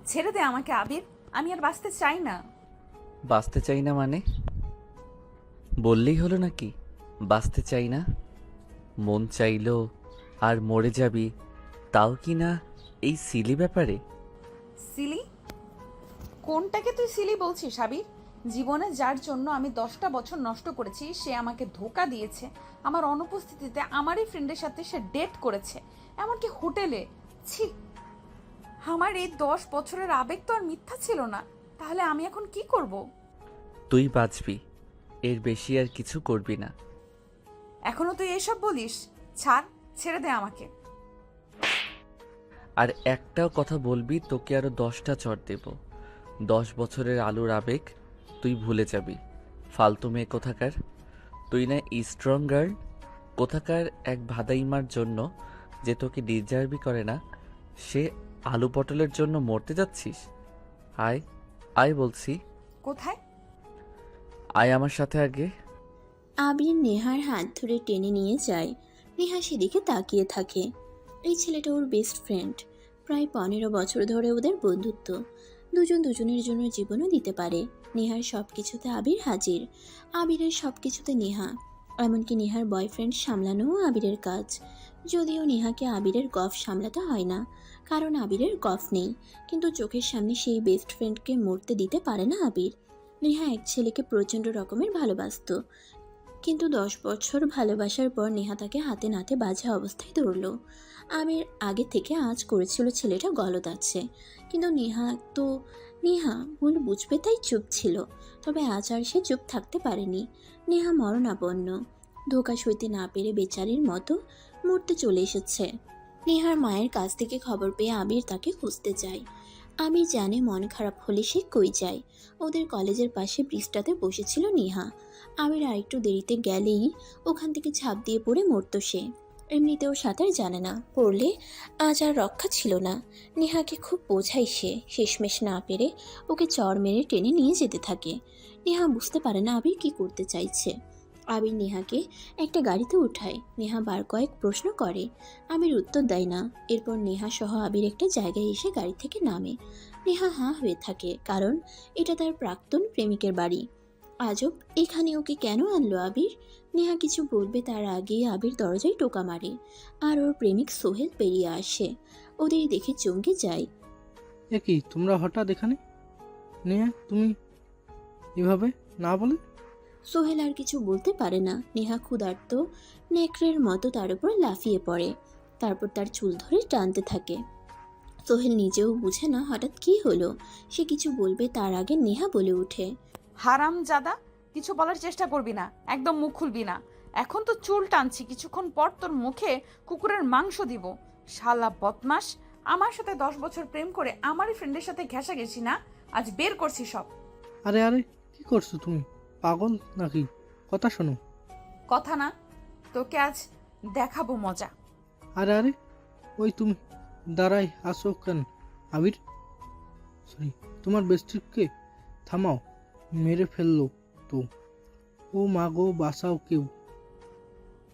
ছেড়ে দে আমাকে আবির, আমি আর বাঁচতে চাই না। বাঁচতে চাই না মানে? বললেই হলো নাকি বাঁচতে চাই না? মন চাইলো আর মরে যাবি, তাও কি না এই সিলি ব্যাপারে? সিলি? কোনটাকে তুই সিলি বলছিস আবির? জীবনে যার জন্য আমি 10টা বছর নষ্ট করেছি সে আমাকে ধোকা দিয়েছে, আমার অনুপস্থিতিতে আমারই ফ্রেন্ডের সাথে সে ডেট করেছে, এমনকি হোটেলে। ছি! আমার এই 10 বছরের আবেগ তো আর মিথ্যা ছিল না। তাহলে আমি এখন কি করব? তুই বাঁচবি, এর বেশি আর কিছু করবি না। এখনো তুই এসব বলিস? ছাড়, ছেড়ে দে আমাকে। আর একটাও কথা বলবি তোকে আরো 10টা চড় দেব। 10 বছরের আলুর আবেগ তুই ভুলে যাবি। ফালতু মেয়ে কোথাকার। তুই না স্ট্রং গার্ল কোথাকার এক ভাদাইমার জন্য যে তোকে ডিজার্ভই করে না, সে আলু পটলের জন্য মরতে যাচ্ছিস? আয়, আয় বলছি। কোথায়? আয় আমার সাথে আগে। আবির নেহার হাত ধরে টেনে নিয়ে যায়। নেহা সেদিকে তাকিয়ে থাকে। এই ছেলেটা ওর বেস্ট ফ্রেন্ড। প্রায় 15 বছর ধরে ওদের বন্ধুত্ব। দুজন দুজনের জন্য জীবনও দিতে পারে। নেহার সব কিছুতে আবির হাজির, আবিরের সব কিছুতে নেহা। এমনকি নেহার বয়ফ্রেন্ড সামলানোও আবিরের কাজ। যদিও নেহাকে আবিরের গফ সামলাতে হয় না, কারণ আবিরের গফ নেই, কিন্তু চোখের সামনে সেই বেস্ট ফ্রেন্ডকে মরতে দিতে পারে না আবির। নেহা এক ছেলেকে প্রচণ্ড রকমের ভালোবাসতো, কিন্তু 10 বছর ভালোবাসার পর নেহা তাকে হাতে নাতে বাজে অবস্থায় ধরল। আমির আগে থেকে আঁচ করেছিল ছেলেটা গলদ আছে, কিন্তু নেহা ভুল বুঝবে তাই চুপ ছিল। তবে আজ আর সে চুপ থাকতে পারেনি। নেহা মরণাপন্ন, ধোকা সইতে না পেরে বেচারির মতো মরতে চলে এসেছে। নেহার মায়ের কাছ থেকে খবর পেয়ে আবির তাকে খুঁজতে যায়। আমির জানে মন খারাপ হলে সে কই যায়। ওদের কলেজের পাশে ব্রিজটাতে বসেছিল নেহা। আমির আরেকটু দেরিতে গেলেই ওখান থেকে ঝাঁপ দিয়ে পড়ে মরতো সে। এমনিতেও সাঁতার জানে না, পড়লে আজ আর রক্ষা ছিল না। নেহাকে খুব বোঝায় সে, শেষমেশ না পেরে ওকে চড় মেরে টেনে নিয়ে যেতে থাকে। নেহা বুঝতে পারে না আবির কি করতে চাইছে। আবির নেহাকে একটা গাড়িতে উঠায়। নেহা বার কয়েক প্রশ্ন করে, আবির উত্তর দেয় না। এরপর নেহা সহ আবির একটা জায়গায় এসে গাড়ি থেকে নামে। নেহা হাঁ হয়ে থাকে, কারণ এটা তার প্রাক্তন প্রেমিকের বাড়ি। আজব, এখানে ওকে কেন আনলো আবির? নেহা কিছু বলবে তার আগেই আবির দরজায় টোকা মারে, আর ওর প্রেমিক সোহেল বেরিয়ে আসে। ওদের দেখে চমকে যায়। এ কি তোমরা হঠাৎ এখানে? নেহা, তুমি এভাবে না বলে? সোহেল আর কিছু বলতে পারে না। নেহা ক্ষুধার্ত নেকড়ের মতো তার উপর লাফিয়ে পড়ে, তারপর তার চুল ধরে টানতে থাকে। সোহেল নিজেও বুঝে না হঠাৎ কি হলো। সে কিছু বলবে তার আগে নেহা বলে ওঠে, হারাম জাদা, কিছু বলার চেষ্টা করবি না, একদম মুখ খুলবি না। এখন তো চুল টানছি, কিছুক্ষণ পর তোর মুখে কুকুরের মাংস দিব। শালা বদমাস, আমার সাথে 10 বছর প্রেম করে আমারই ফ্রেন্ডের সাথে ঘেঁষা গেছি না, আজ বের করছি সব। আরে আরে, কি করছো তুমি? পাগল নাকি? কথা শোনো। কথা না, তোকে আজ দেখাবো মজা। আরে আরে, ওই তুমি দাঁড়াই আসো কেন? আবির, সরি, তোমার বেস্টিকে থামাও, মেরে ফেললো তো। ও মা গো, বাঁচাও কেউ।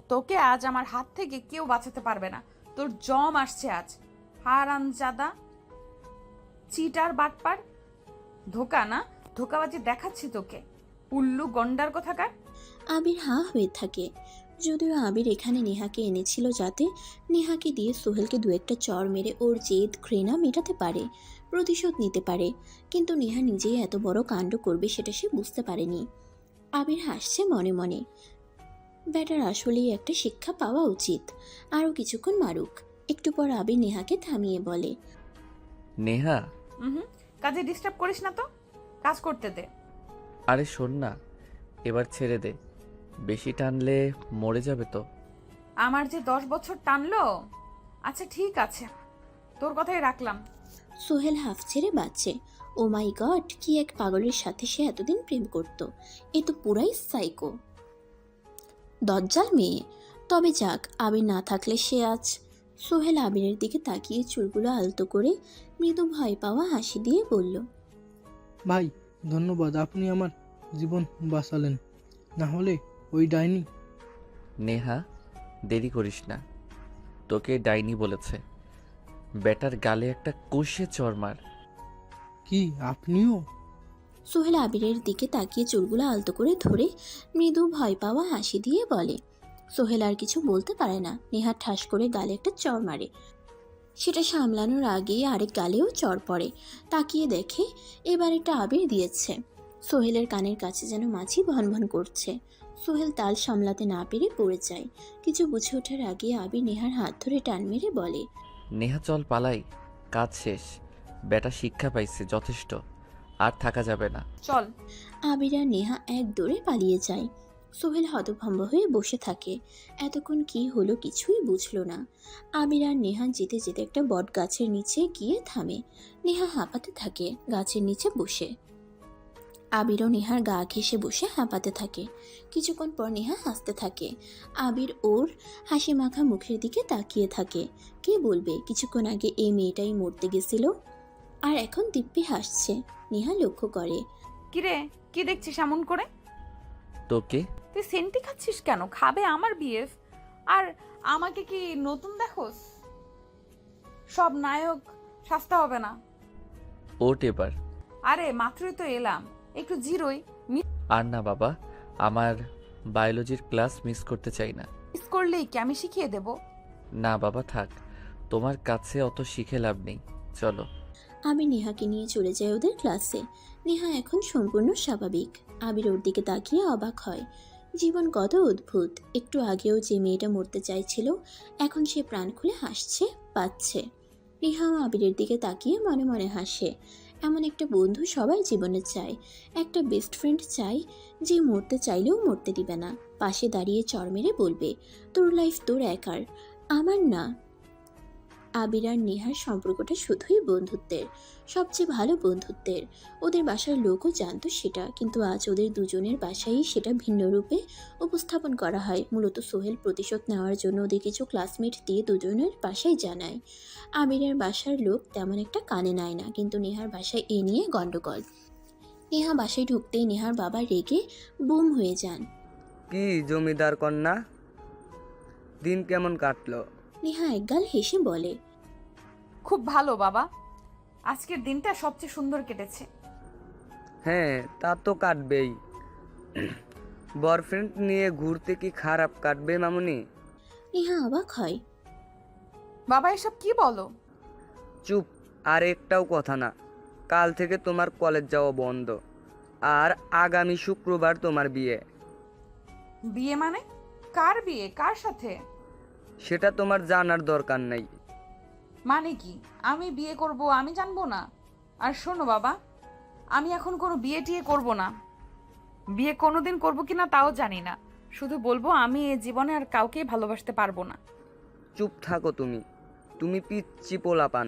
তোকে আজ আমার হাত থেকে কেউ বাঁচাতে পারবে না। তোর জম আসছে আজ। হারাম জাদা, চিটার বাটপার, ধোকা না, ধোকাবাজি দেখাচ্ছি তোকে, উল্লু গন্ডার কোথাকার। আবির হাঁ হয়ে থাকে। যদিও আবির এখানে নেহাকে এনেছিল যাতে নেহাকে দিয়ে সোহেলকে দু একটা চড় মেরে ওর জেদ ঘৃণা মেটাতে পারে, প্রতিশোধ নিতে পারে, কিন্তু নেহা নিজেই এত বড় কাণ্ড করবে সেটা সে বুঝতে পারেনি। আবির হাসছে মনে মনে। ব্যাটার আসলেই একটা শিক্ষা পাওয়া উচিত। আরও কিছুক্ষণ মারুক। একটু পর আবির নেহাকে থামিয়ে বলে, নেহা, হুম, কাজে ডিস্টার্ব করিস না তো, কাজ করতে দে। আরে শোন না, এবার ছেড়ে দে, বেশি টানলে মরে যাবে তো। আমার যে 10 বছর টানলো। আচ্ছা ঠিক আছে, তোর কথাই রাখলাম। সোহেল হাফ ছেড়ে বাঁচছে। ও মাই গড, কি এক পাগলের সাথে সে এতদিন প্রেম করত! এ তো পুরাই সাইকো, দজ্জাল মেয়ে। তবে যাক, আবির না থাকলে সে আজ। সোহেল আবিরের দিকে তাকিয়ে চুলগুলো আলতো করে মৃদু ভয় পাওয়া হাসি দিয়ে বলল, ভাই, ধন্যবাদ, আপনি আমার জীবন বাঁচালেন, না হলে ওই ডাইনি। নেহা, দেরি করিস না, তোকে ডাইনি বলেছে। বেটার গালে একটা কষে চড় মার। কি আপনিও? সোহেল আবিরের দিকে তাকিয়ে চুলগুলো আলতো করে ধরে মৃদু ভয় পাওয়া হাসি দিয়ে বলে। সোহেল আর কিছু বলতে পারে না। নেহা ঠাস করে গালে একটা চড় মারে। সেটা সামলানোর আগেই আরেক গালেও চড় পড়ে। তাকিয়ে দেখে এবার একটা আবির দিয়েছে। সোহেলের কানের কাছে যেন মাছি ভনভন করছে। সোহেল তাল সামলাতে না পেরে পড়ে যায়। কিছু বুঝে ওঠার আগে আবির নেহার হাত ধরে টান মেরে বলে, নেহা চল পালাই, কাজ শেষ। বেটা শিক্ষা পাইছে যথেষ্ট, আর থাকা যাবে না। চল। আবির আর নেহা এক দৌড়ে পালিয়ে যায়। সোহেল হতভম্ব হয়ে বসে থাকে। এতক্ষণ কি হলো কিছুই বুঝলো না। আবির আর নেহা যেতে যেতে একটা বট গাছের নিচে গিয়ে থামে। নেহা হাঁপাতে থাকে গাছের নিচে বসে। আবিরও নেহার গা ঘেঁষে বসে হাঁপাতে থাকে। কিছুক্ষণ পর নেহা হাসতে থাকে। আবির ওর হাসি মাখা মুখের দিকে তাকিয়ে থাকে। কে বলবে কিছুক্ষণ আগে এই মেয়েটাই মরতে গেছিল, আর এখন দিব্যি হাসছে। নেহা লক্ষ্য করে। কিরে, কি দেখছিস এমন করে? তোকে? তুই সেন্টি খাচ্ছিস কেন? খাবে আমার বিএফ, আর আমাকে কি নতুন দেখোস? সব নায়ক সাজতে হবে না। ওট এবার। আরে মাত্রই তো এলাম, একটু জিরোই। আর না বাবা, আমার বায়োলজির ক্লাস মিস করতে চাই না। মিস করলেই কি আমি শিখিয়ে দেব? না বাবা থাক, তোমার কাছে অত শিখে লাভ নেই, চলো। আমি নেহাকে নিয়ে চলে যাই ওদের ক্লাসে। নেহা এখন সম্পূর্ণ স্বাভাবিক। আবির ওর দিকে তাকিয়ে অবাক হয়। জীবন কত অদ্ভুত। একটু আগেও যে মেয়েটা মরতে চাইছিল, এখন সে প্রাণ খুলে হাসছে, পাচ্ছে। নেহাও আবিরের দিকে তাকিয়ে মনে মনে হাসে। এমন একটা বন্ধু সবার জীবনে চায়। একটা বেস্ট ফ্রেন্ড চাই, যে মরতে চাইলেও মরতে দিবে না। পাশে দাঁড়িয়ে চড় মেরে বলবে, তোর লাইফ তোর একার, আমার না। আবির আর নেহার সম্পর্কটা শুধুই বন্ধুত্বের, সবচেয়ে ভালো বন্ধুত্বের। ওদের বাসার লোকও জানতো সেটা, কিন্তু আজ ওদের দুজনের বাসায় সেটা ভিন্ন রূপে উপস্থাপন করা হয়। মূলত সোহেল প্রতিশোধ নেওয়ার জন্য ওদের কিছু ক্লাসমেট দিয়ে দুজনের বাসায় জানায়। আবিরের বাসার লোক তেমন একটা কানে নেয় না, কিন্তু নেহার বাসায় এ নিয়ে গন্ডগোল। নেহা বাসায় ঢুকতেই নেহার বাবা রেগে বুম হয়ে যান। কি জমিদার কন্যা, দিন কেমন কাটলো? নেহা একগাল হেসে বলে, খুব ভালো বাবা, আজকের দিনটা সবচেয়ে সুন্দর কেটেছে। হ্যাঁ তা তো কাটবেই। বয়ফ্রেন্ড নিয়ে ঘুরতে কি খারাপ কাটবে মামুনি? নেহা অবাক হয়। বাবা এসব কি বলো? চুপ, আর একটাও কথা না। কাল থেকে তোমার কলেজ যাওয়া বন্ধ, আর আগামী শুক্রবার তোমার বিয়ে। বিয়ে মানে? কার বিয়ে, কার সাথে? সেটা তোমার জানার দরকার নেই। মানে কি আমি বিয়ে করব আমি জানবো না? আর শোনো বাবা, আমি এখন কোনো বিয়ে টিয়ে করব না। বিয়ে কোনোদিন করব কিনা তাও জানি না, শুধু বলবো আমি এ জীবনে আর কাউকেই ভালোবাসতে পারবো না। চুপ থাকো তুমি, তুমি পিচ্চি পোলাপান।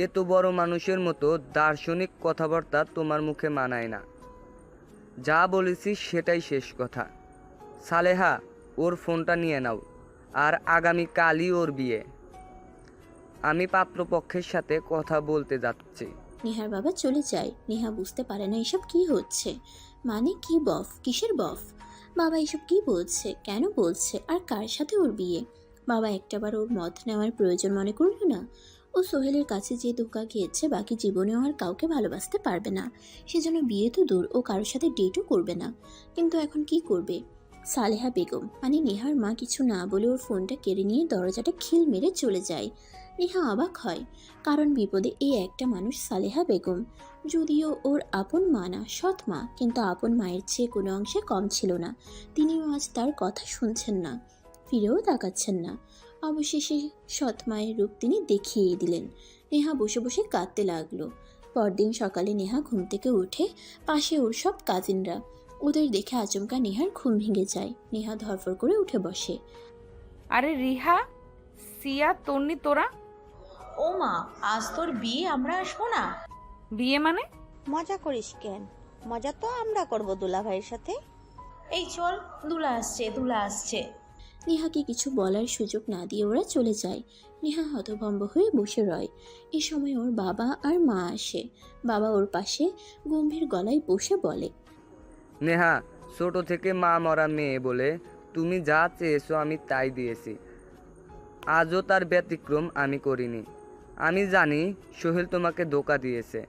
এত বড় মানুষের মতো দার্শনিক কথাবার্তা তোমার মুখে মানায় না। যা বলেছি সেটাই শেষ কথা। সালেহা, ওর ফোনটা নিয়ে নাও, আর আগামী কালই ওর বিয়ে। আমি পাত্রপক্ষের সাথে কথা বলতে যাচ্ছি। নেহার বাবা চলে যায়। নেহা বুঝতে পারে না এসব কি হচ্ছে। মানে কি বফ, কিসের বফ? বাবা এসব কি বলছে, কেন বলছে, আর কার সাথে ওর বিয়ে? বাবা একটাবার ওর মত নেওয়ার প্রয়োজন মনে করলো না? ও সোহেলের কাছে যে ধোঁকা খেয়েছে, বাকি জীবনেও আর কাউকে ভালোবাসতে পারবে না। সেজন্য বিয়ে তো দূর, ও কারোর সাথে ডেটও করবে না। কিন্তু এখন কি করবে? সালেহা বেগম মানে নেহার মা কিছু না বলে ওর ফোনটা কেড়ে নিয়ে দরজাটা খিল মেরে চলে যায়। নেহা অবাক হয়, কারণ বিপদে এই একটা মানুষ সালেহা বেগম। যদিও ওর আপন মা না, সৎ মা, কিন্তু আপন মায়ের চেয়ে কোনো অংশে কম ছিল না। তিনিও আজ তার কথা শুনছেন না, ফিরেও তাকাচ্ছেন না। অবশেষে সৎ মায়ের রূপ তিনি দেখিয়ে দিলেন। নেহা বসে বসে কাঁদতে লাগলো। পরদিন সকালে নেহা ঘুম থেকে উঠে, পাশে ওর সব কাজিনরা। ওদের দেখে আচমকা নেহার ঘুম ভেঙে যায়। নেহা ধরফর করে উঠে বসে। আরে রিহা, সিয়া, তন্নি, তোরা? ও মা, আজ তোর বিয়ে, আমরা আসবো না? বিয়ে মানে? মজা করিস কেন? মজা তো আমরা করব দুলা ভাইয়ের সাথে। এই চল, দুলা আসছে, দুলা আসছে। নেহাকে কিছু বলার সুযোগ না দিয়ে ওরা চলে যায়। নেহা হতভম্ব হয়ে বসে রয়। এ সময় ওর বাবা আর মা আসে। বাবা ওর পাশে গম্ভীর গলায় বসে বলে, নেহা, ছোট থেকে মা মরা মেয়ে বলে তুমি যা চেয়েছো আমি তাই দিয়েছি। আজও তার ব্যতিক্রম আমি করিনি। আমি জানি সোহেল তোমাকে ধোঁকা দিয়েছে,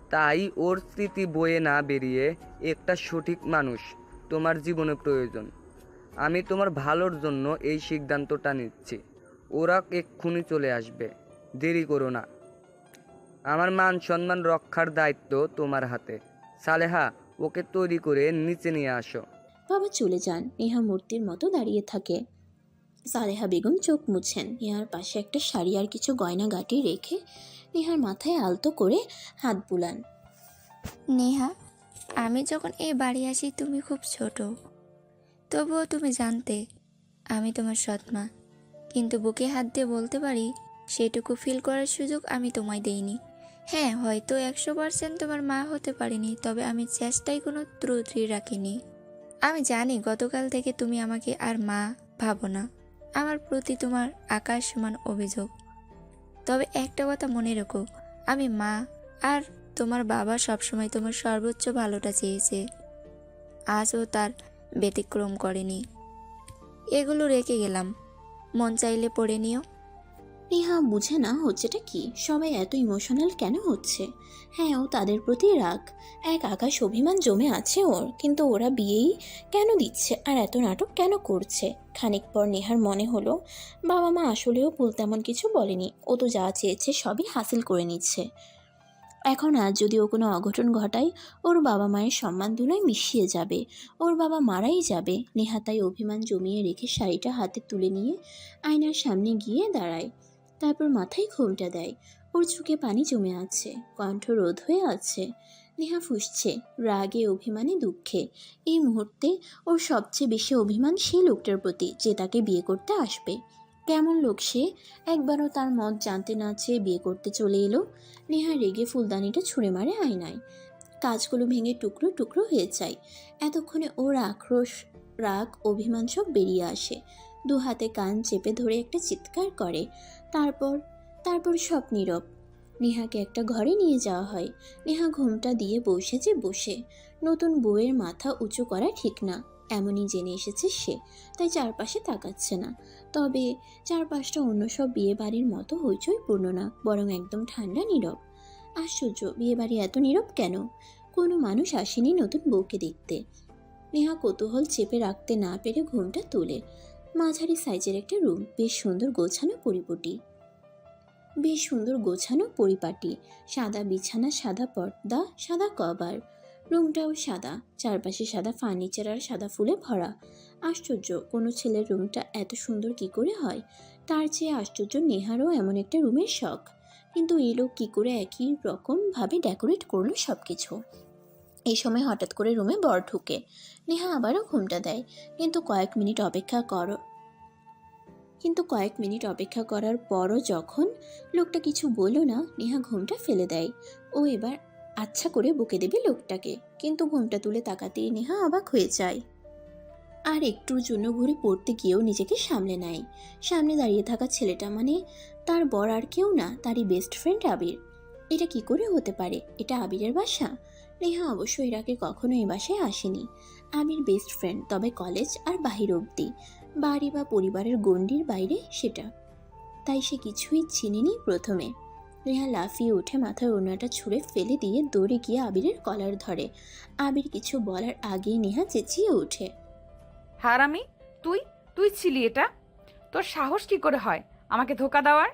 তাই ওর স্মৃতি বয়ে না বেরিয়ে একটা সঠিক মানুষ তোমার জীবনে প্রয়োজন। আমি তোমার ভালোর জন্য এই সিদ্ধান্তটা নিচ্ছি। ওরা এক্ষুনি চলে আসবে, দেরি করো না। আমার মান সম্মান রক্ষার দায়িত্ব তোমার হাতে। সালেহা, ওকে তৈরি করে নিচে নিয়ে আসো। বাবা চলে যান। নেহা মূর্তির মতো দাঁড়িয়ে থাকে। সালেহা বেগম চোখ মুছছেন। নেহার পাশে একটা শাড়ি আর কিছু গয়নাগাটি রেখে নেহার মাথায় আলতো করে হাত বুলান। নেহা, আমি যখন এই বাড়ি আসি তুমি খুব ছোট, তবুও তুমি জানতে আমি তোমার সৎমা। কিন্তু বুকে হাত দিয়ে বলতে পারি সেটুকু ফিল করার সুযোগ আমি তোমায় দেইনি। হ্যাঁ, হয়তো 100% তোমার মা হতে পারিনি, তবে আমি চেষ্টায় কোনো ত্রুটি রাখিনি। আমি জানি গতকাল থেকে তুমি আমাকে আর মা ভাবো না। আমার প্রতি তোমার আকাশ সমান অভিযোগ। তবে একটা কথা মনে রেখো, আমি মা আর তোমার বাবা সবসময় তোমার সর্বোচ্চ ভালোটা চেয়েছে। আজও তার ব্যতিক্রম করেনি। এগুলো রেখে গেলাম, মন চাইলে পড়ে নিও। নেহা বুঝে না হচ্ছেটা কি, সবাই এত ইমোশনাল কেন হচ্ছে। হ্যাঁ, ও তাদের প্রতি রাগ, এক আকাশ অভিমান জমে আছে ওর, কিন্তু ওরা বিয়েই কেন দিচ্ছে আর এত নাটক কেন করছে। খানিক পর নেহার মনে হলো বাবা মা আসলেও ভুল তেমন কিছু বলেনি, ও তো যা চেয়েছে সবই হাসিল করে নিচ্ছে। এখন আজ যদি ও কোনো অঘটন ঘটায়, ওর বাবা মায়ের সম্মান ধুলোয় মিশিয়ে যাবে, ওর বাবা মারাই যাবে। নেহা তাই অভিমান জমিয়ে রেখে শাড়িটা হাতে তুলে নিয়ে আয়নার সামনে গিয়ে দাঁড়ায়। তারপর মাথায় ঘোমটা দেয়। ওর চোখে পানি জমে আছে, কণ্ঠ রোধ হয়ে আছে। নেহা ফুঁসছে, রাগে, অভিমানে, দুঃখে। এই মুহূর্তে ওর সবচেয়ে বেশি অভিমান সেই লোকটার প্রতি যে তাকে বিয়ে করতে আসবে। কেমন লোক সে, একবারও তার মত জানতে না চেয়ে বিয়ে করতে চলে এলো। নেহা রেগে ফুলদানিটা ছুঁড়ে মারে আয়নায়। কাজগুলো ভেঙে টুকরো টুকরো হয়ে যায়। এতক্ষণে ওর আক্রোশ, রাগ, অভিমান সব বেরিয়ে আসে। দু হাতে কান চেপে ধরে একটা চিৎকার করে। তারপর তারপর সব নীরব। নেহাকে একটা ঘরে নিয়ে যাওয়া হয়। নেহা ঘোমটা দিয়ে বসেছে বসে। নতুন বউয়ের মাথা উঁচু করা ঠিক না, এমনই জেনে এসেছে সে, তাই চারপাশে তাকাচ্ছে না। তবে চারপাশটা অন্য সব বিয়ে বাড়ির মতো হইচইপূর্ণ না, বরং একদম ঠান্ডা নীরব। আশ্চর্য, বিয়ে বাড়ি এত নীরব কেন? কোনো মানুষ আসেনি নতুন বউকে দেখতে। নেহা কৌতূহল চেপে রাখতে না পেরে ঘুমটা তোলে। মাঝারি সাইজের একটা রুম, বেশ সুন্দর গোছানো পরিপাটি। সাদা বিছানা, সাদা পর্দা, সাদা কভার। রুমটাও সাদা, চারপাশে সাদা ফার্নিচার আর সাদা ফুলে ভরা। আশ্চর্য, কোনো ছেলের রুমটা এত সুন্দর কি করে হয়? তার চেয়ে আশ্চর্য নেহারও এমন একটা রুমের শখ। কিন্তু এই লোক কী করে একই রকম ভাবে ডেকোরেট করলো সব কিছু। এই সময় হঠাৎ করে রুমে বর ঢুকে। নেহা আবারও ঘুমটা দেয়, কিন্তু কয়েক মিনিট অপেক্ষা করার পরও যখন লোকটা কিছু বলল না, নেহা ঘুমটা ফেলে দেয়। ও এবার আচ্ছা করে বকে দেবে লোকটাকে, কিন্তু ঘুমটা তুলে তাকাতেই নেহা অবাক হয়ে যায়। আর একটুর জন্য ঘুরে পড়তে গিয়েও নিজেকে সামলে নেয়। সামনে দাঁড়িয়ে থাকা ছেলেটা মানে তার বর আর কেউ না, তারই বেস্ট ফ্রেন্ড আবির। এটা কি করে হতে পারে? এটা আবিরের বাসা? নেহা অবশ্য এর আগে কখনো এই বাসায় আসেনি। আবির বেস্ট ফ্রেন্ড, তবে কলেজ আর বাহির অবধি, বাড়ি বা পরিবারের গণ্ডির বাইরে সেটা। তাই সে কিছুই চিনেনি প্রথমে। নেহা লাফিয়ে উঠে মাথার ওড়নাটা ছুঁড়ে ফেলে দিয়ে দৌড়ে গিয়ে আবিরের কলার ধরে। আবির কিছু বলার আগেই নেহা চেঁচিয়ে ওঠে, হারামি, তুই তুই ছিলি এটা? তোর সাহস কি করে হয় আমাকে ধোকা দেওয়ার?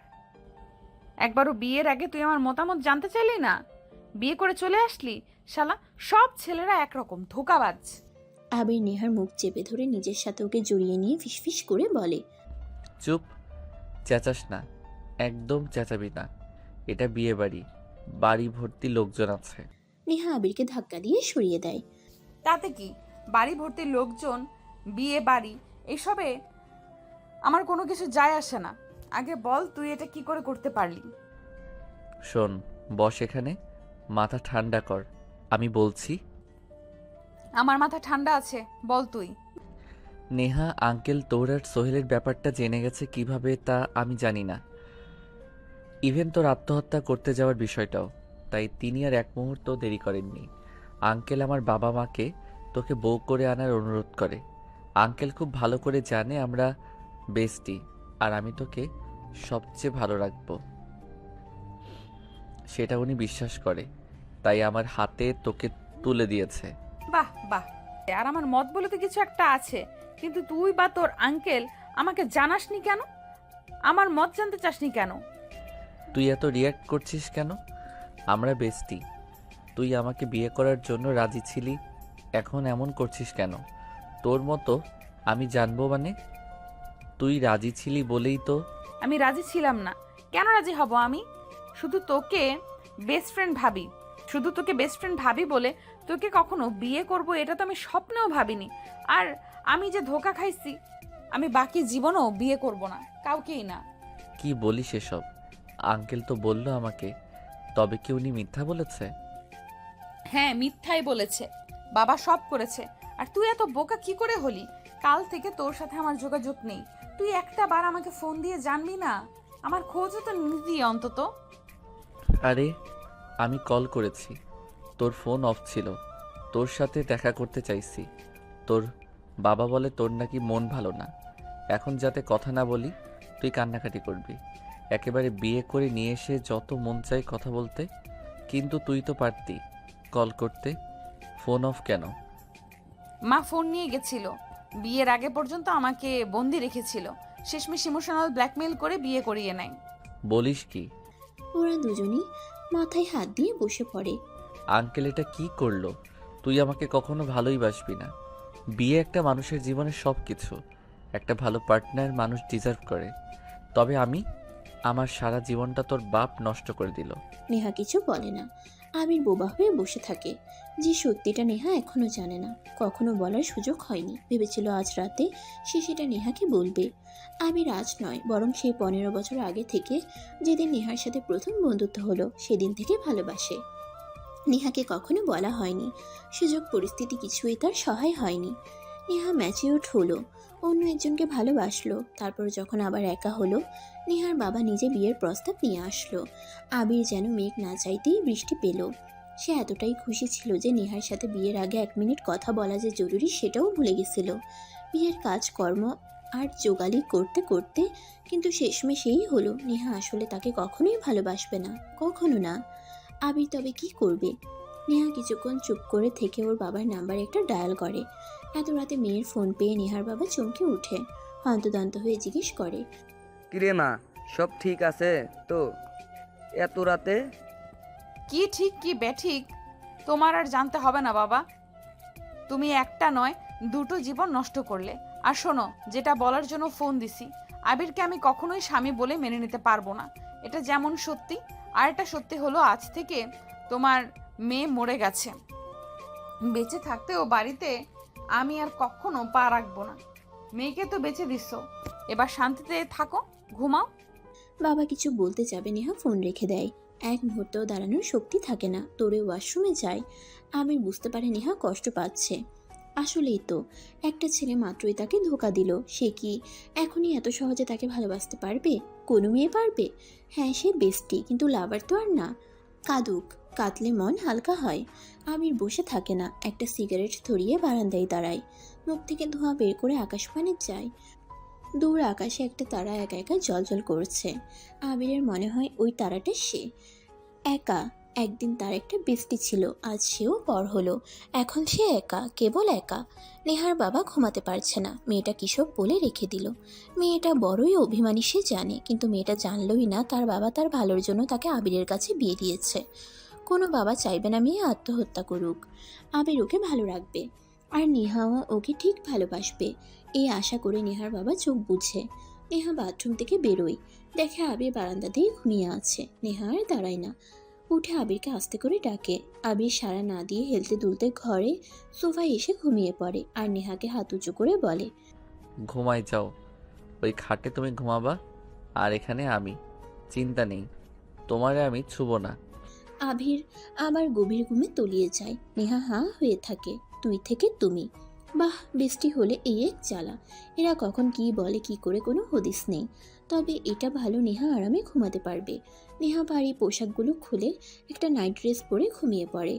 একবারও বিয়ের আগে তুই আমার মতামত জানতে চাইলি না, বিয়ে করে চলে আসলি। শালা, সব ছেলেরা একরকম ধোকাবাজ। আবির নেহার মুখ চেপে ধরে নিজের সাথে ওকে জড়িয়ে নিয়ে ফিসফিস করে বলে, চুপ, চেঁচাস না, একদম চেঁচাবি না। এটা বিয়ে বাড়ি, বাড়ি ভর্তি লোকজন আছে। নেহা আবিরকে ধাক্কা দিয়ে সরিয়ে দেয়। তাতে কি, বাড়ি ভর্তি লোকজন, বিয়ে বাড়ি, এসবে আমার কোনো কিছু যায় আসে না। আগে বল, তুই এটা কি করে করতে পারলি? শোন, বস এখানে, মাথা ঠান্ডা কর, আমি বলছি। আমার মাথা ঠান্ডা আছে, বল তুই। নেহা আঙ্কেল তোর আর সোহেলের ব্যাপারটা জেনে গেছে কিভাবে তা আমি জানি না। ইভেন তোর আত্মহত্যা করতে যাওয়ার বিষয়টাও। তাই তিনি আর এক মুহূর্ত দেরি করেননি। আঙ্কেল আমার বাবা মাকে তোকে বউ করে আনার অনুরোধ করে। আঙ্কেল খুব ভালো করে জানে আমরা বেস্টি, আর আমি তোকে সবচেয়ে ভালো রাখবো। সেটা উনি বিশ্বাস করে, তাই আমার হাতে তোকে তুলে দিয়েছে। বাহ বাহ, আর আমার মত বলে তো কিছু একটা আছে, কিন্তু তুই বা তোর আঙ্কেল আমাকে জানাসনি কেন? আমার মত জানতে চাসনি কেন? তুই এত রিয়্যাক্ট করছিস কেন? আমরা বেস্টি, তুই আমাকে বিয়ে করার জন্য রাজি ছিলি, এখন এমন করছিস কেন? তোর মতো আমি জানবো মানে? তুই রাজি ছিলি বলেই তো। আমি রাজি ছিলাম না। কেন রাজি হব আমি? শুধু তোকে বেস্ট ফ্রেন্ড ভাবি, শুধু তোকে বেস্ট ফ্রেন্ড ভাবি বলে তোকে কখনো বিয়ে করব এটা তো আমি স্বপ্নেও ভাবিনি। আর আমি যে ধোকা খাইছি, আমি বাকি জীবনও বিয়ে করব না, কাউকেই না। কি বলিস এসব? আঙ্কেল তো বললো আমাকে, তবে কি উনি মিথ্যা বলেছে? হ্যাঁ, মিথ্যাই বলেছে। বাবা সব করেছে। আর তুই এত বোকা কি করে হলি? কাল থেকে তোর সাথে আমার যোগাযোগ নেই। তুই একটা বার আমাকে ফোন দিয়ে জানবি না? আমার খোঁজও তো নিবি অন্তত। আরে আমি কল করেছি, তোর ফোন অফ ছিল। তোর সাথে দেখা করতে চাইছি। তোর বাবা বলে তোর নাকি মন ভালো না। এখন যাতে কথা না বলি তুই কান্নাকাটি করবি। একেবারে বিয়ে করে নিয়ে এসে যত মন চাই কথা বলতে, কিন্তু তুই তো পারতি কল করতে। ফোন অফ কেন? মা ফোন নিয়ে গেছিল। বিয়ের আগে পর্যন্ত আমাকে বন্দি রেখেছিল। শেষমেশ ইমোশনাল ব্ল্যাকমেল করে বিয়ে করিয়ে নেয়। বলিস কি? ওরা দুজনই মাথায় হাত দিয়ে বসে পড়ে। আঙ্কেল এটা কি করলো? তুই আমাকে কখনো ভালোই বাসবি না। বিয়ে একটা মানুষের জীবনের সব কিছু। একটা ভালো পার্টনার মানুষ ডিজার্ভ করে। তবে আমার সারা জীবনটা তোর বাপ নষ্ট করে দিল। নেহা কিছু বলে না। আবির বোবা হয়ে বসে থাকে। যে সত্যিটা নেহা এখনো জানে না, কখনো বলার সুযোগ হয়নি। ভেবেছিল আজ রাতে সে সেটা নেহাকে বলবে। আবির আজ নয়, বরং সেই 15 বছর আগে থেকে, যেদিন নেহার সাথে প্রথম বন্ধুত্ব হলো, সেদিন থেকে ভালোবাসে। নেহাকে কখনো বলা হয়নি, সুযোগ পরিস্থিতি কিছুই তার সহায় হয়নি। নেহা ম্যাচিউরড হলো, অন্য একজনকে ভালোবাসলো। তারপর যখন আবার একা হলো, নেহার বাবা নিজে বিয়ের প্রস্তাব নিয়ে আসলো। আবির যেন মেঘ না চাইতেই বৃষ্টি পেল। সে এতটাই খুশি ছিল যে নেহার সাথে বিয়ের আগে 1 মিনিট কথা বলা যে জরুরি সেটাও ভুলে গেছিল। বিয়ের কাজকর্ম আর জোগালি করতে করতে কিন্তু শেষমেশ এই হলো, নেহা আসলে তাকে কখনোই ভালোবাসবে না, কখনো না। আবির তবে কি করবে? নেহা কিছুক্ষণ চুপ করে থেকে ওর বাবার নাম্বার একটা ডায়াল করে। এত রাতে মেয়ের ফোন পেয়ে নেহার বাবা চমকে উঠে, হন্তদন্ত হয়ে জিজ্ঞেস করে, কিরে মা, সব ঠিক আছে তো? এত রাতে? কি ঠিক কি বেঠিক তোমার আর জানতে হবে না বাবা। তুমি একটা নয়, দুটো জীবন নষ্ট করলে। আর শোনো, যেটা বলার জন্য ফোন দিছি, আবিরকে আমি কখনোই স্বামী বলে মেনে নিতে পারবো না। এটা যেমন সত্যি, আর এটা সত্যি হলো আজ থেকে তোমার মেয়ে মরে গেছে। বেঁচে থাকতেও বাড়িতে আমি আর কখনো পা রাখবো না। মেয়েকে তো বেঁচে দিচ্ছ, এবার শান্তিতে থাকো, ঘুমাও। বাবা কিছু বলতে যাবে, নেহা ফোন রেখে দেয়। এক মুহূর্তেও দাঁড়ানোর শক্তি থাকে না, তোরে ওয়াশরুমে যায়। আবির বুঝতে পারে নেহা কষ্ট পাচ্ছে। আসলেই তো, একটা ছেলে মাত্রই তাকে ধোকা দিল। সে কি এখনই এত সহজে তাকে ভালোবাসতে পারবে? কোনো মেয়ে পারবে? হ্যাঁ, সে বেস্টি, কিন্তু লাভার তো আর না। কাঁদুক, কাঁদলে মন হালকা হয়। আবির বসে থাকে না, একটা সিগারেট ধরিয়ে বারান্দায় দাঁড়ায়। মুখ থেকে ধোঁয়া বের করে আকাশপানে যায়। দূর আকাশে একটা তারা একা একা জ্বলজ্বল করছে। আবিরের মনে হয় ওই তারাটা সে। একা। একদিন তার একটা বেস্টি ছিল, আজ সেও পর হলো। এখন সে একা, কেবল একা। নেহার বাবা ঘুমাতে পারছে না, মেয়েটা কিসব বলে রেখে দিল। মেয়েটা বড়ই অভিমানী সে জানে, কিন্তু মেয়েটা জানলই না তার বাবা তার ভালোর জন্য তাকে আবিরের কাছে বিয়ে দিয়েছে। কোনো বাবা চাইবে না মেয়ে আত্মহত্যা করুক। আবির ওকে ভালো রাখবে, আর নেহাও ওকে ঠিক ভালোবাসবে, এই আশা করে নেহার বাবা চোখ বুঝে। নেহা বাথরুম থেকে বেরোয়, দেখে আবির বারান্দাতেই ঘুমিয়ে আছে। নেহা আর দাঁড়ায় না, উঠে আবিরকে আস্তে করে ডাকে। আবির সাড়া না দিয়ে হেলতে দুলতে ঘরে সোফায় এসে ঘুমিয়ে পড়ে, আর নেহাকে হাত উঁচু করে বলে, ঘুমাই যাও, ওই খাটে তুমি ঘুমাবা, আর এখানে আমি। চিন্তা নেই, তোমারে আমি ছুব না। আবির আবার গভীর ঘুমে তলিয়ে যায়। নেহা হাঁ হয়ে থাকে, তুই থেকে তুমি। বাহ, বৃষ্টি হলে এই এক জ্বালা। এরা কখন কি বলে কি করে কোনো হদিস নেই। তবে এটা ভালো, নেহা আরামে ঘুমাতে পারবে। নেহা ভারী পোশাকগুলো খুলে একটা নাইট ড্রেস পরে ঘুমিয়ে পড়ে।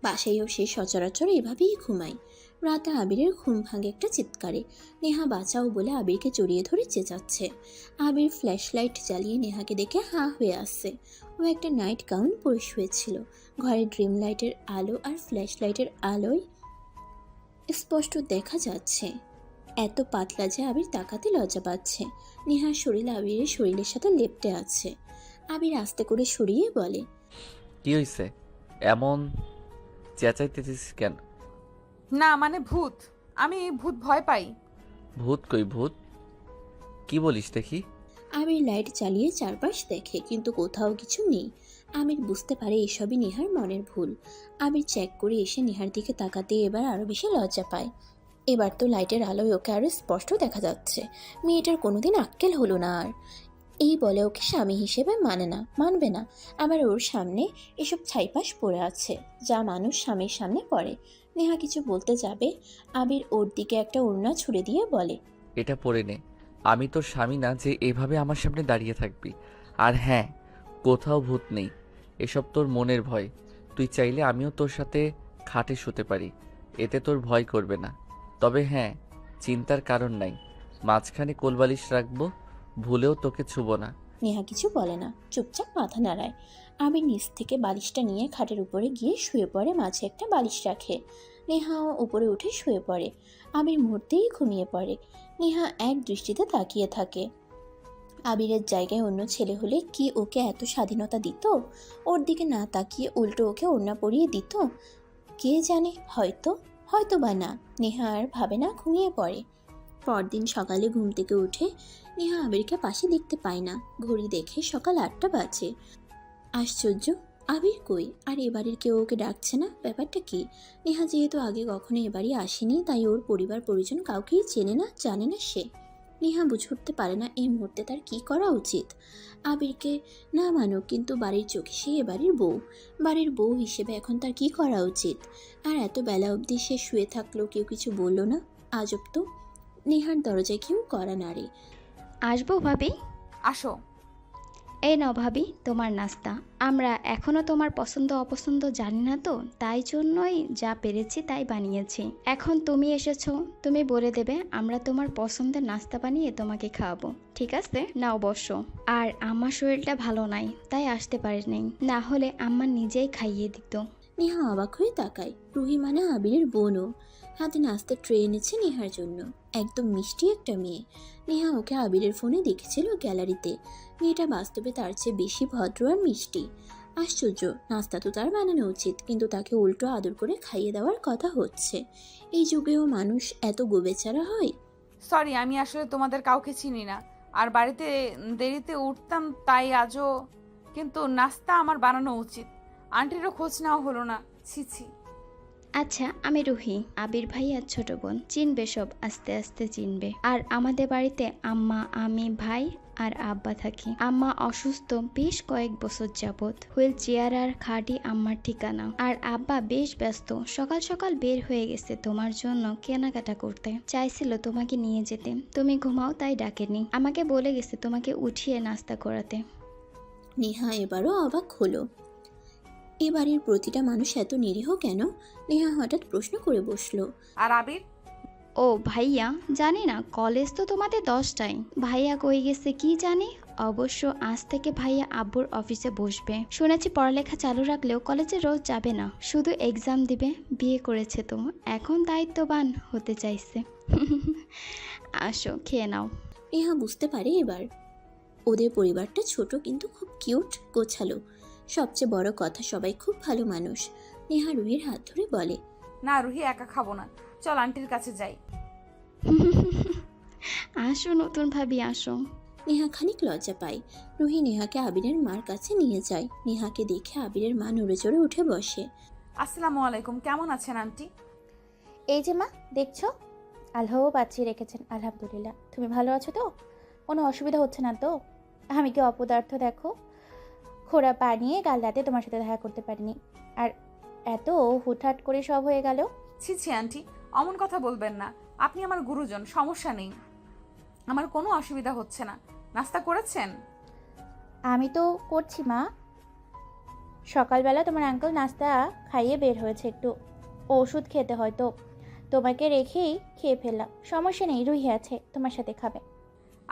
বাসায়ও সে সচরাচর এভাবেই ঘুমায়। রাতে আবিরের ঘুম ভাঙে একটা চিৎকারে। নেহা বাঁচাও বলে আবিরকে জড়িয়ে ধরে চেঁচাচ্ছে। আবির ফ্ল্যাশ লাইট জ্বালিয়ে নেহাকে দেখে হাঁ হয়ে আসছে। ও একটা নাইট গাউন পরে শুয়েছিল। ঘরের ড্রিম লাইটের আলো আর ফ্ল্যাশ লাইটের আলোয় স্পষ্ট দেখা যাচ্ছে। এত পাতলা যে আবির তাকাতে লজ্জা পাচ্ছে। নেহার শরীর আবিরের শরীরের সাথে লেপ্টে আছে। আবির আস্তে করে সরিয়ে বলে, কি হইছে? এমন চেঁচাইতেছিস কেন? না মানে ভূত, আমি ভূত ভয় পাই। ভূত কই ভূত? কি বলিস দেখি? আবির লাইট চালিয়ে চারপাশ দেখে, কিন্তু কোথাও কিছু নেই। আবির বুঝতে পারে এসবই নেহার মনের ভুল। আবির চেক করে এসে নেহার দিকে তাকাতে এবার আরও বেশি লজ্জা পায়। এবার তো লাইটের আলোয় ওকে আরও স্পষ্ট দেখা যাচ্ছে। মেয়েটার কোনোদিন আক্কেল হলো না আর। এই বলে ওকে স্বামী হিসেবে মানবে না। আবার ওর সামনে এসব ছাইপাশ পড়ে আছে, যা মানুষ স্বামীর সামনে পড়ে। নেহা কিছু বলতে যাবে, আবির ওর দিকে একটা ওড়না ছুড়ে দিয়ে বলে, এটা পরে নে। আমি তোর স্বামী না যে এভাবে আমার সামনে দাঁড়িয়ে থাকবি। আর হ্যাঁ, কোথাও ভূত নেই, এসব তোর মনের ভয়। তুই চাইলে আমিও তোর সাথে খাটে শুতে পারি, এতে তোর ভয় করবে না। তবে হ্যাঁ, চিন্তার কারণ নাই, মাঝখানে কোলবালিশ রাখবো, ভুলেও তোকে ছুবো না। নেহা কিছু বলে না, চুপচাপ মাথা নাড়ায়। আবির নিচ থেকে বালিশটা নিয়ে খাটের উপরে গিয়ে শুয়ে পড়ে, মাঝে একটা বালিশ রাখে। নেহাও উপরে উঠে শুয়ে পড়ে। আবির মুহূর্তেই ঘুমিয়ে পড়ে। নেহা এক দৃষ্টিতে তাকিয়ে থাকে। আবিরের জায়গায় অন্য ছেলে হলে কি ওকে এত স্বাধীনতা দিত? ওর দিকে না তাকিয়ে উল্টো ওকে ওড়না পরিয়ে দিত? কে জানে, হয়তো বা না। নেহা আর ভাবে না, ঘুমিয়ে পড়ে। পরদিন সকালে ঘুম থেকে উঠে নেহা আবিরকে পাশে দেখতে পায় না। ঘড়ি দেখে সকাল 8টা বাজে। আশ্চর্য, আবির কই? আর এবাড়ির কেউ ওকে ডাকছে না, ব্যাপারটা কি? নেহা যেহেতু আগে কখনো এবাড়ি আসেনি, তাই ওর পরিবার পরিজন কাউকেই চেনে না, জানে না সে। নেহা বুঝে উঠতে পারে না এই মুহূর্তে তার কি করা উচিত। আবিরকে না মানুক, কিন্তু বাড়ির চোখে সে এবাড়ির বউ। বাড়ির বউ হিসেবে এখন তার কি করা উচিত? আর এত বেলা অবধি সে শুয়ে থাকলো, কেউ কিছু বলল না। আজব তো। নেহার দরজায় কেউ কড়া নাড়ে। আসবো ভাবি? আসো। এই নাও ভাবি তোমার নাস্তা। আমরা এখনো তোমার পছন্দ অপছন্দ জানি না তো, তাই জন্যই যা পেরেছি তাই বানিয়েছি। এখন তুমি এসেছো, তুমি বলে দেবে, আমরা তোমার পছন্দের নাস্তা বানিয়ে তোমাকে খাওয়াবো। ঠিক আছে, নাও বসো। আর আমার শরীরটা ভালো নাই, তাই আসতে পারিনি, না হলে আম্মা নিজেই খাইয়ে দিত। নেহা অবাক হয়ে তাকায়। রুহি মানে আবিরের বোনও। হাতে নাস্তার ট্রে এনেছে নেহার জন্য। একদম মিষ্টি একটা মেয়ে। নেহা ওকে আবিরের ফোনে দেখেছিল গ্যালারিতে। মেয়েটা বাস্তবে তার চেয়ে বেশি ভদ্র আর মিষ্টি। আশ্চর্য, নাস্তা তো তার বানানো উচিত, কিন্তু তাকে উল্টো আদর করে খাইয়ে দেওয়ার কথা হচ্ছে। এই যুগেও মানুষ এত গোবেচারা হয়? সরি, আমি আসলে তোমাদের কাউকে চিনি না, আর বাড়িতে দেরিতে উঠতাম তাই আজও। কিন্তু নাস্তা আমার বানানো উচিত। আন্টিরও খোঁজ নেওয়া হলো না। ছি। আচ্ছা, আমি রুহি, আবির ভাই আর ছোট বোন। চিনবে সব, আস্তে আস্তে চিনবে। আর আমাদের বাড়িতে আম্মা, আমি, ভাই আর আব্বা থাকি। আম্মা অসুস্থ বেশ কয়েক বছর যাবত। হুইল চেয়ার আর খাটই আম্মার ঠিকানা। আর আব্বা বেশ ব্যস্ত, সকাল সকাল বের হয়ে গেছে তোমার জন্য কেনাকাটা করতে। চাইছিল তোমাকে নিয়ে যেতে, তুমি ঘুমাও তাই ডাকেনি। আমাকে বলে গেছে তোমাকে উঠিয়ে নাস্তা করাতে। নেহা এবারও অবাক হলো। এ বাড়ির প্রতিটা মানুষ এত নিরীহ কেন? নেহা হঠাৎ প্রশ্ন করে বসলো। আর আবির? ও ভাইয়া, জানি না, কলেজ তো তোমাদের 10টায়। ভাইয়া কই গেছে কি জানি। অবশ্য আজ থেকে ভাইয়া আব্বুর অফিসে বসবে। শুনেছি পড়ালেখা চালু রাখলেও কলেজে রোজ যাবে না, শুধু এক্সাম দিবে। বিয়ে করেছে তো, এখন দায়িত্ববান হতে চাইছে। আসো, খেয়ে নাও। নেহা বুঝতে পারে এবার ওদের পরিবারটা ছোট কিন্তু খুব কিউট, গোছালো। সবচেয়ে বড় কথা, সবাই খুব ভালো মানুষ। নেহা রুহির হাত ধরে বলে, না রুহি, একা খাবো না, চল আন্টির কাছে যাই। আসো নতুন ভাবি, আসো। নেহা খানিক লজ্জা পায়। রুহি নেহাকে আবিরের মার কাছে নিয়ে যায়। নেহাকে দেখে আবিরের মা নড়ে চড়ে উঠে বসে। আসসালামু আলাইকুম, কেমন আছেন আন্টি? এই যে মা, দেখছো, আল্লাহ বাঁচিয়ে রেখেছেন, আলহামদুলিল্লাহ। তুমি ভালো আছো তো? কোনো অসুবিধা হচ্ছে না তো? আমি কি অপদার্থ দেখো, খোড়া বানিয়ে কাল রাতে তোমার সাথে দেখা করতে পারিনি, আর এত হুটহাট করে সব হয়ে গেল। ছি আন্টি, অমন কথা বলবেন না। আপনি আমার গুরুজন, সমস্যা নেই, আমার কোনো অসুবিধা হচ্ছে না। নাস্তা করেছেন? আমি তো করছি মা। সকালবেলা তোমার আঙ্কেল নাস্তা খাইয়ে বের হয়েছে, একটু ওষুধ খেতে হয়তো, তোমাকে রেখেই খেয়ে ফেললাম। সমস্যা নেই, রুহি আছে, তোমার সাথে খাবে।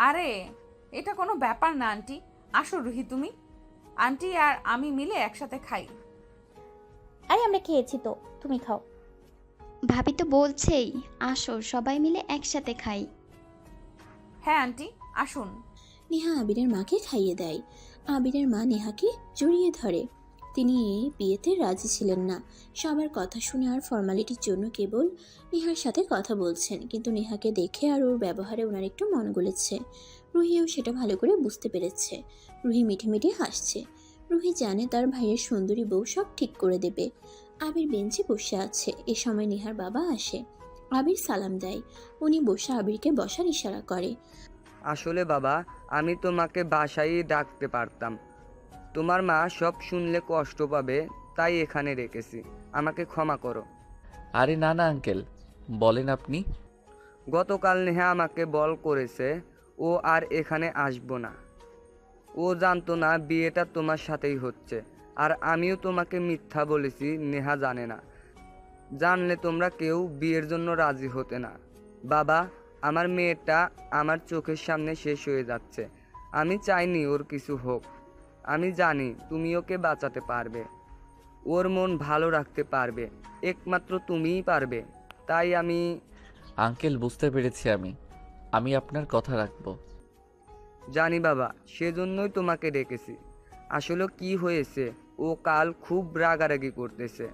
আরে এটা কোনো ব্যাপার না আন্টি, আসো রুহি তুমি। আন্টি আর আমি মিলে একসাথে খাই। আরে আমরা খেয়েছি তো, তুমি খাও। ভাবি তো বলছেই আসো সবাই মিলে একসাথে খাই। হ্যাঁ আন্টি আসুন। নেহা আবিরের মাকে খাইয়ে দেয়। আবিরের মা নেহাকে জড়িয়ে ধরে। তিনি এই বিয়েতে রাজি ছিলেন না। সবার কথা শুনে আর ফর্মালিটির জন্য কেবল নেহার সাথে কথা বলছেন, কিন্তু নেহাকে দেখে আর ওর ব্যবহারে ওনার একটু মন গলেছে। রুহিও সেটা ভালো করে বুঝতে পেরেছে। রুহি মিঠে মিঠে হাসছে। রুহি জানে তার ভাইয়ের সুন্দরী বউ সব ঠিক করে দেবে। আবির বেঞ্চে বসে আছে। এ সময় নেহার বাবা আসে। আবির সালাম দেয়। উনি বসে আবিরকে বসার ইশারা করে। আসলে বাবা, আমি তোমাকে বাসায় ডাকতে পারতাম। তোমার মা সব শুনলে কষ্ট পাবে, তাই এখানে রেখেছি। আমাকে ক্ষমা করো। আরে না না আঙ্কেল, বলেন আপনি। গতকাল নেহা আমাকে বল করেছে ও আর এখানে আসবো না। ও জানতো না বিয়েটা তোমার সাথেই হচ্ছে, আর আমিও তোমাকে মিথ্যা বলেছি। নেহা জানে না, জানলে তোমরা কেউ বিয়ের জন্য রাজি হতে না। বাবা, আমার মেয়েটা আমার চোখের সামনে শেষ হয়ে যাচ্ছে। আমি চাইনি ওর কিছু হোক। আমি জানি তুমি ওকে বাঁচাতে পারবে, ওর মন ভালো রাখতে পারবে, একমাত্র তুমিই পারবে। তাই আমি আঙ্কেল বুঝতে পেরেছি, আমি আপনার কথা রাখবো। জানি বাবা, সেজন্যই তোমাকে ডেকেছি। আসলে কি হয়েছে, ও কাল খুব রাগারাগি করতেছে।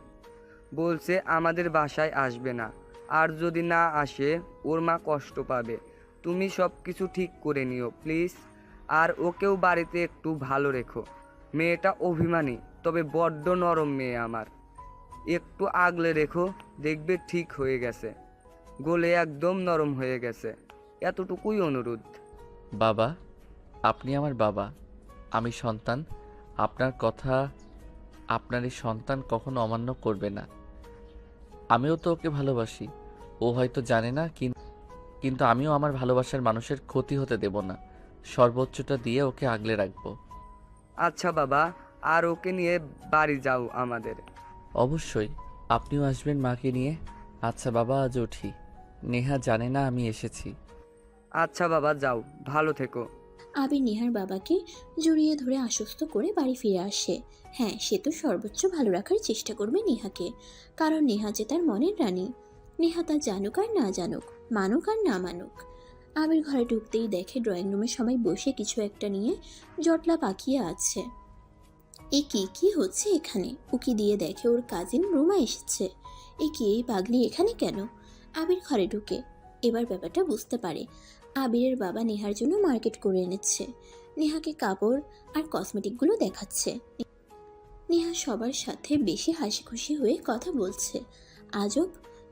বলছে আমাদের বাসায় আসবে না, আর যদি না আসে ওর মা কষ্ট পাবে। তুমি সব কিছু ঠিক করে নিও প্লিজ, আর ওকেও বাড়িতে একটু ভালো রেখো। মেয়েটা অভিমানী, তবে বড্ড নরম মেয়ে আমার। একটু আগলে রেখো, দেখবে ঠিক হয়ে গেছে। গলে একদম নরম হয়ে গেছে। এতটুকুই অনুরোধ। বাবা, আপনি আমার বাবা, আমি সন্তান। আপনার কথা আপনার এই সন্তান কখনো অমান্য করবে না। আমিও তো ওকে ভালোবাসি, ও হয়তো জানে না, কিন্তু আমিও আমার ভালোবাসার মানুষের ক্ষতি হতে দেব না। সর্বোচ্চটা দিয়ে ওকে আগলে রাখবো। আচ্ছা বাবা, আর ওকে নিয়ে বাড়ি যাও আমাদের। অবশ্যই, আপনিও আসবেন মাকে নিয়ে। আচ্ছা বাবা, আজ উঠি। নেহা জানে না আমি এসেছি। আচ্ছা বাবা, যাও, ভালো থেকো। আবির নেহার বাবাকে জড়িয়ে ধরে আশ্বস্ত করে বাড়ি ফিরে আসে। হ্যাঁ, সে তো সর্বোচ্চ ভালো রাখার চেষ্টা করবে নেহাকে, কারণ নেহা যে তার মনের রানী। নেহা তা জানুক আর না জানুক, মানুক আর না মানুক। আবির ঘরে ঢুকতেই দেখে ড্রয়িং রুমে সবাই বসে কিছু একটা নিয়ে জটলা পাকিয়ে আছে। এ কি হচ্ছে এখানে? উকি দিয়ে দেখে ওর কাজিন রুমা এসেছে। এই পাগলি এখানে কেন? আবির ঘরে ঢুকে এবার ব্যাপারটা বুঝতে পারে। আবিরের বাবা নেহার জন্য মার্কেট করে এনেছে। নেহাকে কাপড় আর কসমেটিকগুলো দেখাচ্ছে। নেহা সবার সাথে বেশি হাসি খুশি হয়ে কথা বলছে। আজব,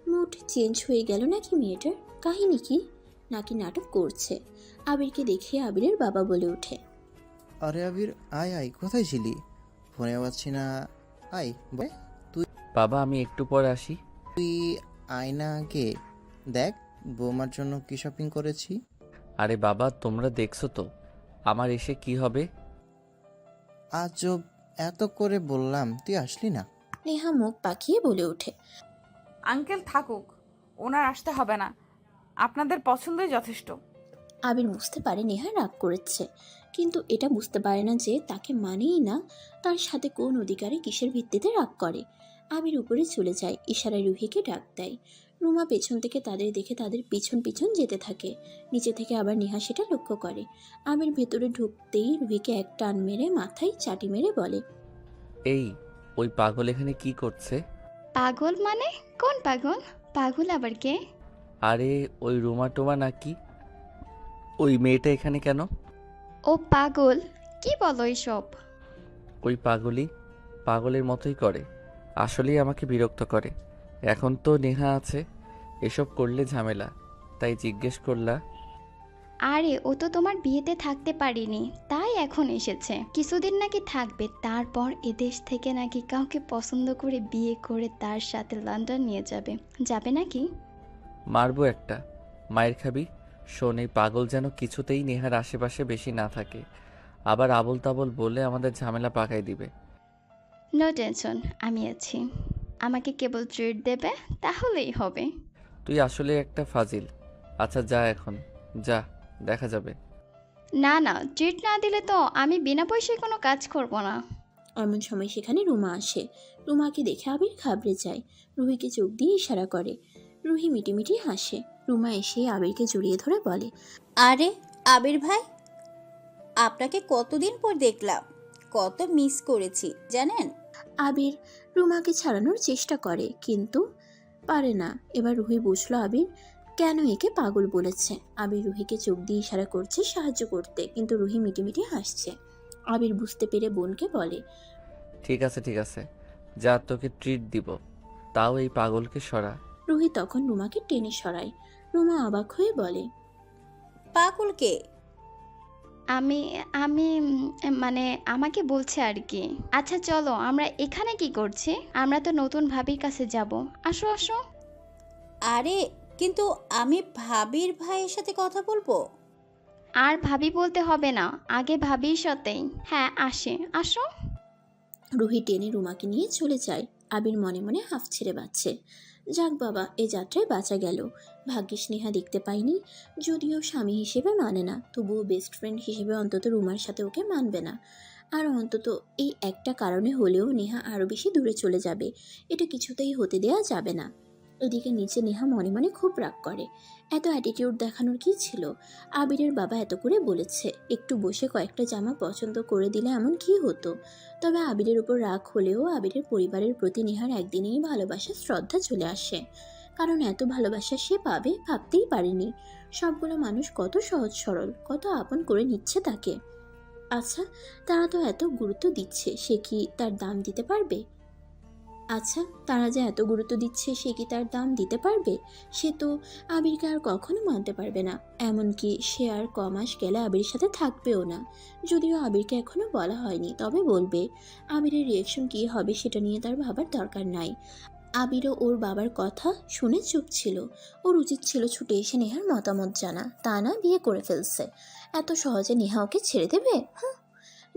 মুড চেঞ্জ হয়ে গেল নাকি মেয়েটার? কাহিনী কি? নাকি নাটক করছে? আবিরকে দেখে আবিরের বাবা বলে ওঠে, আরে আবির, আয় আয়, কোথায় ছিলি? ফোনে পাচ্ছি না। আয় বয়, বাবা, আমি একটু পর আসি। তুই আয় না আগে, দেখ বৌমার জন্য কি শপিং করেছি। আরে বাবা, তোমরা দেখছো তো আমার এসে কি হবে? আজব, এত করে বললাম তুই আসলি না। নেহা মুখ পাকিয়ে বলে ওঠে, আঙ্কেল থাকুক, ওনার আসতে হবে না, আপনাদের পছন্দই যথেষ্ট। আবির বুঝতে পারে নেহা রাগ করেছে, কিন্তু এটা বুঝতে পারে না যে তাকে মানেই না তার সাথে কোন অধিকারে কিসের ভিত্তিতে রাগ করে। আবির উপরে চলে যায়, ইশারায় রুহিকে ডাক দেয়। রুমা পেছন থেকে তাদের দেখে তাদের পিছন পিছন যেতে থাকে। নিচে থেকে আবার নেহা সেটা লক্ষ্য করে। আবির ভেতরে ঢুকতেই রুহিকে এক টান মেরে মাথায় চাটি মেরে বলে, এই, ওই পাগল এখানে কি করছে? পাগল মানে? কোন পাগল? পাগল আবার কে? আরে ওই রুমা টোমা নাকি? ওই মেয়েটা এখানে কেন? ও পাগল? কি বলো এসব? ওই পাগলই পাগলের মতোই করে, আসলেই আমাকে বিরক্ত করে। এখন তো নেহা আছে, এসব করলে ঝামেলা, তাই জিজ্ঞেস করলা। আরে ও তো তোমার বিয়েতে থাকতে পারিনি, তাই এখন এসেছে। কিছুদিন নাকি থাকবে, তারপর এদেশ থেকে নাকি কাউকে পছন্দ করে বিয়ে করে তার সাথে লন্ডন নিয়ে যাবে। যাবে নাকি? মারবো একটা, মায়ের খাবি। শোন, এই পাগল যেন কিছুতেই নেহার আশেপাশে বেশি না থাকে, আবার আবল তাবল বলে আমাদের ঝামেলা পাকাই দিবে। নো টেনশন, আমি আছি। আমাকে কেবল ট্রিট দেবে, তাহলেই হবে। তুই আসলে একটা ফাজিল। আচ্ছা যা এখন, যা, দেখা যাবে। না না, ট্রিট না দিলে তো আমি বিনা পয়সায় কোনো কাজ করব না। এমন সময় সেখানে রুমা আসে। রুমাকে দেখে আবির ঘাবড়ে যায়। রুহিকে চোখ দিয়ে ইশারা করে। রুহি মিটিমিটি হাসে। রুমা এসে আবিরকে জড়িয়ে ধরে বলে, আরে আবির ভাই, আপনাকে কতদিন পর দেখলাম, কত মিস করেছি জানেন। আবির রুমাকে ছাড়ানোর চেষ্টা করে কিন্তু পারে না। এবার রুহি বুঝলো আবির কেন একে পাগল বলেছে। আবির রুহিকে চোখ দিয়ে ইশারা করছে সাহায্য করতে, কিন্তু রুহি মিটিমিটি হাসছে। আবির বুঝতে পেরে বোনকে বলে, ঠিক আছে ঠিক আছে, যা, তোকে ট্রিট দিব, তাও এই পাগলকে সরা। রুহি তখন রুমাকে টেনে সরায়। রুমা অবাক হয়ে বলে, পাগলকে? আমি আমি মানে আমাকে বলছে আর কি। আচ্ছা চলো, আমরা এখানে কি করছি? আমরা তো নতুন ভাবির কাছে যাব। আসো আসো। আরে কিন্তু আমি ভাবির ভাইয়ের সাথে কথা বলবো। আর ভাবি বলতে হবে না, আগে ভাবির সাথেই। হ্যাঁ আসে, আসো। রুহি টেনে রুমাকে নিয়ে চলে যায়। আবির মনে মনে হাফ ছেড়ে বাঁচছে। যাক বাবা, এই যাত্রায় বাঁচা গেল। ভাগ্যিস নেহা দেখতে পাইনি। যদিও স্বামী হিসেবে মানে না, তবুও বেস্ট ফ্রেন্ড হিসেবে অন্তত রুমার সাথে ওকে মানবে না। আর অন্তত এই একটা কারণে হলেও নেহা আরও বেশি দূরে চলে যাবে। এটা কিছুতেই হতে দেয়া যাবে না। এদিকে নিচে নেহা মনে মনে খুব রাগ করে। এত অ্যাটিটিউড দেখানোর কি ছিল? আবিরের বাবা এত করে বলেছে, একটু বসে কয়েকটা জামা পছন্দ করে দিলে এমন কি হতো? তবে আবিরের উপর রাগ হলেও আবিরের পরিবারের প্রতি নেহার একদিনেই ভালোবাসা শ্রদ্ধা চলে আসে। কারণ এত ভালোবাসা সে পাবে ভাবতেই পারেনি। সবগুলো মানুষ কত সহজ সরল, কত আপন করে নিচ্ছে তাকে। আচ্ছা, তারা তো এত গুরুত্ব দিচ্ছে, সে কি তার দাম দিতে পারবে? তারা যে এত গুরুত্ব দিচ্ছে, সে কি তার দাম দিতে পারবে? সে তো আবিরকে আর কখনো মানতে পারবে না। এমনকি সে আর কমাস গেলে আবিরের সাথে থাকবেও না। যদিও আবিরকে এখনো বলা হয়নি, তবে বলবে। আবিরের রিয়েকশন কী হবে সেটা নিয়ে তার ভাবার দরকার নাই। আবিরও ওর বাবার কথা শুনে চুপ ছিল। ওর উচিত ছিল ছুটে এসে নেহার মতামত জানা, তা না বিয়ে করে ফেলছে। এত সহজে নেহা ওকে ছেড়ে দেবে?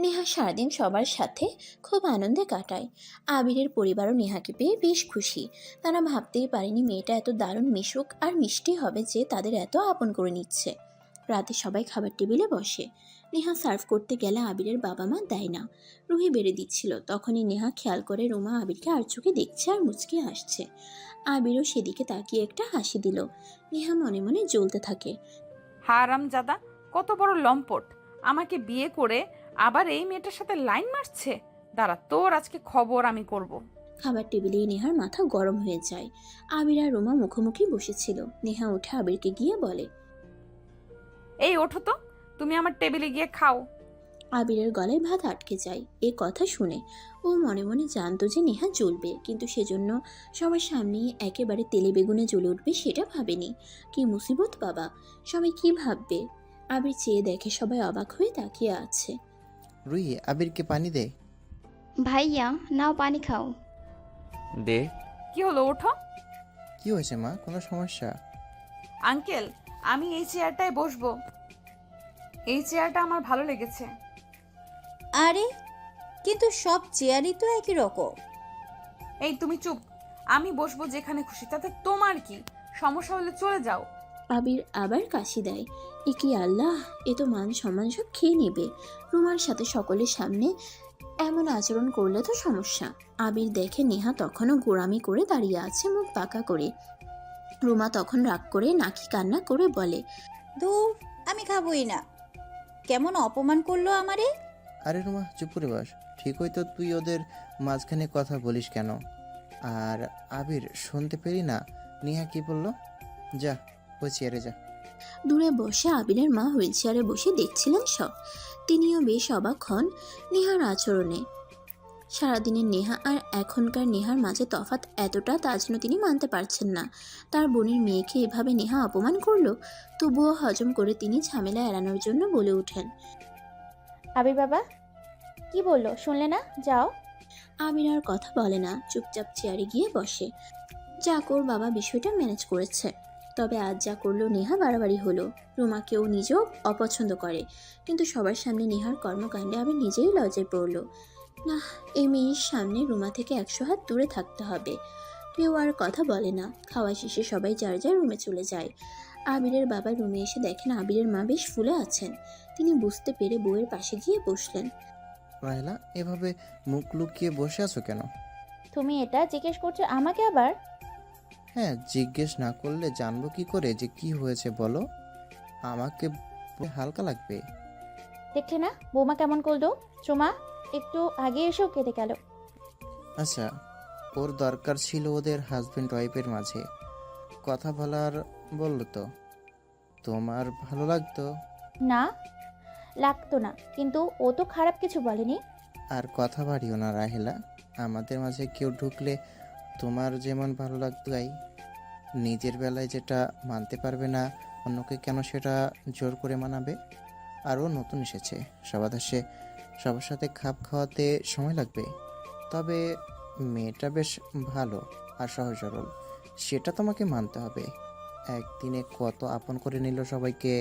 নেহা সারাদিন সবার সাথে খুব আনন্দে কাটায়। আবিরের পরিবারও নেহাকে পেয়ে বেশ খুশি। তারা ভাবতেই পারেনি মেয়েটা এত দারুণ মিশুক আর মিষ্টি হবে যে তাদের এত আপন করে নিচ্ছে। রাতে সবাই খাবার টেবিলে বসে। নেহা সার্ভ করতে গেলে আবিরের বাবা মা দেয় না। রুহি বেড়ে দিচ্ছিল, তখনই নেহা খেয়াল করে রুমা আবিরকে আর চোখে দেখছে আর মুচকি হাসছে। আবিরও সেদিকে তাকিয়ে একটা হাসি দিল। নেহা মনে মনে জ্বলতে থাকে। হারামজাদা, কত বড় লম্পট! আমাকে বিয়ে করে আবার এই মেয়েটার সাথে লাইন মারছে। দাঁড়া, তোর আজকে খবর আমি করব। খাবার টেবিলে নেহার মাথা গরম হয়ে যায়। আবির আর রোমা মুখোমুখি বসেছিল। নেহা উঠে আবিরকে গিয়ে বলে, এই ওঠো তো, তুমি আমার টেবিলে গিয়ে খাও। আবিরের গলায় ভাত আটকে যায়। এ কথা শুনে ও মনে মনে জানতো যে নেহা জ্বলবে, কিন্তু সেজন্য সবার সামনেই একেবারে তেলে বেগুনে জ্বলে উঠবে সেটা ভাবেনি। কি মুসিবত বাবা, সবাই কি ভাববে? আবির চেয়ে দেখে সবাই অবাক হয়ে তাকিয়ে আছে। রুহি, আবিরকে পানি দে। ভাইয়া নাও পানি খাও। দে। কি হলো, ওঠো। কি হয়েছে মা, কোনো সমস্যা? আঙ্কেল, আমি এই চেয়ারটায় বসবো। এই চেয়ারটা আমার ভালো লেগেছে। আরে কিন্তু সব চেয়ারই তো একই রকম। এই তুমি চুপ। আমি বসবো যেখানে খুশি, তাতে তোমার কি? সমস্যা হলে চলে যাও। আবির আবার কাশি দেয়। এ কি আল্লাহ, এ তো মান সম্মান সব খেয়ে নেবে। রুমার সাথে সকলের সামনে এমন আচরণ করলে তো সমস্যা। আবির দেখে নেহা তখনও গোড়ামি করে দাঁড়িয়ে আছে মুখ বাঁকা করে। রুমা তখন রাগ করে নাকি কান্না করে বলে, দূর, আমি খাবোই না। কেমন অপমান করলো আমারে। আরে রুমা, চুপ করে বস। ঠিক হয়তো তুই ওদের মাঝখানে কথা বলিস কেন? আর আবির, শুনতে পেলি না নেহা কি বললো? যা, ওই চেয়ারে যা। দূরে বসে আবিরের মা হুইল চেয়ারে বসে দেখছিলেন সব। তিনিও বেশ অবাক হন নেহার আচরণে। সারাদিনের নেহা আর এখনকার নেহার মাঝে তফাৎ এতটা, তা যেন তিনি মানতে পারছেন না। তার বোনের মেয়েকে এভাবে নেহা অপমান করলো, তবুও হজম করে তিনি ঝামেলা এড়ানোর জন্য বলে ওঠেন, আবির বাবা কি বললো শুনলে না? যাও। আবির আর কথা বলে না, চুপচাপ চেয়ারে গিয়ে বসে। যাক, ওর বাবা বিষয়টা ম্যানেজ করেছে। তবে আজ যা করলো নেহা বাড়াবাড়ি হলো। রুমাকেও নিজেও অপছন্দ করে, কিন্তু সবার সামনে নেহার কর্মকাণ্ডে আবির নিজেই লজ্জায় পড়ল। না, এই মেয়ের সামনে রুমা থেকে 100 হাত দূরে থাকতে হবে। কেউ আর কথা বলে না। খাওয়া শেষে সবাই যার যার রুমে চলে যায়। আবিরের বাবা রুমে এসে দেখেন আবিরের মা বেশ ফুলে আছেন। তিনি বুঝতে পেরে বউয়ের পাশে গিয়ে বসলেন। রাহেলা, এভাবে মুখ লুকিয়ে বসে আছো কেন? তুমি এটা জিজ্ঞেস করছো আমাকে আবার? হ্যাঁ, জিজ্ঞেস না করলে জানবো কি করে যে কি হয়েছে বলো? আমাকে হালকা লাগবে। দেখলে না বৌমা কেমন করলো? চুমা একটু আগে এসেও কেঁদে গেল। আচ্ছা, ওর দরকার ছিল ওদের হাজবেন্ড ওয়াইফের মাঝে কথা বলার, বললো তো। তোমার ভালো লাগতো? না, লাগতো না, কিন্তু ও তো খারাপ কিছু বলেনি। আর কথা বাড়িও না রাহেলা। আমাদের মাঝে কেউ ঢুকলে তোমার যেমন ভালো লাগতো তাই। নিজের বেলায় যেটা মানতে পারবে না, অন্যকে কেন সেটা জোর করে মানাবে? আর ও নতুন এসেছে, সবার আসে, সবার সাথে খাপ খাওয়াতে সময় লাগবে। তবে মেয়েটা বেশ ভালো আর সহজ সরল, সেটা তোমাকে মানতে হবে। একদিনে কত আপন করে নিল সবাইকে।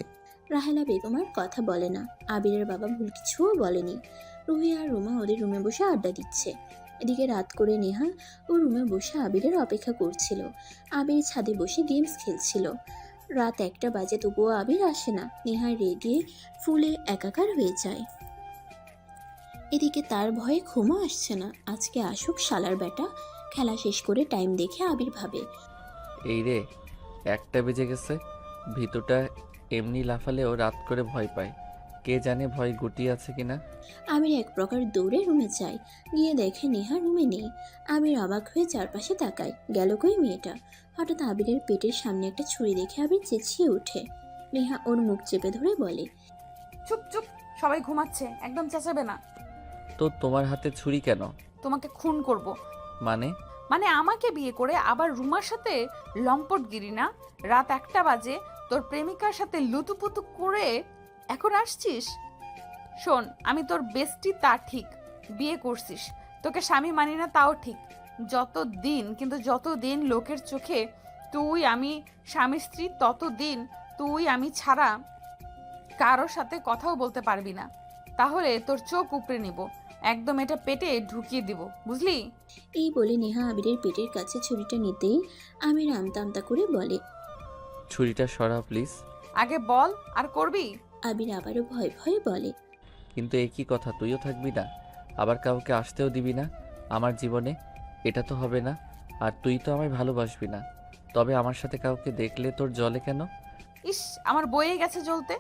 রাহেলা বেগম আর কথা বলে না। আবিরের বাবা ভুল কিছুও বলেনি। রুহি আর রুমা ওদের রুমে বসে আড্ডা দিচ্ছে। এদিকে রাত করে নেহা ও রুমে বসে আবিরের অপেক্ষা করছিল। আবির ছাদে বসে গেমস খেলছিল। রাত 1টা বাজে, তবুও আবির আসে না। নেহা রেগে ফুলে একাকার হয়ে যায়। এদিকে তার ভয়ে ঘুমও আসছে না। আজকে আসুক শালার বেটা। খেলা শেষ করে টাইম দেখে আবির ভাবে, এই রে, 1টা বেজে গেছে। ভিতরটা এমনি লাফালেও রাত করে ভয় পায়। কে জানে ভয় গুটিয়ে আছে কিনা। আবির এক প্রকার দৌড়ে রুমে যায়। গিয়ে দেখে নেহা রুমে নেই। আবির অবাক হয়ে চারপাশে তাকায়, গেল কই মেয়েটা। হঠাৎ আবিরের পেটের সামনে একটা ছুরি দেখে আবির চেঁচিয়ে ওঠে। নেহা ওর মুখ চেপে ধরে বলে, চুপ চুপ, সবাই ঘুমাচ্ছে, একদম চেঁচাবে না। তো তোমার হাতে ছুরি কেন? তোমাকে খুন করব। মানে? মানে আমাকে বিয়ে করে আবার রুমার সাথে লম্পটগিরি না? রাত 1টা বাজে, তোর প্রেমিকার সাথে লুতুপুতু করে এখন আসছিস? শোন, আমি তোর বেস্টি তা ঠিক, বিয়ে করছিস, তোকে স্বামী মানি না তাও ঠিক। যতদিন লোকের চোখে তুই আমি স্বামী স্ত্রী, ততদিন তুই আমি ছাড়া কারোর সাথে কথাও বলতে পারবি না। তাহলে তোর চোখ উপড়ে নিব, একদম এটা পেটে ঢুকিয়ে দিব, বুঝলি? এই বলে নেহা আবিরের পেটের কাছে ছুরিটা নিতেই আমির আমতা আমতা করে বলে, ছুরিটা সরা প্লিজ। আগে বল, আর করবি? আবির আবারও ভয় ভয়ে বলে, কিন্তু একই কথা, তুইও থাকবি না, আবার কাউকে আসতেও দিবি না আমার জীবনে। এটা তো হবে না। আর তুই তো আমায় ভালোবাসবি না, তবে আমার সাথে কাউকে দেখলে তোর জ্বলে কেন? ইস, আমার বয়ে গেছে জ্বলতে।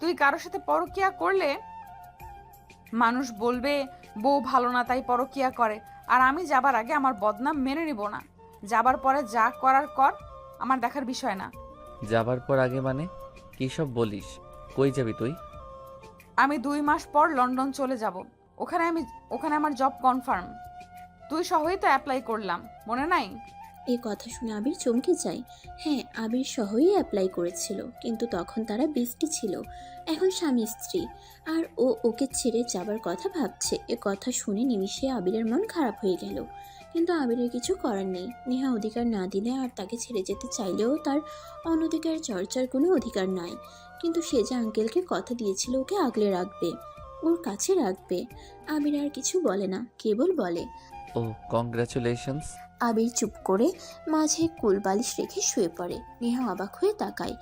তুই কারোর সাথে পরকিয়া করলে মানুষ বলবে বউ ভালো না তাই পরকিয়া করে, আর আমি যাবার আগে আমার বদনাম মেনে নিব না। যাবার পরে যা করার কর, আমার দেখার বিষয় না। যাবার পর আগে মানে কী সব বলিস? কই যাবি তুই? আমি 2 মাস পর লন্ডন চলে যাব। ওখানে আমার জব কনফার্ম। তুই সহই তো অ্যাপ্লাই করলাম, মনে নাই? এই কথা শুনে আবির চমকে যায়। হ্যাঁ, আবির সহই অ্যাপ্লাই করেছিল, কিন্তু তখন তারা বেস্টি ছিল, এখন স্বামী স্ত্রী। আর ও ওকে ছেড়ে যাবার কথা ভাবছে। এ কথা শুনে নিমিষে আবিরের মন খারাপ হয়ে গেল। কিন্তু আবিরের কিছু করার নেই। নেহা অধিকার না দিলে আর তাকে ছেড়ে যেতে চাইলেও তার অনধিকার চর্চার কোনো অধিকার নাই। কিন্তু সে যে আঙ্কেলকে কথা দিয়েছিল ওকে আগলে রাখবে, ওর কাছে রাখবে। আবির আর কিছু বলে না, কেবল বলে, ও কংগ্রাচুলেশনস। আবির চুপ করে মাঝে কুলবালিশ রেখে শুয়ে পড়ে। নেহা অবাক হয়ে তাকায়,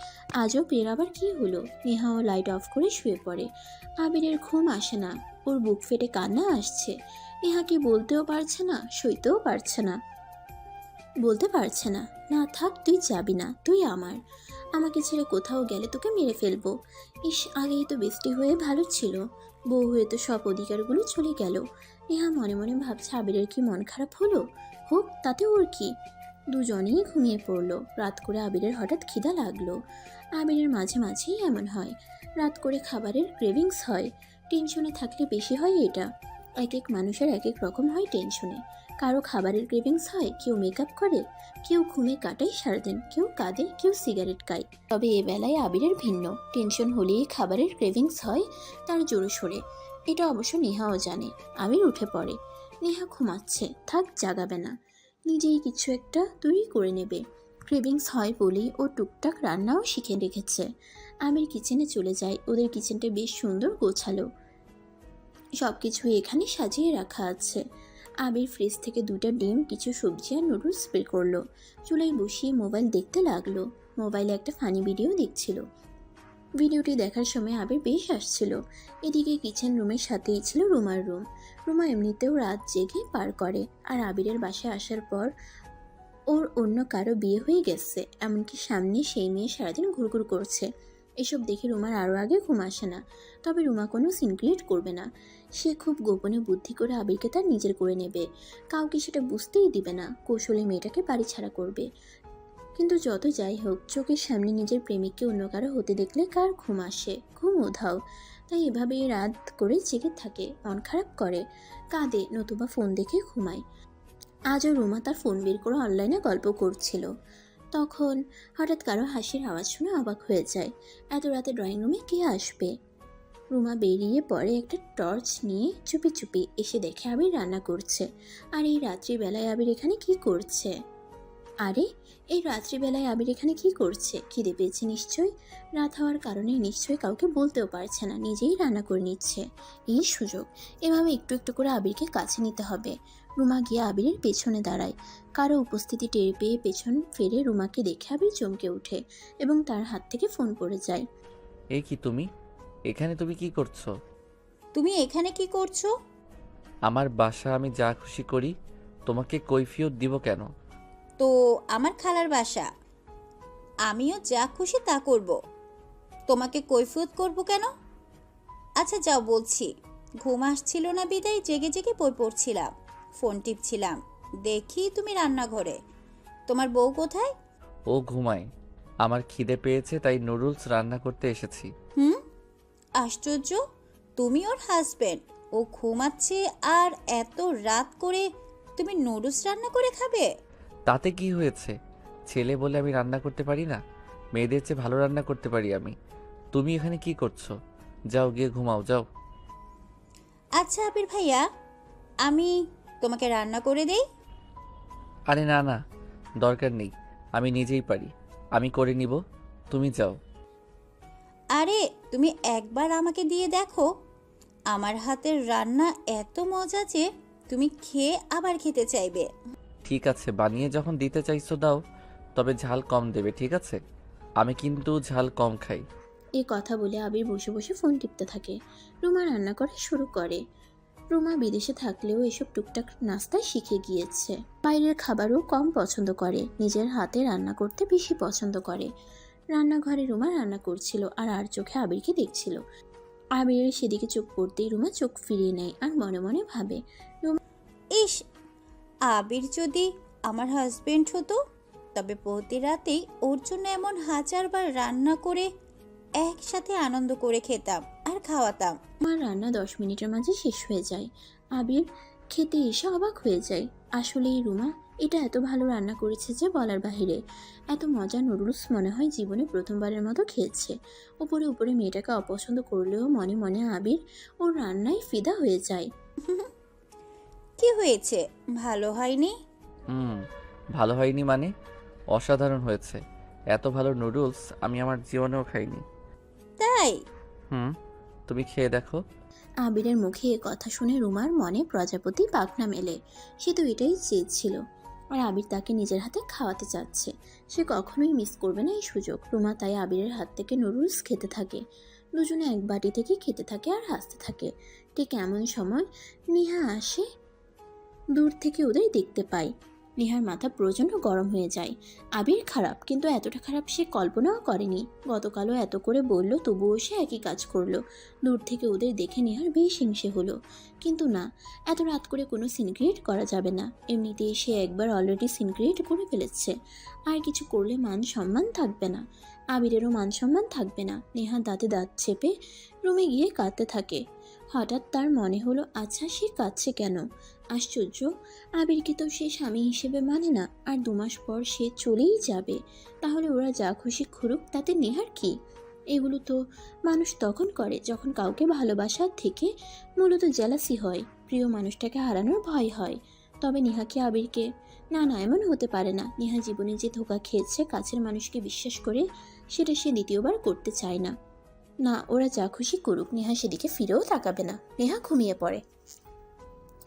আজও বের আবার কি হলো। নেহাও লাইট অফ করে শুয়ে পড়ে। আবিরের ঘুম আসে না, ওর বুক ফেটে কান্না আসছে। নেহাকে বলতেও পারছে না, সইতেও পারছে না, বলতে পারছে না, না থাক, তুই যাবি না, তুই আমার। আমাকে ছেড়ে কোথাও গেলে তোকে মেরে ফেলবো। ইস, আগেই তো বেস্টি হয়ে ভালো ছিল, বউ হয়ে তো সব অধিকারগুলো চলে গেল। নেহা মনে মনে ভাবছে আবিরের কি মন খারাপ হলো? হোক, তাতে ওর কি। দুজনেই ঘুমিয়ে পড়লো। রাত করে আবিরের হঠাৎ খিদা লাগলো। আবিরের মাঝে মাঝেই এমন হয়, রাত করে খাবারের ক্রেভিংস হয়। টেনশনে থাকলে বেশি হয় এটা। এক এক মানুষের এক এক রকম হয় টেনশনে। কারো খাবারের ক্রেভিংস হয়, কেউ মেকআপ করে, কেউ ঘুমে কাটায় সারাদিন, কেউ কাঁদে, কেউ সিগারেট খায়। তবে এ বেলায় আবিরের ভিন্ন। টেনশন হলেই খাবারের ক্রেভিংস হয় তার জোরে সোরে। এটা অবশ্য নেহাও জানে। আবির উঠে পড়ে। নেহা ঘুমাচ্ছে, থাক, জাগাবে না, নিজেই কিছু একটা তৈরি করে নেবে। ক্রেভিংস হয় বলেই ও টুকটাক রান্নাও শিখে রেখেছে। আবির কিচেনে চলে যায়। ওদের কিচেনটা বেশ সুন্দর গোছালো, সব কিছু এখানে সাজিয়ে রাখা আছে। আবির ফ্রিজ থেকে 2টা ডিম, কিছু সবজি আর নুডলস বের করলো। চুলায় বসিয়ে মোবাইল দেখতে লাগলো। মোবাইলে একটা ফানি ভিডিও দেখছিল। ভিডিওটি দেখার সময় আবির বেশ আসছিল। এদিকে কিচেন রুমের সাথেই ছিল রুমার রুম। রুমা এমনিতেও রাত জেগে পার করে, আর আবিরের বাসায় আসার পর ওর অন্য কারো বিয়ে হয়ে গেছে, এমনকি সামনে সেই মেয়ে সারাদিন ঘুরঘুর করছে। এসব দেখে রুমার আরও আগে ঘুম আসে না। তবে রুমা কোনো সিন ক্রিয়েট করবে না। সে খুব গোপনে বুদ্ধি করে আবিরকে তার নিজের করে নেবে। কাউকে সেটা বুঝতেই দিবে না। কৌশলে মেয়েটাকে বাড়ি ছাড়া করবে। কিন্তু যত যাই হোক, চোখের সামনে নিজের প্রেমিককে অন্য কারো হতে দেখলে কার ঘুম আসে? ঘুম উধাও। তাই এভাবেই রাত করে জেগে থাকে, মন খারাপ করে, কাঁদে, নতুবা ফোন দেখে ঘুমায়। আজও রুমা তার ফোন বের করে অনলাইনে গল্প করছিল। তখন হঠাৎ কারো হাসির আওয়াজ শুনে অবাক হয়ে যায়। এত রাতে ড্রয়িং রুমে কে আসবে? রুমা বেরিয়ে পড়ে একটা টর্চ নিয়ে। চুপি চুপি এসে দেখে আবির রান্না করছে। আর এই রাত্রিবেলায় আবির এখানে কি করছে? খিদে পেয়েছে নিশ্চয়ই। রাত হওয়ার কারণে নিশ্চয়ই কাউকে বলতেও পারছে না, নিজেই রান্না করে নিচ্ছে। এই সুযোগ, এভাবে একটু একটু করে আবিরকে কাছে নিতে হবে। রুমা গিয়ে আবিরের পেছনে দাঁড়ায়। কারো উপস্থিতি টের পেয়ে পেছন ফিরে রুমাকে দেখে আবির চমকে ওঠে এবং তার হাত থেকে ফোন পড়ে যায়। এই কি তুমি এখানে? তুমি কি করছো? তুমি এখানে কি করছো? আমার বাসা, আমি যা খুশি করি। তোমাকে কৈফিয়ত দিব কেন? তো আমার খালার বাসা, আমিও যা খুশি তা করব। তোমাকে কৈফিয়ত করব কেন? আচ্ছা যাও বলছি। ঘুম আসছিল না বিদায় জেগে জেগে বই পড়ছিলাম, ফোন টিপছিলাম, দেখি তুমি রান্নাঘরে। তোমার বউ কোথায়? ও ঘুমায়। আমার খিদে পেয়েছে তাই নুডলস রান্না করতে এসেছি। আশ্চর্য, তুমি ওর হাজবেন্ড, ও ঘুমাচ্ছে আর এত রাত করে তুমি নুডলস রান্না করে খাবে? তাতে কি হয়েছে? ছেলে বলে আমি রান্না করতে পারি না? মেয়েদের চেয়ে ভালো রান্না করতে পারি আমি। তুমি এখানে কি করছো? যাও গিয়ে ঘুমাও, যাও। আচ্ছা আবির ভাইয়া, আমি তোমাকে রান্না করে দেই? আরে না না, দরকার নেই, আমি নিজেই পারি, আমি করে নিব, তুমি যাও। আরে তুমি একবার আমাকে দিয়ে দেখো, আমার হাতের রান্না এত মজা যে তুমি খেয়ে আবার খেতে চাইবে। ঠিক আছে, বানিয়ে যখন দিতে চাইছো দাও, তবে ঝাল কম দেবে, ঠিক আছে? আমি কিন্তু ঝাল কম খাই। এই কথা বলে আবির বসে বসে ফোন টিপতে থাকে। রুমা রান্না করা শুরু করে। রুমা বিদেশে থাকলেও এসব টুকটাক নাস্তা শিখে গিয়েছে। বাইরের খাবারও কম পছন্দ করে, নিজের হাতে রান্না করতে বেশি পছন্দ করে। রান্নাঘরে রুমা রান্না করছিল আর চোখে আবিরকে দেখছিল। আবিরের সেদিকে চোখ পড়তেই রুমা চোখ ফিরিয়ে নেয় আর মনে মনে ভাবে, ইস, আবির যদি আমার হাজবেন্ড হতো, তবে প্রতি রাতেই ওর জন্য এমন হাজারবার রান্না করে একসাথে আনন্দ করে খেতাম আর খাওয়াতাম। আমার রান্না 10 মিনিটের মাঝে শেষ হয়ে যায়। আবির খেতে এসে অবাক হয়ে যায়। আসলেই রুমা এটা এত ভালো রান্না করেছে যে বলার বাহিরে। এত মজা নুডলস মনে হয় জীবনে প্রথমবারের মতো খেয়েছে। উপরে উপরে মেয়েটাকে অপছন্দ করলেও মনে মনে আবির ওর রান্নায় ফিদা হয়ে যায়। কি হয়েছে, ভালো হয়নি? ভালো হয়নি মানে? অসাধারণ হয়েছে। এত ভালো নুডলস আমি আমার জীবনেও খাইনি। তাই? তুমি খেয়ে দেখো। আবিরের মুখে এ কথা শুনে রুমার মনে প্রজাপতি পাখনা মেলে। সে তো এটাই চেয়েছিল, আর আবির তাকে নিজের হাতে খাওয়াতে চাচ্ছে। সে কখনোই মিস করবে না এই সুযোগ। রুমা তাই আবিরের হাত থেকে নুডলস খেতে থাকে। দুজনে এক বাটি থেকে খেতে থাকে আর হাসতে থাকে। ঠিক এমন সময় নেহা আসে। দূর থেকে ওদের দেখতে পায়। নেহার মাথা প্রচণ্ড গরম হয়ে যায়। আবির খারাপ, কিন্তু এতটা খারাপ সে কল্পনাও করেনি। গতকালও এত করে বলল, তবুও সে একই কাজ করলো। দূর থেকে ওদের দেখে নেহার বেশ হিংসে হলো। কিন্তু না, এত রাত করে কোনো সিন ক্রিয়েট করা যাবে না। এমনিতেই সে একবার অলরেডি সিন ক্রিয়েট করে ফেলেছে। আর কিছু করলে মান সম্মান থাকবে না, আবিরেরও মান সম্মান থাকবে না। নেহা দাঁতে দাঁত চেপে রুমে গিয়ে কাঁদতে থাকে। হঠাৎ তার মনে হলো, আচ্ছা সে কাঁদছে কেন? আশ্চর্য, আবিরকে তো সে স্বামী হিসেবে মানে না, আর 2 মাস পর সে চলেই যাবে। তাহলে ওরা যা খুশি করুক, তাতে নেহার কি? এগুলো তো মানুষ তখন করে যখন কাউকে ভালোবাসার থেকে মূলত জেলাসি হয়, প্রিয় মানুষটাকে হারানোর ভয় হয়। তবে নেহা কি আবিরকে? না না, এমন হতে পারে না। নেহা জীবনে যে ধোঁকা খেয়েছে কাছের মানুষকে বিশ্বাস করে, সেটা সে দ্বিতীয়বার করতে চায় না। না, ওরা যা খুশি করুক, নেহা সেদিকে ফিরেও তাকাবে না। নেহা ঘুমিয়ে পড়ে।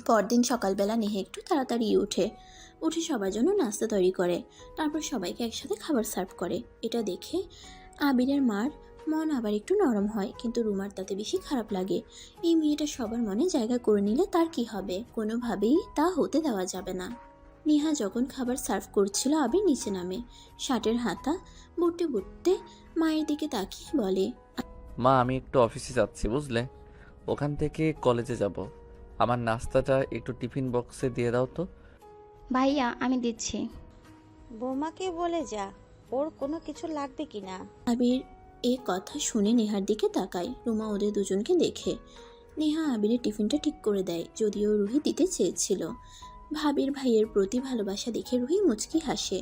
পরদিন সকালবেলা নেহা একটু তাড়াতাড়ি উঠে সবার জন্য নাস্তা তৈরি করে, তারপর সবাইকে একসাথে খাবার সার্ভ করে। এটা দেখে আবিরের মার মন আবার একটু নরম হয়, কিন্তু রুমার তাতে বেশি খারাপ লাগে। এই মেয়েটা সবার মনে জায়গা করে নিলে তার কি হবে? কোনোভাবেই তা হতে দেওয়া যাবে না। নেহা যখন খাবার সার্ভ করছিল আবির নিচে নামে, শার্টের হাতা বুটতে বুটতে মায়ের দিকে তাকিয়ে বলে, মা আমি একটু অফিসে যাচ্ছি বুঝলে, ওখান থেকে কলেজে যাব। আমার নাস্তাটা একটু টিফিন বক্সে দিয়ে দাও তো। ভাইয়া আমি দিচ্ছি। বৌমাকে বলে যা ওর কোনো কিছু লাগবে কিনা। আবির এ কথা শুনে নেহার দিকে তাকায়। রুমা ওদের দুজনকে দেখে নেহা আবিরের টিফিনটা ঠিক করে দেয়, যদিও রুহি দিতে চেয়েছিল। ভাবির ভাইয়ের প্রতি ভালোবাসা দেখে রুহি মুচকি হাসে।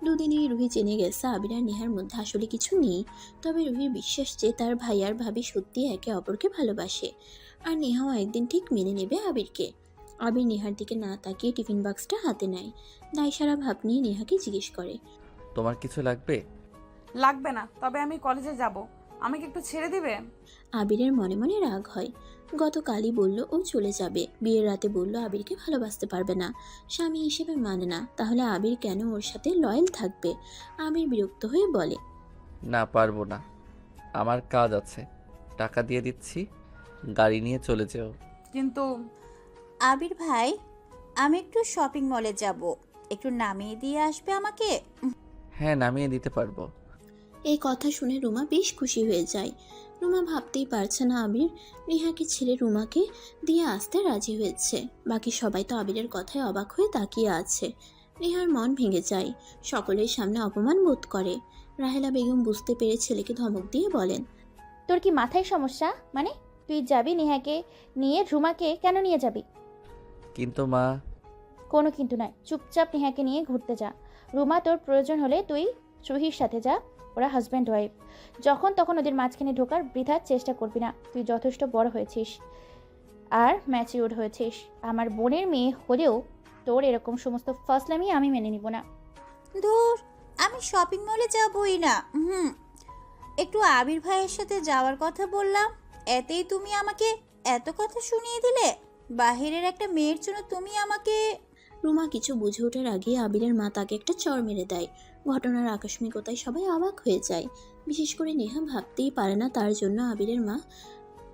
দুদিনেই রুহি জেনে গেছে আবির আর নেহার মধ্যে আসলে কিছু নেই, তবে রুহির বিশ্বাস যে তার ভাই আর ভাবি সত্যি একে অপরকে ভালোবাসে, আর নেহাও একদিন ঠিক মেনে নেবে আবিরকে। আবির নেহার দিকে না তাকিয়ে টিফিন বক্সটা হাতে নেয়। দায়সারা ভাব নিয়ে নেহাকে জিজ্ঞেস করে, তোমার কিছু লাগবে? লাগবে না, তবে আমি কলেজে যাব, আমাকে একটু ছেড়ে দিবে? আবিরের মনে মনে রাগ হয়। গতকালই বলল ও চলে যাবে, বিয়ের রাতে বলল আবিরকে ভালোবাসতে পারবে না, স্বামী হিসেবে মানে না, তাহলে আবির কেন ওর সাথে লয়াল থাকবে? আবির বিরক্ত হয়ে বলে, না পারবো না, আমার কাজ আছে, টাকা দিয়ে দিচ্ছি, গাড়ি নিয়ে চলে যেও। কিন্তু আবির ভাই আমি একটু শপিং মলে যাব, একটু নামিয়ে দিয়ে আসবে আমাকে। হ্যাঁ নামিয়ে দিতে পারবো। এই কথা শুনে রুমা বেশ খুশি হয়ে যায়। রুমা ভাবতেই পারছে না আবির নেহাকে ছেড়ে রুমাকে দিয়ে আসতে রাজি হয়েছে। বাকি সবাই তো আবিরের কথায় অবাক হয়ে তাকিয়ে আছে। নেহার মন ভেঙে যায়, সকলের সামনে অপমান বোধ করে। রাহেলা বেগম বুঝতে পেরে ছেলেকে ধমক দিয়ে বলেন, তোর কি মাথায় সমস্যা? মানে তুই যাবি নেহাকে নিয়ে, রুমাকে কেন নিয়ে যাবি? কিন্তু মা। কোনো কিন্তু নয়, চুপচাপ নেহাকে নিয়ে ঘুরতে যা। রুমা তোর প্রয়োজন হলে তুই রুহির সাথে যা, ওরা হাজব্যান্ড ওয়াইফ, যখন তখন ওদের মাঝখানে ঢোকার বৃথা চেষ্টা করবি না। তুই যথেষ্ট বড় হয়েছিস আর ম্যাচিউরড হয়েছিস। আমার বোনের মেয়ে হলেও তোর এরকম সমস্ত ফাসলামি আমি মেনে নিব না। দূর, আমি শপিং মলে যাবই না। একটু আবির ভাইয়ের সাথে যাওয়ার কথা বললাম, এতেই তুমি আমাকে এত কথা শুনিয়ে দিলে। বাহিরের একটা মেয়ের জন্য তুমি আমাকে। রুমা কিছু বুঝে ওঠার আগে আবিরের মা তাকে একটা চড় মেরে দেয়। ঘটনার আকস্মিকতায় সবাই অবাক হয়ে যায়, বিশেষ করে নেহা ভাবতেই পারে না তার জন্য আবিরের মা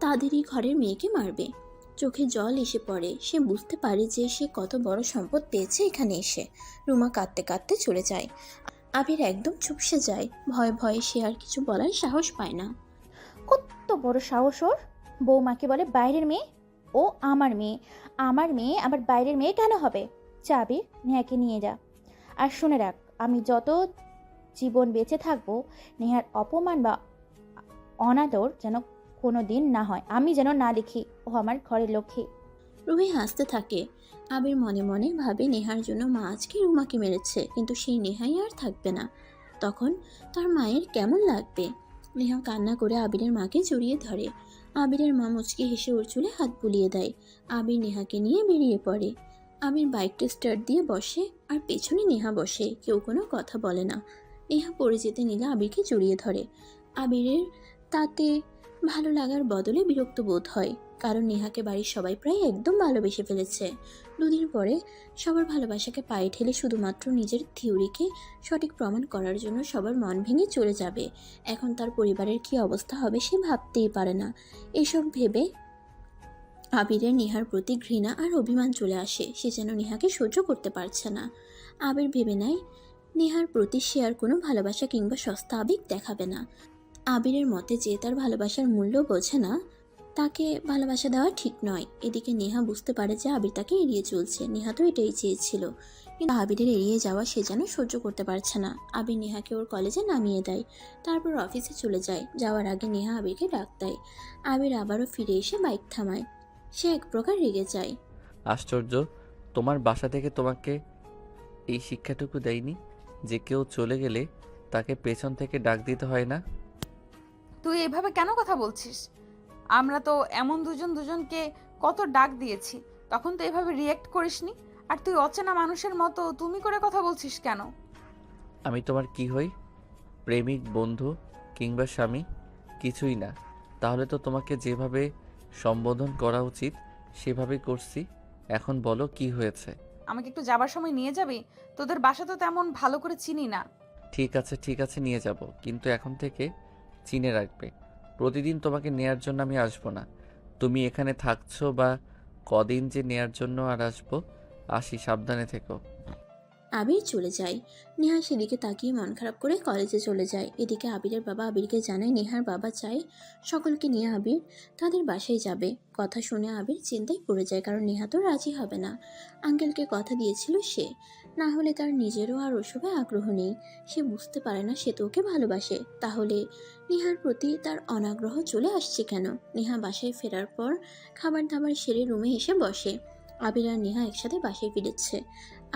তাদেরই ঘরের মেয়েকে মারবে। চোখে জল এসে পড়ে, সে বুঝতে পারে যে সে কত বড় সম্পদ পেয়েছে এখানে এসে। রুমা কাঁদতে কাঁদতে চলে যায়। আবির একদম চুপসে যায়, ভয়ে ভয়ে সে আর কিছু বলার সাহস পায় না। কত বড় সাহস ওর! বৌমাকে বলে বাইরের মেয়ে। ও আমার মেয়ে, আমার মেয়ে আবার বাইরের মেয়ে কেন হবে? চাবি নেহাকে নিয়ে যা। আর শুনে রাখ, আমি যত জীবন বেঁচে থাকবো নেহার অপমান বা অনাদর যেন কোনো দিন না হয়, আমি যেন না দেখি। ও আমার ঘরের লক্ষ্মী। রুহি হাসতে থাকে। আবির মনে মনে ভাবে নেহার জন্য মা আজকে রুমাকে মেরেছে, কিন্তু সেই নেহাই আর থাকবে না। তখন তার মায়ের কেমন লাগবে? নেহা কান্না করে আবিরের মাকে জড়িয়ে ধরে। আবিরের মা মুচকি হেসে ওর চুলে হাত বুলিয়ে দেয়। আবির নেহাকে নিয়ে বেরিয়ে পড়ে। আবির বাইকটা স্টার্ট দিয়ে বসে, আর পেছনে নেহা বসে। কেউ কোনো কথা বলে না। নেহা পড়ে যেতে নিলে আবিরকে জড়িয়ে ধরে। আবিরের তাতে ভালো লাগার বদলে বিরক্ত বোধ হয়, কারণ নেহাকে বাড়ির সবাই প্রায় একদম ভালোবেসে ফেলেছে। দুদিন পরে সবার ভালোবাসাকে পায়ে ঠেলে শুধুমাত্র নিজের থিওরিকে সঠিক প্রমাণ করার জন্য সবার মন ভেঙে চলে যাবে। এখন তার পরিবারের কি অবস্থা হবে সে ভাবতেই পারে না। এসব ভেবে আবিরের নেহার প্রতি ঘৃণা আর অভিমান চলে আসে। সে যেন নেহাকে সহ্য করতে পারছে না। আবির ভেবে নেয় নেহার প্রতি সে আর কোনো ভালোবাসা কিংবা সস্তা আবেগ দেখাবে না। আবিরের মতে যে তার ভালোবাসার মূল্য বোঝে না, তাকে ভালোবাসা দেওয়া ঠিক নয়। এদিকে নেহা বুঝতে পারে যে আবির তাকে এড়িয়ে চলছে। নেহা তো এটাই চেয়েছিল, কিন্তু আবিরের এড়িয়ে যাওয়া সে যেন সহ্য করতে পারছে না। আবির নেহাকে ওর কলেজে নামিয়ে দেয়, তারপর অফিসে চলে যায়। যাওয়ার আগে নেহা আবিরকে ডাক দেয়। আবির আবারও ফিরে এসে বাইক থামায়। সে এক প্রকার রেগে যায়। আশ্চর্য, তোমার বাসা থেকে তোমাকে এই শিক্ষাটুকু দেয়নি যে কেউ চলে গেলে তাকে পেছন থেকে ডাক দিতে হয় না? তুই এভাবে কেন কথা বলছিস? আমরা তো এমন দুজন দুজনকে কত ডাক দিয়েছি, তখন তো এভাবে রিয়েক্ট করিসনি। আর তুই অচেনা মানুষের মতো তুমি করে কথা বলছিস কেন? আমি তোমার কি হই? প্রেমিক, বন্ধু কিংবা স্বামী? কিছুই না। তাহলে তো তোমাকে যেভাবে সম্বোধন করা উচিত সেভাবেই করছি। এখন বলো কি হয়েছে? আমাকে একটু যাবার সময় নিয়ে যাবি? তোদের বাসা তো তেমন ভালো করে চিনি না। ঠিক আছে নিয়ে যাব, কিন্তু এখন থেকে চিনে রাখবে প্রতিদিন তোমাকে নেয়ার জন্য আমি আসবো না। তুমি এখানে থাকছো বা কদিন যে নেয়ার জন্য আর আসবো। আসি, সাবধানে থেকো। আবির চলে যায়। নেহা সেদিকে তাকিয়ে মন খারাপ করে কলেজে চলে যায়। এদিকে আবিরের বাবা আবিরকে জানায় নেহার বাবা চায় সকলকে নিয়ে আবির তাদের বাসায় যাবে। কথা শুনে আবির চিন্তায় পড়ে যায়, কারণ নেহা তো রাজি হবে না। আঙ্কেলকে কথা দিয়েছিল সে, না হলে তার নিজেরও আর ওসবে আগ্রহ নেই। সে বুঝতে পারে না সে তো ওকে ভালোবাসে, তাহলে নেহার প্রতি তার অনাগ্রহ চলে আসছে কেন। নেহা বাসায় ফেরার পর খাবার দাবার সেরে রুমে এসে বসে। আবির আর নেহা একসাথে বাসায় ফিরেছে।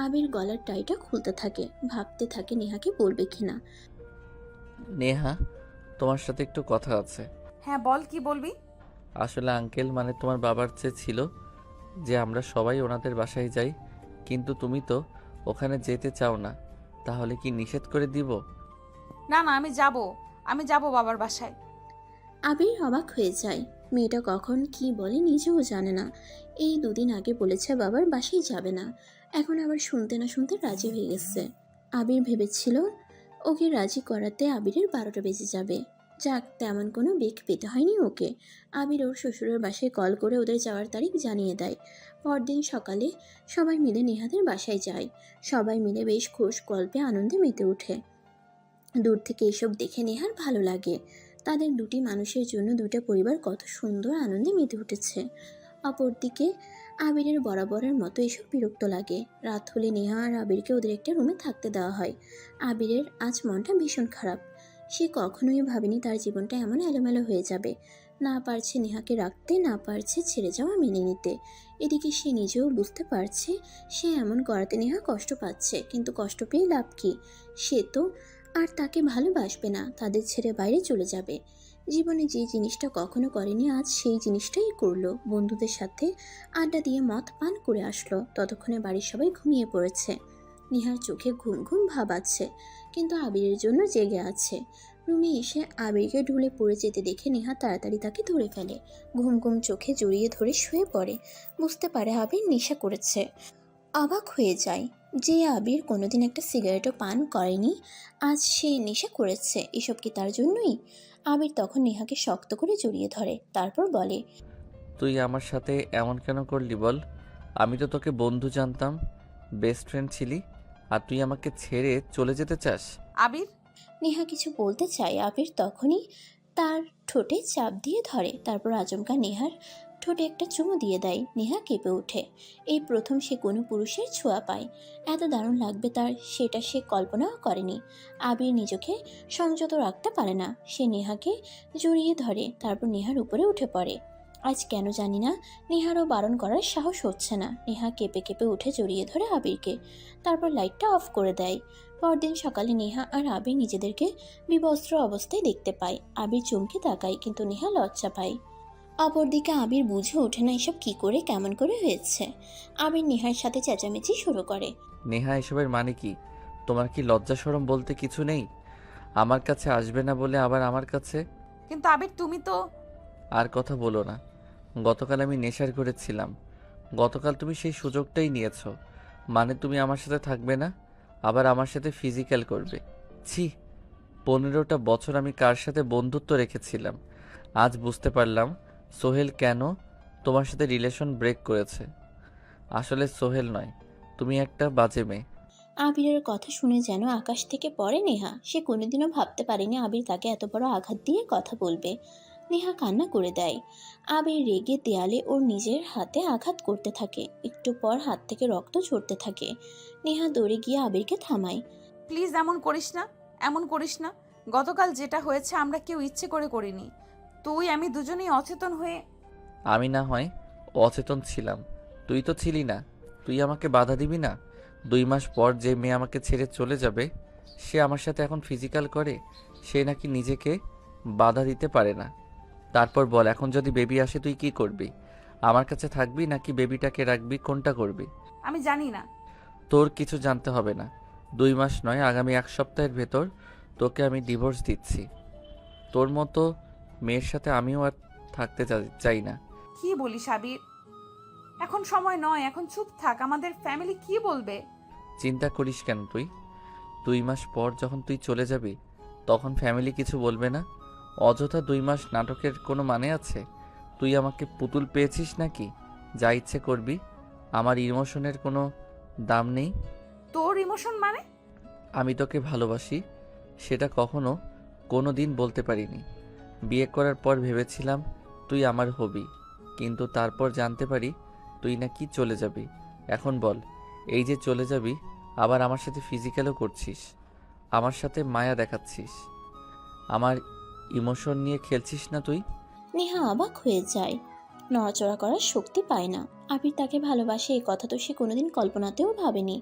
আবির গলার টাইটা খুলতে থাকে, ভাবতে থাকে নেহাকে বলবে কিনা। নেহা, তোমার সাথে একটু কথা আছে। হ্যাঁ বল, কি বলবি? আসলে আঙ্কেল মানে তোমার বাবার চেয়ে ছিল যে আমরা সবাই ওনাদের বাসায় যাই, কিন্তু তুমি তো ওখানে যেতে চাও না। তাহলে কি নিষেধ করে দিব? না না, আমি যাব বাবার বাসায়। আবির অবাক হয়ে যায়। মেয়েটা কখন কি বলে নিজেও জানে না। এই দুদিন আগে বলেছে বাবার বাসায় যাবে না, এখন আবার শুনতে না শুনতে রাজি হয়ে গেছে। আবির ভেবেছিল ওকে রাজি করাতে আবিরের 12টা বেজে যাবে। যাক, তেমন কোনো বেগ পেতে হয়নি ওকে। আবির ওর শ্বশুরের বাসায় কল করে ওদের যাওয়ার তারিখ জানিয়ে দেয়। পরদিন সকালে সবাই মিলে নেহাদের বাসায় যায়। সবাই মিলে বেশ খোশ গল্পে আনন্দে মেতে ওঠে। দূর থেকে এসব দেখে নেহার ভালো লাগে। তাদের দুটি মানুষের জন্য দুইটা পরিবার কত সুন্দর আনন্দে মেতে উঠেছে। অপরদিকে আবিরের বরাবরের মতো এসব বিরক্ত লাগে। রাত হলে নেহা আর আবিরকে ওদের একটা রুমে থাকতে দেওয়া হয়। আবিরের আজ মনটা ভীষণ খারাপ। সে কখনোই ভাবেনি তার জীবনটা এমন এলোমেলো হয়ে যাবে। না পারছে নেহাকে রাখতে, না পারছে ছেড়ে যাওয়া মেনে নিতে। এদিকে সে নিজেও বুঝতে পারছে সে এমন করাতে নেহা কষ্ট পাচ্ছে, কিন্তু কষ্ট পেয়ে লাভ কি? সে তো আর তাকে ভালোবাসবে না, তাদের ছেড়ে বাইরে চলে যাবে। জীবনে যে জিনিসটা কখনো করেনি আজ সেই জিনিসটাই করলো। বন্ধুদের সাথে আড্ডা দিয়ে মদ পান করে আসলো। ততক্ষণে বাড়ির সবাই ঘুমিয়ে পড়েছে। নিহার চোখে ঘুম ঘুম ভাব আছে, কিন্তু আবিরের জন্য জেগে আছে। রুমে এসে আবিরকে ঢুলে পড়ে যেতে দেখে নেহা তাড়াতাড়ি তাকে ধরে ফেলে। ঘুম ঘুম চোখে জড়িয়ে ধরে শুয়ে পড়ে। বুঝতে পারে আবির নেশা করেছে। অবাক হয়ে যায় যে আবির কোনোদিন একটা সিগারেটও পান করেনি, আজ সে নেশা করেছে। এসব কি তার জন্যই? আবির তখন নেহাকে শক্ত করে জড়িয়ে ধরে, তারপর বলে, তুই আমার সাথে এমন কেন করলি বল? আমি তো তোকে বন্ধু জানতাম, বেস্ট ফ্রেন্ড ছিলি, আর তুই আমাকে ছেড়ে চলে যেতে চাস? আবির, নেহা কিছু বলতে চায়। আবির তখনই তার ঠোঁটে চাপ দিয়ে ধরে, তারপর আচমকা নেহার ঠোঁটে একটা চুমু দিয়ে দেয়। নেহা কেঁপে ওঠে। এই প্রথম সে কোনো পুরুষের ছোঁয়া পায়। এত দারুণ লাগবে তার, সেটা সে কল্পনাও করেনি। আবির নিজেকে সংযত রাখতে পারে না। সে নেহাকে জড়িয়ে ধরে, তারপর নেহার উপরে উঠে পড়ে। আজ কেন জানি না নেহারও বারণ করার সাহস হচ্ছে না। নেহা কেঁপে কেঁপে উঠে জড়িয়ে ধরে আবিরকে, তারপর লাইটটা অফ করে দেয়। পরদিন সকালে নেহা আর আবির নিজেদেরকে বিবস্ত্র অবস্থায় দেখতে পায়। আবির চমকে তাকায়, কিন্তু নেহা লজ্জা পায়। অপরদিকে আবির বুঝে ওঠে না এসব কি করে কেমন করে হয়েছে। আবির নেহার সাথে চেঁচামেচি শুরু করে। নেহা, এসবের মানে কি? তোমার কি লজ্জা শরম বলতে কিছু নেই? আমার কাছে আসবে না বলে আবার আমার কাছে। কিন্তু আবির তুমি তো। আর কথা বলো না। গতকাল আমি নেশার করেছিলাম। গতকাল তুমি সেই সুযোগটাই নিয়েছো। মানে তুমি আমার সাথে থাকবে না, আবার আমার সাথে ফিজিক্যাল করবে। ছি, 15টা বছর আমি কার সাথে বন্ধুত্ব রেখেছিলাম। আজ বুঝতে পারলাম সোহেল কেন তোমার সাথে রিলেশন ব্রেক করেছে। আসলে সোহেল নয়, তুমি একটা বাজে মেয়ে। আবিরের কথা শুনে যেন আকাশ থেকে পড়ে নেহা। সে কোনোদিনও ভাবতে পারেনি আবির তাকে এত বড় আঘাত দিয়ে কথা বলবে। নেহা কান্না করে দেয়। আবির রেগে দেয়ালে ওর নিজের হাতে আঘাত করতে থাকে। একটু পর হাত থেকে রক্ত ঝরতে থাকে। নেহা দৌড়ে গিয়ে আবিরকে থামায়। প্লিজ এমন করিস না, এমন করিস না। গতকাল যেটা হয়েছে আমরা কেউ ইচ্ছে করে করিনি। তুই আমি দুজনেই অচেতন হয়ে। আমি না হয় অচেতন ছিলাম, তুই তো ছিলি না। তুই আমাকে বাধা দিবি না? 2 মাস পর যে মেয়ে আমাকে ছেড়ে চলে যাবে, সে আমার সাথে এখন ফিজিক্যাল করে। সে নাকি নিজেকে বাধা দিতে পারে না। তারপর বল, এখন যদি বেবি আসে তুই কি করবি? আমার কাছে থাকবি নাকি বেবিটাকে রাখবি? কোনটা করবি? আমি জানি না। তোর কিছু জানতে হবে না। 2 মাস নয়, আগামী 1 সপ্তাহের ভেতর তোকে আমি ডিভোর্স দিচ্ছি। তোর মতো মেয়ের সাথে আমিও আর থাকতে চাই না। কি বলিস আবির? এখন সময় নয়, এখন চুপ থাক, আমাদের ফ্যামিলি কি বলবে? চিন্তা করিস কেন তুই? 2 মাস পর যখন তুই চলে যাবি তখন ফ্যামিলি কিছু বলবে না? অযথা 2 মাস নাটকের কোনো মানে আছে? তুই আমাকে পুতুল পেয়েছিস নাকি? যা ইচ্ছে করবি। আমার ইমোশনের কোনো দাম নেই। তোর ইমোশন মানে? আমি তোকে ভালোবাসি, সেটা কখনো কোনো দিন বলতে পারিনি। বিয়ে করার পর ভেবেছিলাম তুই আমার হবি, কিন্তু তারপর জানতে পারি তুই নাকি চলে যাবি। এখন বল, এই যে চলে যাবি আবার আমার সাথে ফিজিক্যালও করছিস, আমার সাথে মায়া দেখাচ্ছিস, আমার ইমোশন নিয়ে খেলছিস না তুই? নেহা অবাক হয়ে যায়, নড়াচড়া করার শক্তি পায় না। আবির তাকে ভালোবাসে এই কথা তো সে কোনোদিন কল্পনাতেও ভাবেনি।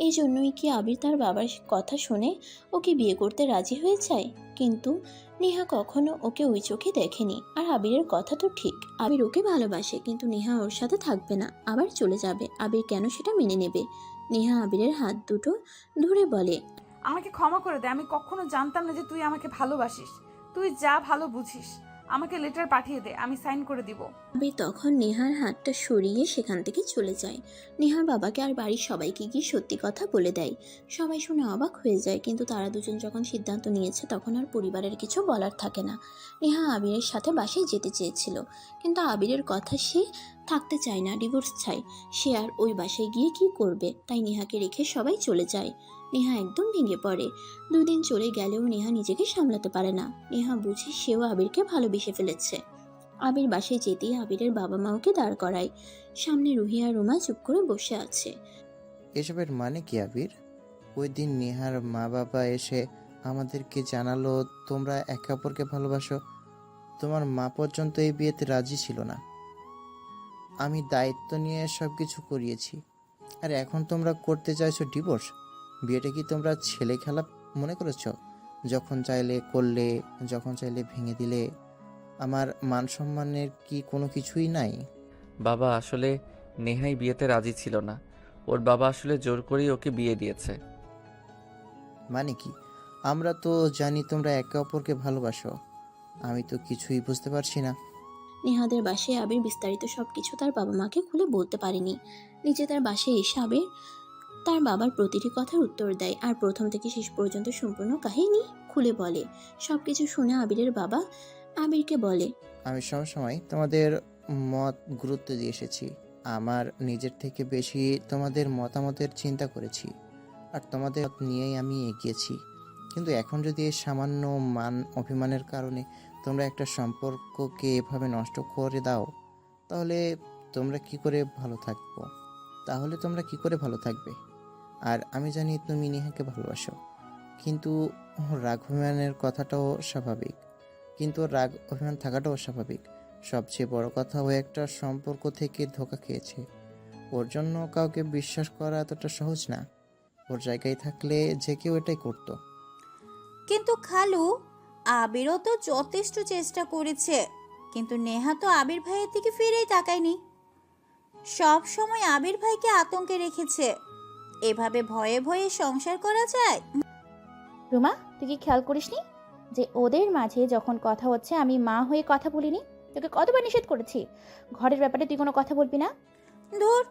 এই জন্যই কি আবির তার বাবার কথা শুনে ওকে বিয়ে করতে রাজি হয়ে যায়? কিন্তু নেহা কখনো ওকে ওই চোখে দেখেনি। আর আবিরের কথা তো ঠিক, আবির ওকে ভালোবাসে, কিন্তু নেহা ওর সাথে থাকবে না, আবার চলে যাবে। আবির কেন সেটা মেনে নেবে? নেহা আবিরের হাত দুটো ধরে বলে, আমাকে ক্ষমা করে দে, আমি কখনো জানতাম না যে তুই আমাকে ভালোবাসিস। তুই যা ভালো বুঝিস, আমাকে লেটার পাঠিয়ে দে, আমি সাইন করে দিব। আবির তখন নেহার হাতটা সরিয়ে সেখান থেকে চলে যায়। নেহার বাবাকে আর বাড়ির সবাইকে গিয়ে সত্যি কথা বলে দেয়। সবাই শুনে অবাক হয়ে যায়, কিন্তু তারা দুজন যখন সিদ্ধান্ত নিয়েছে তখন আর পরিবারের কিছু বলার থাকে না। নেহা আবিরের সাথে বাসায় যেতে চেয়েছিল, কিন্তু আবিরের কথা সে থাকতে চায় না, ডিভোর্স চায়। সে আর ওই বাসায় গিয়ে কি করবে, তাই নেহাকে রেখে সবাই চলে যায়। নেহা একদম ভেঙে পড়ে। 2 দিন চলে গেলেও নেহা নিজেকে সামলাতে পারে না। নেহা বুঝে সেও আবিরকে ভালোবেসে ফেলেছে। আবির বাসায় যেতেই আবিরের বাবা মা ওকে দাঁড় করায়। সামনে রুহি আর রুমা চুপ করে বসে আছে। এসবের মানে কি আবির? ওই দিন নেহার মা বাবা এসে আমাদেরকে জানালো তোমরা একে অপরকে ভালোবাসো। তোমার মা পর্যন্ত এই বিয়েতে রাজি ছিল না। আমি দায়িত্ব নিয়ে সব কিছু করিয়েছি, আর এখন তোমরা করতে চাইছো ডিভোর্স? বিয়েটা কি তোমরা ছেলে খেলা মনে করেছো? যখন চাইলে করলে, যখন চাইলে ভেঙে দিলে। আমার মান সম্মানের কি কোনো কিছুই নাই? বাবা, আসলে নেহাই বিয়েতে রাজি ছিল না। ওর বাবা আসলে জোর করেই ওকে বিয়ে দিয়েছে। মানে কি? আমরা তো জানি তোমরা একে অপরকে ভালোবাসো। আমি তো কিছুই বুঝতে পারছি না। নেহাদের বাসায় আবির বিস্তারিত সবকিছু তার বাবা মাকে খুলে বলতে পারেনি। নিজে তার বাসায় এসে আবির তার বাবার প্রতিটি কথার উত্তর দেয়, আর প্রথম থেকে শেষ পর্যন্ত সম্পূর্ণ কাহিনী খুলে বলে। সবকিছু শুনে আবিরের বাবা আবিরকে বলে, আমি সবসময় তোমাদের মত গুরুত্ব দিয়ে এসেছি। আমার নিজের থেকে বেশি তোমাদের মতামতের চিন্তা করেছি, আর তোমাদের মত নিয়েই আমি এগিয়েছি। কিন্তু এখন যদি এই সামান্য মান অভিমানের কারণে তোমরা একটা সম্পর্ককে এভাবে নষ্ট করে দাও, তাহলে তোমরা কি করে ভালো থাকবো? আর আমি জানি তুমি নেহাকে ভালোবাসো, কিন্তু রাগ অভিমানের কথাটাও স্বাভাবিক। রাগ অভিমান থাকাটাও স্বাভাবিক। সবচেয়ে বড় কথা, ও একটা সম্পর্ক থেকে ধোঁকা খেয়েছে। ওর জন্য কাউকে বিশ্বাস করা এতটা সহজ না। ওর জায়গায় থাকলে যে কেউ এটাই করতো। কিন্তু খালু, আবিরও তো যথেষ্ট চেষ্টা করেছে, কিন্তু নেহা তো আবির ভাইয়ের দিকে ফিরেই তাকায়নি। সব সময় আবির ভাইকে আতঙ্কে রেখেছে। এভাবে ভয়ে ভয়ে সংসার করা যায়? রুমা, তুই কি খেয়াল করিসনি যে ওদের মাঝে যখন কথা হচ্ছে আমি মা হয়ে কথা বলিনি? তোকে কতবার নিষেধ করেছি ঘরের ব্যাপারে তুই কোনো কথা বলবি না। ধুর,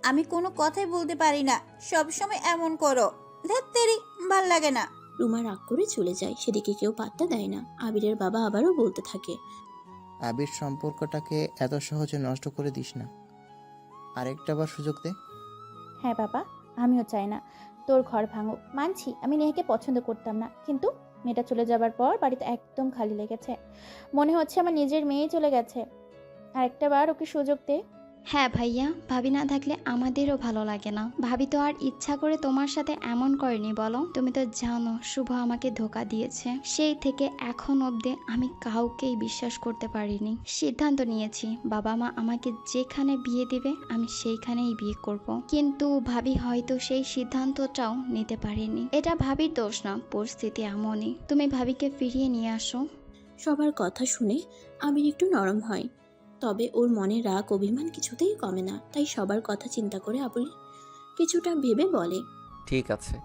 আমি কোনো কথাই বলতে পারি না, সব সময় এমন করো। ধ্যাত্তেরি, ভাল লাগে না। রুমা রাগ করে চলে যায়। সেদিকে কেউ পাত্তা দেয় না। আবিরের বাবা আবারও বলতে থাকে, আবির, সম্পর্কটাকে এত সহজে নষ্ট করে দিস না। আরেকটা বার সুযোগ দে। হ্যাঁ বাবা, আমিও চাই না তোর ঘর ভাঙুক। মানছি আমি নেহাকে পছন্দ করতাম না, কিন্তু মেয়েটা চলে যাবার পর বাড়িতে একদম খালি লেগেছে। মনে হচ্ছে আমার নিজের মেয়ে চলে গেছে। আর একটা বার ওকে সুযোগ দে। হ্যাঁ ভাইয়া, ভাবি না থাকলে আমাদেরও ভালো লাগে না। ভাবি তো আর ইচ্ছা করে তোমার সাথে এমন করেনি বলো? তুমি তো জানো শুভ আমাকে ধোকা দিয়েছে। সেই থেকে এখন অবধি আমি কাউকেই বিশ্বাস করতে পারিনি। সিদ্ধান্ত নিয়েছি বাবা মা আমাকে যেখানে বিয়ে দিবে আমি সেইখানেই বিয়ে করব। কিন্তু ভাবি হয়তো সেই সিদ্ধান্তটাও নিতে পারেনি। এটা ভাবির দোষ না, পরিস্থিতি এমনই। তুমি ভাবিকে ফিরিয়ে নিয়ে আসো। সবার কথা শুনে আবির একটু নরম হয়, তবে ওর মনে রাগ অভিমান কিছুতেই কমে না। তাই সবার কথা চিন্তা করে আবির কিছুটা ভেবে বলে, ঠিক আছে,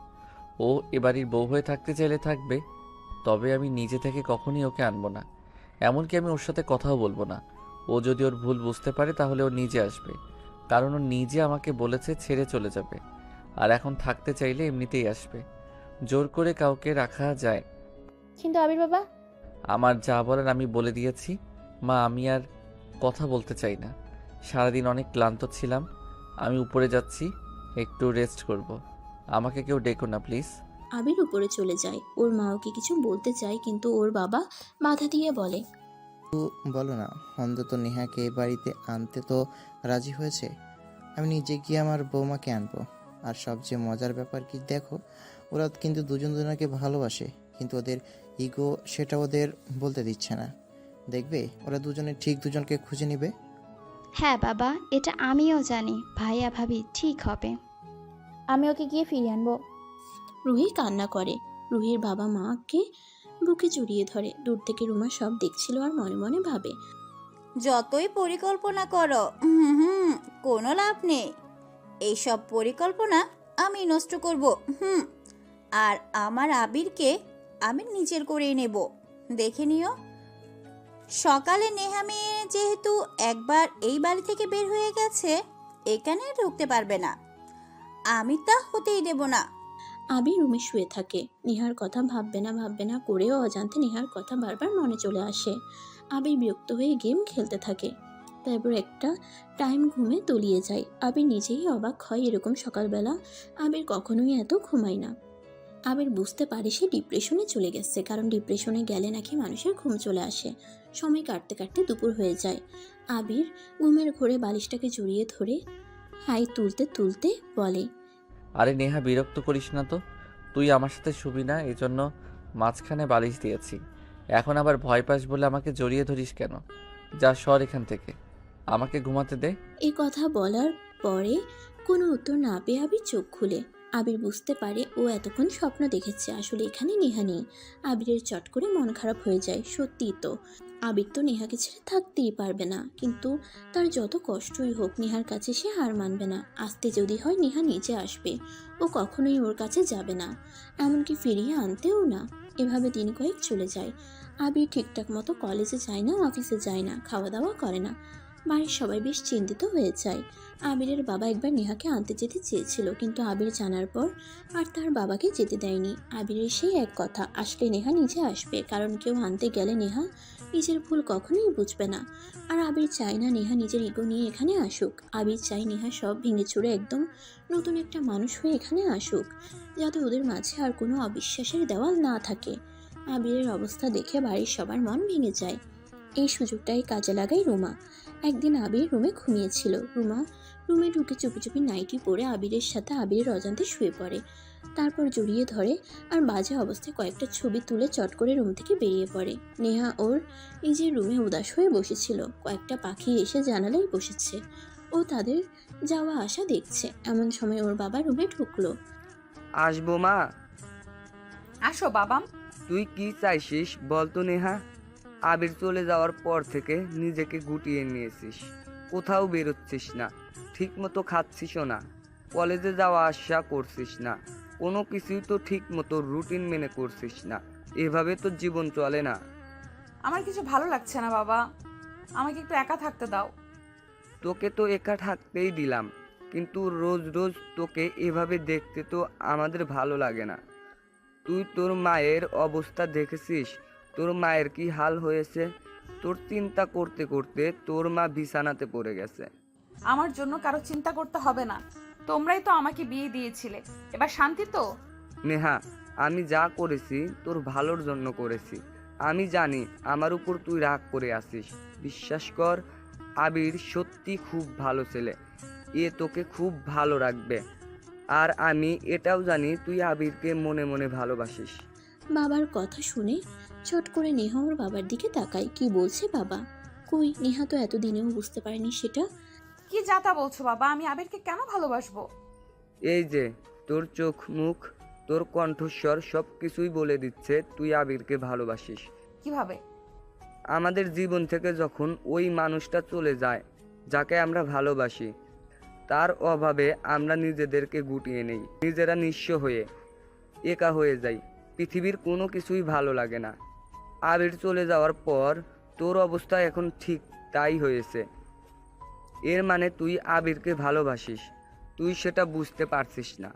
ও এবাড়ির বউ হয়ে থাকতে চাইলে থাকবে, তবে আমি নিজে থেকে কখনই ওকে আনবো না। এমনকি আমি ওর সাথে কথাও বলবো না। ও যদি ওর ভুল বুঝতে পারে তাহলে ও নিজে আসবে। কারণ ও নিজে আমাকে বলেছে ছেড়ে চলে যাবে, আর এখন থাকতে চাইলে এমনিতেই আসবে। জোর করে কাউকে রাখা যায়? কিন্তু আবির বাবা, আমার যা বলার আমি বলে দিয়েছি। মা, আমি আর কথা বলতে চাই না। সারাদিন অনেক ক্লান্ত ছিলাম। আমি উপরে যাচ্ছি, একটু রেস্ট করব। আমাকে কেউ ডেকো না প্লিজ। আবির উপরে চলে যায়। ওর মা ওকে কিছু বলতে চায় কিন্তু ওর বাবা বাধা দিয়ে বলে, বলো না, অন্তত নেহাকে এই বাড়িতে আনতে তো রাজি হয়েছে। আমি নিজে গিয়ে আমার বৌমাকে আনবো। আর সবচেয়ে মজার ব্যাপার কি দেখো, ওরা কিন্তু দুজন দুজনকে ভালোবাসে, কিন্তু ওদের ইগো সেটা ওদের বলতে দিচ্ছে না। দেখবে ওরা দুজনে ঠিক দুজনকে খুঁজে নিবে। হ্যাঁ বাবা, এটা আমিও জানি। ভাইয়া ভাবি ঠিক হবে। আমি ওকে গিয়ে ফিরিয়ে আনবো। রুহি কান্না করে। রুহির বাবা মাকে বুকে জড়িয়ে ধরে। দূর থেকে রুমা সব দেখছিল আর মনে মনে ভাবে, যতই পরিকল্পনা করো কোনো লাভ নেই। এইসব পরিকল্পনা আমি নষ্ট করব। আর আমার আবিরকে আমি নিজের করেই নেব। দেখে নিও। সকালে নেহা মেয়ে যেহেতু একবার এই বাড়ি থেকে বের হয়ে গেছে, এখানে ঢুকতে পারবে না। আমি তা হতেই দেব না। আবির রুমে শুয়ে থাকে। নেহার কথা ভাববে না করেও অজান্তে নেহার কথা বারবার মনে চলে আসে। আবির বিরক্ত হয়ে গেম খেলতে থাকে। তারপর একটা টাইম ঘুমে তলিয়ে যায়। আবির নিজেই অবাক হয়, এরকম সকালবেলা আবির কখনোই এত ঘুমায় না। আবির বুঝতে পারে সে ডিপ্রেশনে চলে গেছে, কারণ ডিপ্রেশনে গেলে নাকি মানুষের ঘুম চলে আসে। সময় কাটতে কাটতে দুপুর হয়ে যায়। আবির ঘুমের ঘোরে বালিশটাকে জড়িয়ে ধরে হাই তুলতে তুলতে বলে, আরে নেহা, বিরক্ত করিস না তো। তুই আমার সাথে শুবি না, এজন্য মাঝখানে বালিশ দিয়েছি। এখন আবার ভয় পাস বলে আমাকে জড়িয়ে ধরিস কেন? যা সর এখান থেকে, আমাকে ঘুমাতে দে। এই কথা বলার পরে কোনো উত্তর না পেয়ে আবির চোখ খুলে। আবির বুঝতে পারে ও এতক্ষণ স্বপ্ন দেখেছে, আসলে এখানে নেহা নেই। আবিরের চট করে মন খারাপ হয়ে যায়। সত্যিই তো, আবির তো নেহাকে ছেড়ে থাকতেই পারবে না, কিন্তু তার যত কষ্টই হোক নেহার কাছে সে হার মানবে না। আসতে যদি হয় নেহা নিজে আসবে, ও কখনোই ওর কাছে যাবে না, এমনকি ফিরিয়ে আনতেও না। এভাবে দিন কয়েক চলে যায়। আবির ঠিকঠাক মতো কলেজে যায় না, অফিসে যায় না, খাওয়া দাওয়া করে না। বাড়ির সবাই বেশ চিন্তিত হয়ে যায়। আবিরের বাবা একবার নেহাকে আনতে যেতে চেয়েছিল, কিন্তু আবির জানার পর আর তার বাবাকে যেতে দেয়নি। আবিরের সেই এক কথা, আসলে নেহা নিজে আসবে, কারণ কেউ আনতে গেলে নেহা নিজের ভুল কখনোই বুঝবে না। আর আবির চায় না নেহা নিজের ইগো নিয়ে এখানে আসুক। আবির চায় নেহা সব ভেঙে চুরে একদম নতুন একটা মানুষ হয়ে এখানে আসুক, যাতে ওদের মাঝে আর কোনো অবিশ্বাসের দেওয়াল না থাকে। আবিরের অবস্থা দেখে বাড়ির সবার মন ভেঙে যায়। এই সুযোগটাই কাজে লাগায় রুমা। একদিন আবির রুমে ঘুমিয়েছিল। রুমা রুমে ঢুকে চুপি চুপি নাইটি পরে আবিরের সাথে আবিরের অজান্তে শুয়ে পড়ে। তারপর জড়িয়ে ধরে আর বাজে অবস্থায় কয়েকটা ছবি তুলে চট করে রুম থেকে বেরিয়ে পড়ে। নেহা ওর নিজের রুমে উদাস হয়ে বসেছিল। কয়েকটা পাখি এসে জানালায় বসেছে। ও তাদের যাওয়া আসা দেখছে। এমন সময় ওর বাবা রুমে ঢুকলো। আসবো মা? আসো বাবা। তুই কি চাইছিস বলতো নেহা? আবির চলে যাওয়ার পর থেকে নিজেকে গুটিয়ে নিয়েছিস, কোথাও বেরোচ্ছিস না, ঠিক মতো খাচ্ছিসও না, কলেজে যাওয়া আসা করছিস না, কোনো কিছুই তো ঠিক মতো রুটিন মেনে করছিস না। এভাবে তো জীবন চলে না। আমার কিছু ভালো লাগছে না বাবা, আমাকে একটু একা থাকতে দাও। তোকে তো একা থাকতেই দিলাম, কিন্তু রোজ রোজ তোকে এভাবে দেখতে তো আমাদের ভালো লাগে না। তুই তোর মায়ের অবস্থা দেখেছিস? তোর মায়ের কি হাল হয়েছে? তোর চিন্তা করতে করতে তোর মা বিছানাতে পড়ে গেছে। আমার জন্য কারো চিন্তা করতে হবে না, তোমরাই তো আমাকে বিয়ে দিয়েছিলে, এবার শান্তি তো। নেহা, আমি যা করেছি তোর ভালোর জন্য করেছি। আমি জানি আমার উপর তুই রাগ করে আছিস। বিশ্বাস কর, আবির সত্যি খুব ভালো ছেলে, এ তোকে খুব ভালো রাখবে। আর আমি এটাও জানি তুই আবিরকে মনে মনে ভালোবাসিস। বাবার কথা শুনে চট করে নেহা ওর বাবার দিকে তাকায়। কি বলছে বাবা? কই, নেহা তো এতদিনেও বুঝতে পারেনি সেটা। কি যাতা বলছো বাবা, আমি আবিরকে কেন ভালোবাসবো? এই যে তোর চোখ মুখ, তোর কণ্ঠস্বর সব কিছুই বলে দিচ্ছে তুই আবিরকে ভালোবাসিস। কিভাবে? আমাদের জীবন থেকে যখন ওই মানুষটা চলে যায় যাকে আমরা ভালোবাসি, তার অভাবে আমরা নিজেদেরকে গুটিয়ে নেই, নিজেরা নিঃস্ব হয়ে একা হয়ে যাই। পৃথিবীর কোনো কিছুই ভালো লাগে না। আবির চলে যাওয়ার পর তোর অবস্থা এখন ঠিক তাই হয়েছে। এর মানে তুই আবিরকে ভালোবাসিস, তুই সেটা বুঝতে পারছিস না।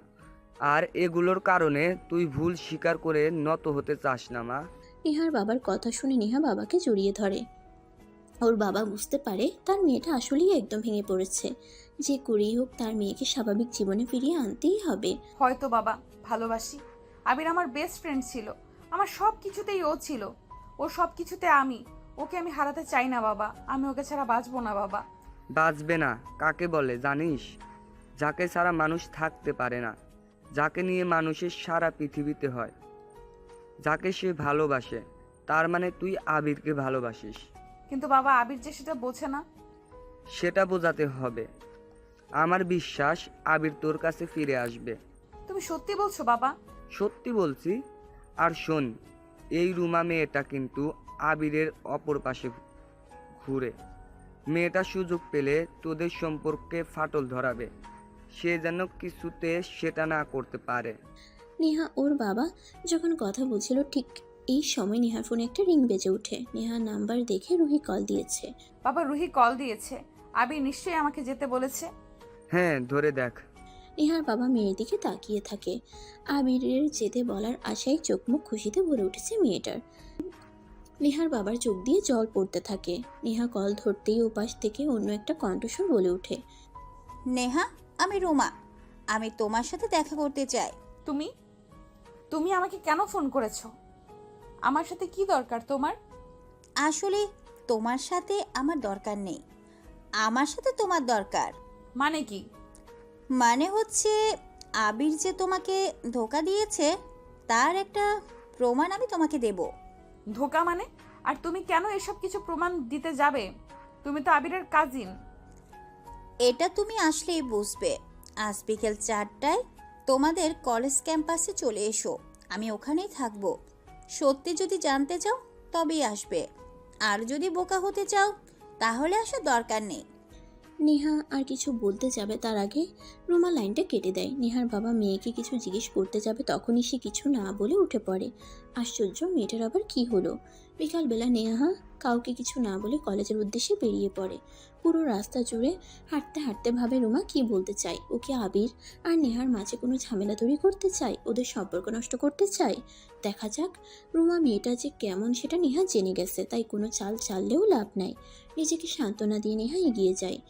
আর এগুলোর কারণে তুই ভুল স্বীকার করে নত হতে চাস না মা। নেহার বাবার কথা শুনে নেহা বাবাকে জড়িয়ে ধরে। ওর বাবা বুঝতে পারে তার মেয়েটা আসলেই একদম ভেঙে পড়েছে। যে করেই হোক তার মেয়েকে স্বাভাবিক জীবনে ফিরিয়ে আনতেই হবে। হয়তো বাবা ভালোবাসি, আবির আমার বেস্ট ফ্রেন্ড ছিল, আমার সব কিছুতেই ও ছিল, ও সব কিছুতে আমি। ওকে আমি হারাতে চাই না বাবা, আমি ওকে ছাড়া বাঁচবো না বাবা। বাঁচবে না কাকে বলে জানিস? যাকে ছাড়া মানুষ থাকতে পারে না, যাকে নিয়ে মানুষের সারা পৃথিবীতে হয়, যাকে সে ভালোবাসে। তার মানে তুই আবিরকে ভালোবাসিস। কিন্তু বাবা আবির যে সেটা বোঝে না। সেটা বোঝাতে হবে। আমার বিশ্বাস আবির তোর কাছে ফিরে আসবে। তুমি সত্যি বলছো বাবা? সত্যি বলছি। আর শোন, এই রুমা মেয়েটা কিন্তু আবিরের অপর পাশে ঘুরে। মেয়েটা সুযোগ পেলে তোদের সম্পর্কে ফাটল ধরাবে, সে যেন কিছুতে সেটা না করতে পারে। নেহা ওর বাবা যখন কথা বলছিল ঠিক এই সময় নেহার ফোনে একটা রিং বেজে ওঠে। নেহার নাম্বার দেখে রুহি কল দিয়েছে। বাবা রুহি কল দিয়েছে, আবির নিশ্চয়ই আমাকে যেতে বলেছে। হ্যাঁ, ধরে দেখ। নেহার বাবা মেয়ের দিকে তাকিয়ে থাকে। আবিরের যেতে বলার আশায় চোখ মুখ খুশিতে ভরে উঠেছে মেয়েটার। নেহার বাবার চোখ দিয়ে জল পড়তে থাকে। নেহা কল ধরতেই ওপাশ থেকে অন্য একটা কণ্ঠস্বর বলে ওঠে, নেহা, আমি রুমা, আমি তোমার সাথে দেখা করতে চাই। তুমি তুমি আমাকে কেন ফোন করেছো? আমার সাথে কি দরকার তোমার? আসলে তোমার সাথে আমার দরকার নেই, আমার সাথে তোমার দরকার। মানে কি? মানে হচ্ছে আবির যে তোমাকে ধোকা দিয়েছে তার একটা প্রমাণ আমি তোমাকে দেব। ধোকা মানে? আর তুমি কেন এসব কিছু প্রমাণ দিতে যাবে? তুমি তো আবিরের কাজিন। এটা তুমি আসলেই বুঝবে। আজ বিকেল 4টায় তোমাদের কলেজ ক্যাম্পাসে চলে এসো, আমি ওখানেই থাকবো। সত্যি যদি জানতে চাও তবেই আসবে, আর যদি বোকা হতে চাও তাহলে আসার দরকার নেই। নেহা আর কিছু বলতে যাবে তার আগে রুমা লাইনটা কেটে দেয়। নেহার বাবা মেয়েকে কিছু জিজ্ঞেস করতে যাবে তখনই সে কিছু না বলে উঠে পড়ে। আশ্চর্য, মেয়েটার আবার কি হলো? বিকালবেলা নেহা কাউকে কিছু না বলে কলেজের উদ্দেশ্যে বেরিয়ে পড়ে। পুরো রাস্তা জুড়ে হাঁটতে হাঁটতে ভাবে রুমা কি বলতে চায়। ওকে আবির আর নেহার মাঝে কোনো ঝামেলা তৈরি করতে চায়, ওদের সম্পর্ক নষ্ট করতে চায়। দেখা যাক। রুমা মেয়েটা যে কেমন সেটা নেহা জেনে গেছে, তাই কোনো চাল চাললেও লাভ নাই। নিজেকে সান্ত্বনা দিয়ে নেহা এগিয়ে যায়।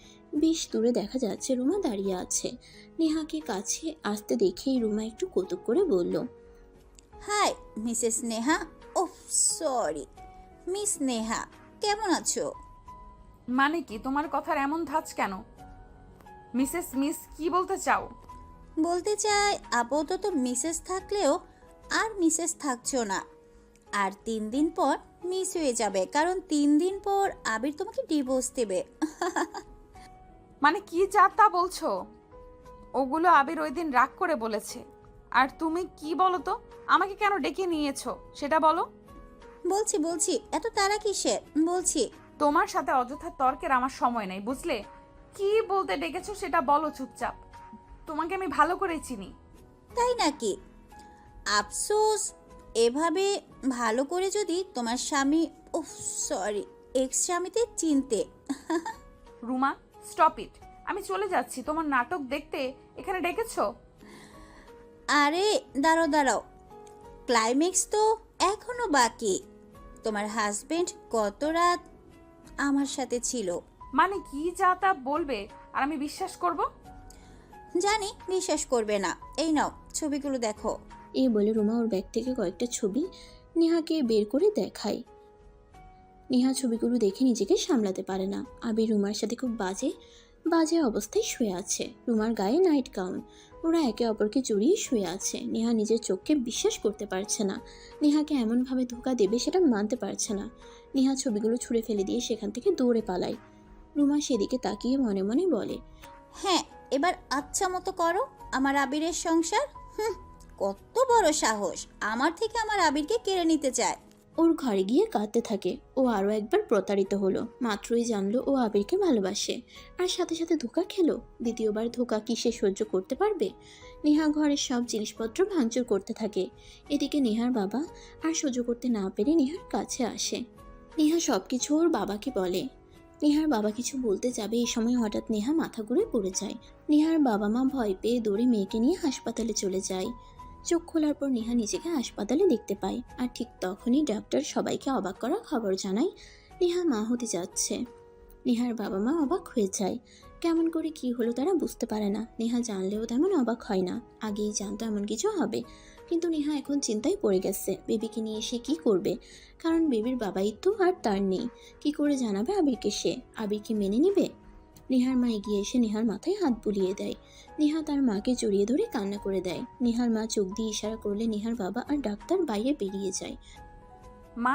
বেশ দূরে দেখা যাচ্ছে রুমা দাঁড়িয়ে আছে। নেহাকে কাছে আসতে দেখেই রুমা একটু কৌতুক করে বলল, hi Mrs Neha. Oh sorry, miss Neha, কেমন আছো? মানে কি তোমার কথার এমন ধাঁচ কেন? মিস কি বলতে চাও? বলতে চাই আপাতত মিসেস থাকলেও আর মিসেস থাকছো না, আর 3 দিন পর মিস হয়ে যাবে, কারণ 3 দিন পর আবির তোমাকে ডিভোর্স দেবে। মানে কি যা তা বলছো? ওগুলো আবির ওই দিন রাগ করে বলেছে। আর তুমি কি বলো তো, আমাকে কেন ডেকে নিয়েছো সেটা বলো। বলছি এত তারা কিসের? বলছি। তোমার সাথে অযথা তর্কের আমার সময় নেই, বুঝলে? কি বলতে ডেকেছো সেটা বলো চুপচাপ। তোমাকে আমি ভালো করে চিনি। তাই নাকি? আফসোস, এভাবে ভালো করে যদি তোমার স্বামী, উফ সরি, এক্স স্বামীতে চিনতে। রুমা স্টপ ইট, আমি চলে যাচ্ছি। তোমার নাটক দেখতে এখানে ডেকেছো? আরে দাঁড়াও, ক্লাইম্যাক্স তো এখনো বাকি। তোমার হাজবেন্ড গত রাত আমার সাথে ছিল। মানে কি যা তা বলবে আর আমি বিশ্বাস করব? জানি বিশ্বাস করবে না, এই নাও ছবিগুলো দেখো। এই বলে রুমা ওর ব্যাগ থেকে কয়েকটা ছবি নেহাকে বের করে দেখায়। নেহা ছবিগুলো দেখে নিজেকে সামলাতে পারে না। আবির রুমার সাথে খুব বাজে অবস্থায় শুয়ে আছে। রুমার গায়ে নাইট গাউন। ওরা একে অপরকে জড়িয়ে শুয়ে আছে। নেহা নিজের চোখকে বিশ্বাস করতে পারছে না। নেহাকে এমনভাবে ধোকা দেবে সেটা মানতে পারছে না। নেহা ছবিগুলো ছুঁড়ে ফেলে দিয়ে সেখান থেকে দৌড়ে পালায়। রুমা সেদিকে তাকিয়ে মনে মনে বলে, হ্যাঁ, এবার আচ্ছা মতো করো আমার আবিরের সংসার। কত বড় সাহস, আমার থেকে আমার আবিরকে কেড়ে নিতে চায়। ওর ঘরে গিয়ে কাঁদতে থাকে। ও আরও একবার প্রতারিত হলো। মাত্রই জানলো ও আবিরকে ভালোবাসে, আর সাথে সাথে ধোকা খেলো। দ্বিতীয়বার ধোকা কি সে সহ্য করতে পারবে? নেহা ঘরের সব জিনিসপত্র ভাঙচুর করতে থাকে। এদিকে নেহার বাবা আর সহ্য করতে না পেরে নেহার কাছে আসে। নেহা সব কিছু ওর বাবাকে বলে। নেহার বাবা কিছু বলতে যাবে এই সময় হঠাৎ নেহা মাথা ঘুরে পড়ে যায়। নেহার বাবা মা ভয় পেয়ে দৌড়ে মেয়েকে নিয়ে হাসপাতালে চলে যায়। চোখ খোলার পর নেহা নিজেকে হাসপাতালে দেখতে পায়, আর ঠিক তখনই ডাক্তার সবাইকে অবাক করা খবর জানায় নেহা মা হতে যাচ্ছে। নেহার বাবা মা অবাক হয়ে যায়। কেমন করে কি হলো তারা বুঝতে পারে না। নেহা জানলেও তেমন অবাক হয় না, আগেই জানতো এমন কিছু হবে। কিন্তু নেহা এখন চিন্তায় পড়ে গেছে বেবিকে নিয়ে সে কি করবে, কারণ বেবির বাবাই তো আর তার নেই। কি করে জানাবে আবিরকে সে? আবির কি মেনে নেবে? নেহার মা এগিয়ে এসে নেহার মাথায় হাত বুলিয়ে দেয়। নেহা তার মাকে জড়িয়ে ধরে কান্না করে দেয়। নেহার মা চোখ দিয়ে ইশারা করলে নেহার বাবা আর ডাক্তার বাইরে বেরিয়ে যায়। মা।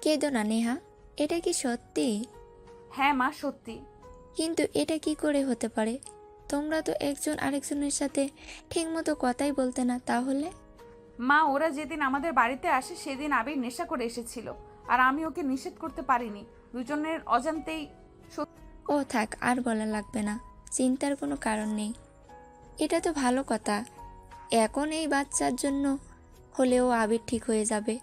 কেঁদো না নেহা, এটা কি সত্যি? হ্যাঁ মা, সত্যি। কিন্তু এটা কি করে হতে পারে? তোমরা তো একজন আরেকজনের সাথে ঠিকমতো কথাই বলতে না, তাহলে? মা, ওরা যেদিন আমাদের বাড়িতে আসে সেদিন আবির নেশা করে এসেছিল, আর আমি ওকে নিষেধ করতে পারিনি। দুজনের অজান্তেই। ও থাক, আর বলা লাগবে না, চিন্তার কোনো কারণ নেই। এটা তো ভালো কথা, এখন এই বাচ্চার জন্য হলেও আবির ঠিক হয়ে যাবে।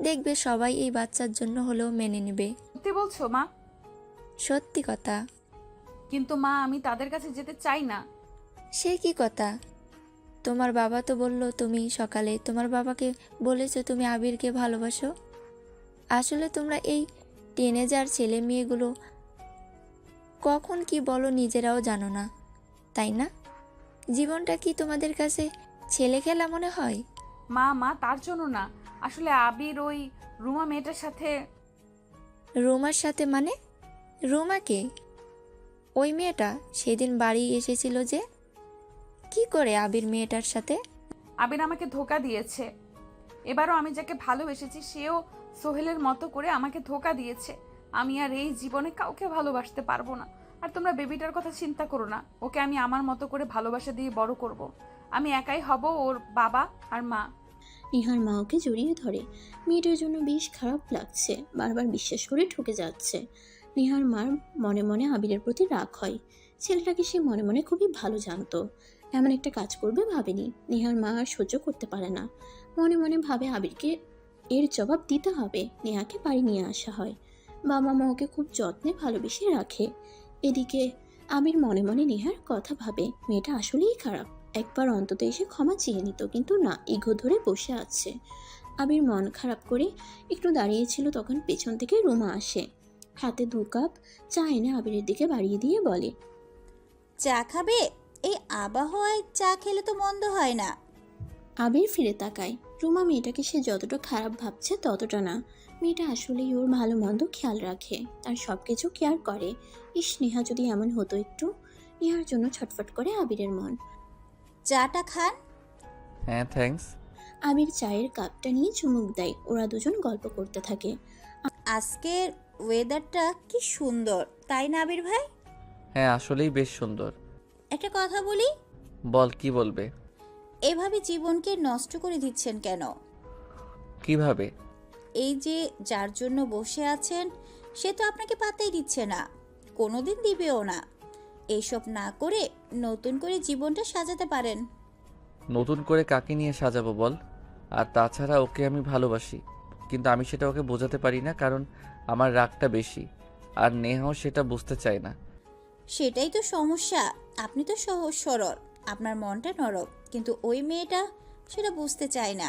দেখবে সবাই এই বাচ্চার জন্য হলেও মেনে নেবে। সত্যি বলছো মা? সত্যি কথা। কিন্তু মা, আমি তাদের কাছে যেতে চাই না। সে কি কথা? তোমার বাবা তো বললো তুমি সকালে তোমার বাবাকে বলেছো তুমি আবিরকে ভালোবাসো। আসলে তোমরা এই টিনেজার ছেলে মেয়েগুলো কখন কি বলো নিজেরাও জানো না, তাই না? জীবনটা কি তোমাদের কাছে ছেলে খেলা মনে হয়? মা মা, তার জন্য না। আসলে আবির ওই রুমা মেয়েটার সাথে। রুমার সাথে মানে? রুমাকে? ওই মেয়েটা সেদিন বাড়ি এসেছিল যে, কি করে আবির মেয়েটার সাথে? আবির আমাকে ধোকা দিয়েছে। এবারও আমি যাকে ভালোবেসেছি সেও সোহেলের মতো করে আমাকে ধোকা দিয়েছে। আমি আর এই জীবনে কাউকে ভালোবাসতে পারবো না। আর তোমরা বেবিটার কথা চিন্তা করো না, ওকে আমি আমার মতো করে ভালোবাসা দিয়ে বড় করব। আমি একাই হব ওর বাবা আর মা। নিহার মা ওকে জড়িয়ে ধরে। মেয়েটার জন্য বেশ খারাপ লাগছে, বারবার বিশ্বাস করে ঠকে যাচ্ছে। নিহার মার মনে মনে আবিরের প্রতি রাগ হয়। ছেলেটাকে সে মনে মনে খুবই ভালো জানতো, এমন একটা কাজ করবে ভাবেনি। নিহার মা আর সহ্য করতে পারে না, মনে মনে ভাবে আবিরকে এর জবাব দিতে হবে। নেহাকে বাড়ি নিয়ে আসা হয়। বাবা মা ওকে খুব যত্নে ভালোবেসে রাখে। এদিকে আবির মনে মনে নেহার কথা ভাবে, মেয়েটা আসলেই খারাপ, একবার অন্তত এসে ক্ষমা চেয়ে নিত, কিন্তু না, ইগো ধরে বসে আছে। আবির মন খারাপ করে একটু দাঁড়িয়েছিল, তখন পেছন থেকে রুমা আসে। হাতে 2 কাপ চা এনে আবিরের দিকে বাড়িয়ে দিয়ে বলে, চা খাবে? এই আবহাওয়ায় চা খেলে তো মন্দ হয় না। আবির ফিরে তাকায়। রুমা মেয়েটাকে সে যতটা খারাপ ভাবছে ততটা না। মেয়েটা আসলেই ওর ভালো মন্দ খেয়াল রাখে, তার সব কিছু কেয়ার করে। ইস, নেহা যদি এমন হতো একটু। নেহার জন্য ছটফট করে আবিরের মন। চাটা খান। হ্যাঁ, থ্যাঙ্কস। আবির চায়ের কাপটা নিয়ে চুমুক দেয়। ওরা দুজন গল্প করতে থাকে। আজকের ওয়েদারটা কি সুন্দর, তাই না আবির ভাই? হ্যাঁ, আসলেই বেশ সুন্দর। একটা কথা বলি। বল, কি বলবে? এভাবে জীবনকে নষ্ট করে দিচ্ছেন কেন? কিভাবে? এই যে যার জন্য বসে আছেন সে তো আপনাকে পাত্তাই দিচ্ছে না, কোনোদিন দিবেও না। এইসব না করে নতুন করে জীবনটা সাজাতে পারেন। নতুন করে কাকে নিয়ে সাজাবো বল? আর তাছাড়া ওকে আমি ভালোবাসি, কিন্তু আমি সেটা ওকে বোঝাতে পারি না, কারণ আমার রাগটা বেশি। আর নেহাও সেটা বুঝতে চায় না। সেটাই তো সমস্যা। আপনি তো সহজ সরল, আপনার মনটা নরম, কিন্তু ওই মেয়েটা সেটা বুঝতে চায় না।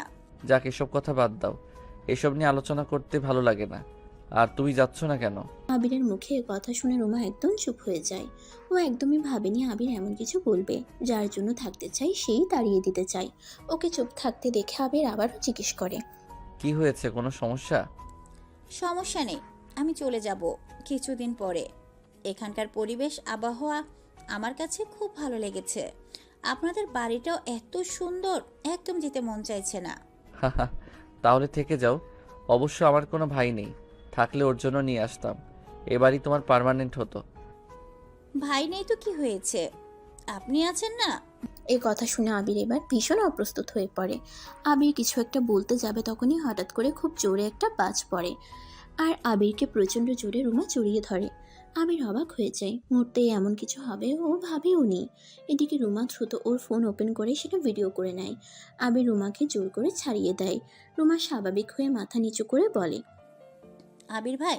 যাক, এসব কথা বাদ দাও, এসব নিয়ে আলোচনা করতে ভালো লাগে না। আর তুমি যাচ্ছ না কেন? আবিরের মুখে এ কথা শুনে রুমা একদম চুপ হয়ে যায়। ও একদমই ভাবেনি আবির এমন কিছু বলবে। যার জন্য থাকতে চাই সেই তাড়িয়ে দিতে চায়। ওকে চুপ থাকতে দেখে আবির আবারও জিজ্ঞেস করে, কি হয়েছে, কোনো সমস্যা? সমস্যা নেই, আমি চলে যাব কিছুদিন পরে। এখানকার পরিবেশ আবহাওয়া আমার কাছে খুব ভালো লেগেছে। আপনাদের বাড়িটাও এত সুন্দর, একদম যেতে মন চাইছে না। তাহলে থেকে যাও। অবশ্য আমার কোনো ভাই নেই, থাকলে ওর জন্য নিয়ে আসতাম। এবারই তোমার পার্মানেন্ট হতো। ভাই নেই তো কি হয়েছে, আপনি আছেন না। এই কথা শুনে আবির এবার ভীষণ অপ্রস্তুত হয়ে পড়ে। আবির কিছু একটা বলতে যাবে, তখনই হঠাৎ করে খুব জোরে একটা বাজ পড়ে, আর আবিরকে প্রচণ্ড জোরে রুমা জড়িয়ে ধরে। আবির অবাক হয়ে যায়, মুহূর্তেই এমন কিছু হবে ও ভাবেও নি। এদিকে রুমা দ্রুত ওর ফোন ওপেন করে সেটা ভিডিও করে নেয়। আবির রুমাকে জোর করে ছাড়িয়ে দেয়। রুমা স্বাভাবিক হয়ে মাথা নিচু করে বলে, আবির ভাই,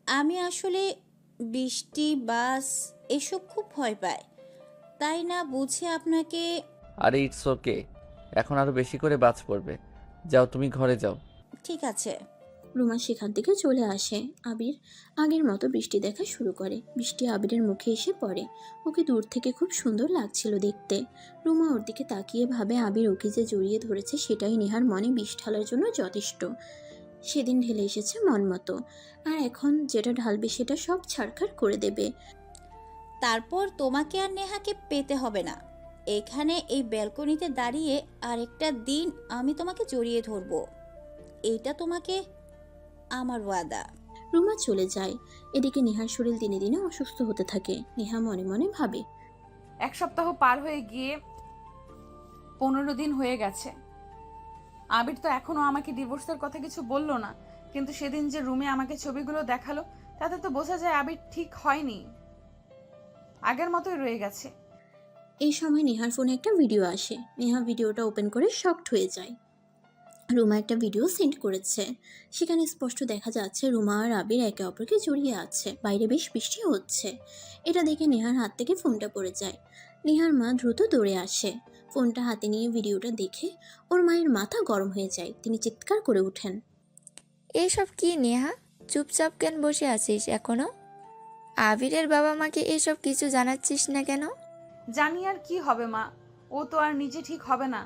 আমি আসলে বৃষ্টি, বাস এসব খুব ভয় পায়, তাই না বুঝে আপনাকে। আরে ইটস ওকে, এখন আরো বেশি করে বাজ পড়বে। যাও তুমি ঘরে যাও। ঠিক আছে। রুমা সেখান থেকে চলে আসে। আবির আগের মতো বৃষ্টি দেখা শুরু করে। বৃষ্টি আবিরের মুখে এসে পড়ে। ওকে দূর থেকে খুব সুন্দর লাগছিল দেখতে। রুমা ওর দিকে তাকিয়ে ভাবে আবির ওকে যে জড়িয়ে ধরেছে সেটাই নেহার মনে বিষ ঢালার জন্য যথেষ্ট। সেদিন ঢেলে এসেছে মন মতো, আর এখন যেটা ঢালবে সেটা সব ছাড়খাড় করে দেবে। তারপর তোমাকে আর নেহাকে পেতে হবে না। এখানে এই ব্যালকনিতে দাঁড়িয়ে আরেকটা দিন আমি তোমাকে জড়িয়ে ধরবো, এটা তোমাকে আমার ওয়াদা। রুমা চলে যায়। এদিকে নেহার শরীর দিনে দিনে অসুস্থ হতে থাকে। নেহা মনে মনে ভাবে, 1 সপ্তাহ পার হয়ে গিয়ে 15 দিন হয়ে গেছে। আবির তো এখনো আমাকে ডিভোর্সের কথা কিছু বললো না, কিন্তু সেদিন যে রুমে আমাকে ছবিগুলো দেখালো তাতে তো বোঝা যায় আবির ঠিক হয়নি, আগের মতোই রয়ে গেছে। এই সময় নেহার ফোনে একটা ভিডিও আসে। নেহা ভিডিওটা ওপেন করে শকড হয়ে যায়। রুমা একটা ভিডিও সেন্ড করেছে। সেখানে স্পষ্ট দেখা যাচ্ছে রুমা আর আবির একে অপরকে জড়িয়ে আছে। বাইরে বেশ বৃষ্টি হচ্ছে। এটা দেখে নেহার হাত থেকে ফোনটা পড়ে যায়। নেহার মা দ্রুত দৌড়ে আসে। ফোনটা হাতে নিয়ে ভিডিওটা দেখে ওর মায়ের মাথা গরম হয়ে যায়। তিনি চিৎকার করে ওঠেন, এসব কি নেহা? চুপচাপ কেন বসে আছিস এখনো? আবিরের বাবা মাকে এসব কিছু জানাচ্ছিস না কেন? জানি আর কি হবে মা, ও তো আর নিজে ঠিক হবে না।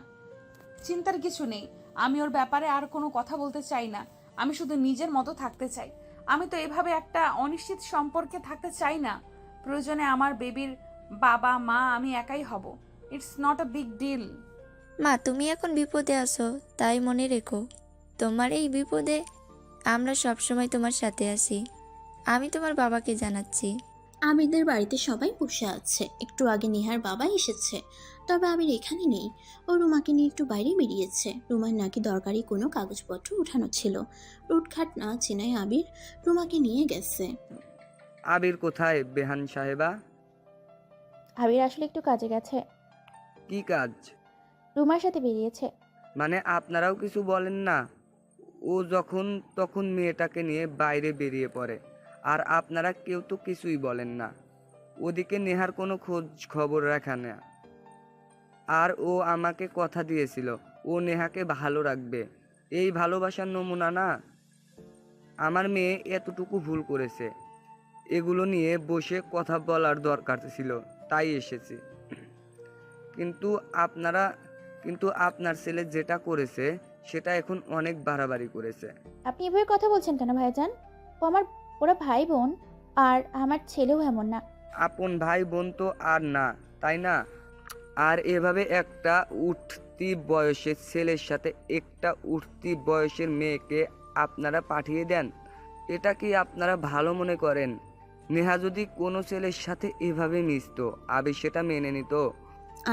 চিন্তার কিছু নেই, আমি ওর ব্যাপারে আর কোনো কথা বলতে চাই না। আমি শুধু নিজের মতো থাকতে চাই। আমি তো এভাবে একটা অনিশ্চিত সম্পর্কে থাকতে চাই না। প্রয়োজনে আমার বেবির বাবা মা আমি একাই হব। It's not a big deal. মা, তুমি এখন বিপদে আছো, তাই মনে রেখো তোমার এই বিপদে আমরা সবসময় তোমার সাথে আছি। আমি তোমার বাবাকে জানাচ্ছি। আবিরদের বাড়িতে সবাই বসে আছে। একটু আগে নেহার বাবা এসেছে, তবে আবির এখানে নেই। ও রুমাকে নিয়ে একটু বাইরে বেরিয়েছে। রুমার নাকি দরকারি কোনো কাগজপত্র উঠানো ছিল। রুটঘাট না চেনায় আবির রুমাকে নিয়ে গেছে। আবির কোথায় বেহান সাহেবা? আবির আসলে একটু কাজে গেছে। কি কাজ? রুমার সাথে বেরিয়েছে। মানে আপনারাও কিছু বলেন না? ও যখন তখন মেয়েটাকে নিয়ে বাইরে বেরিয়ে পড়ে, আর আপনারা কেউ তো কিছুই বলেন না। ওদিকে নেহার কোনো খোঁজ খবর রাখে না। আর ও আমাকে কথা দিয়েছিল ও নেহাকে ভালো রাখবে। এই ভালোবাসার নমুনা না? আমার মেয়ে এতটুকু ভুল করেছে, এগুলো নিয়ে বসে কথা বলার দরকার ছিল, তাই এসেছি। কিন্তু আপনার ছেলে যেটা করেছে সেটা এখন অনেক বাড়াবাড়ি করেছে। আপনি এভাবে কথা বলছেন কেন ভাইজান? ওরা ভাই বোন, আর আমার ছেলেও এমন না। আপন ভাই বোন তো আর না, তাই না? আর এভাবে একটা উঠতি বয়সের ছেলের সাথে একটা উঠতি বয়সের মেয়েকে আপনারা পাঠিয়ে দেন, এটা কি আপনারা ভালো মনে করেন? নেহা যদি কোনো ছেলের সাথে এভাবে মিশতো, আবির সেটা মেনে নিত?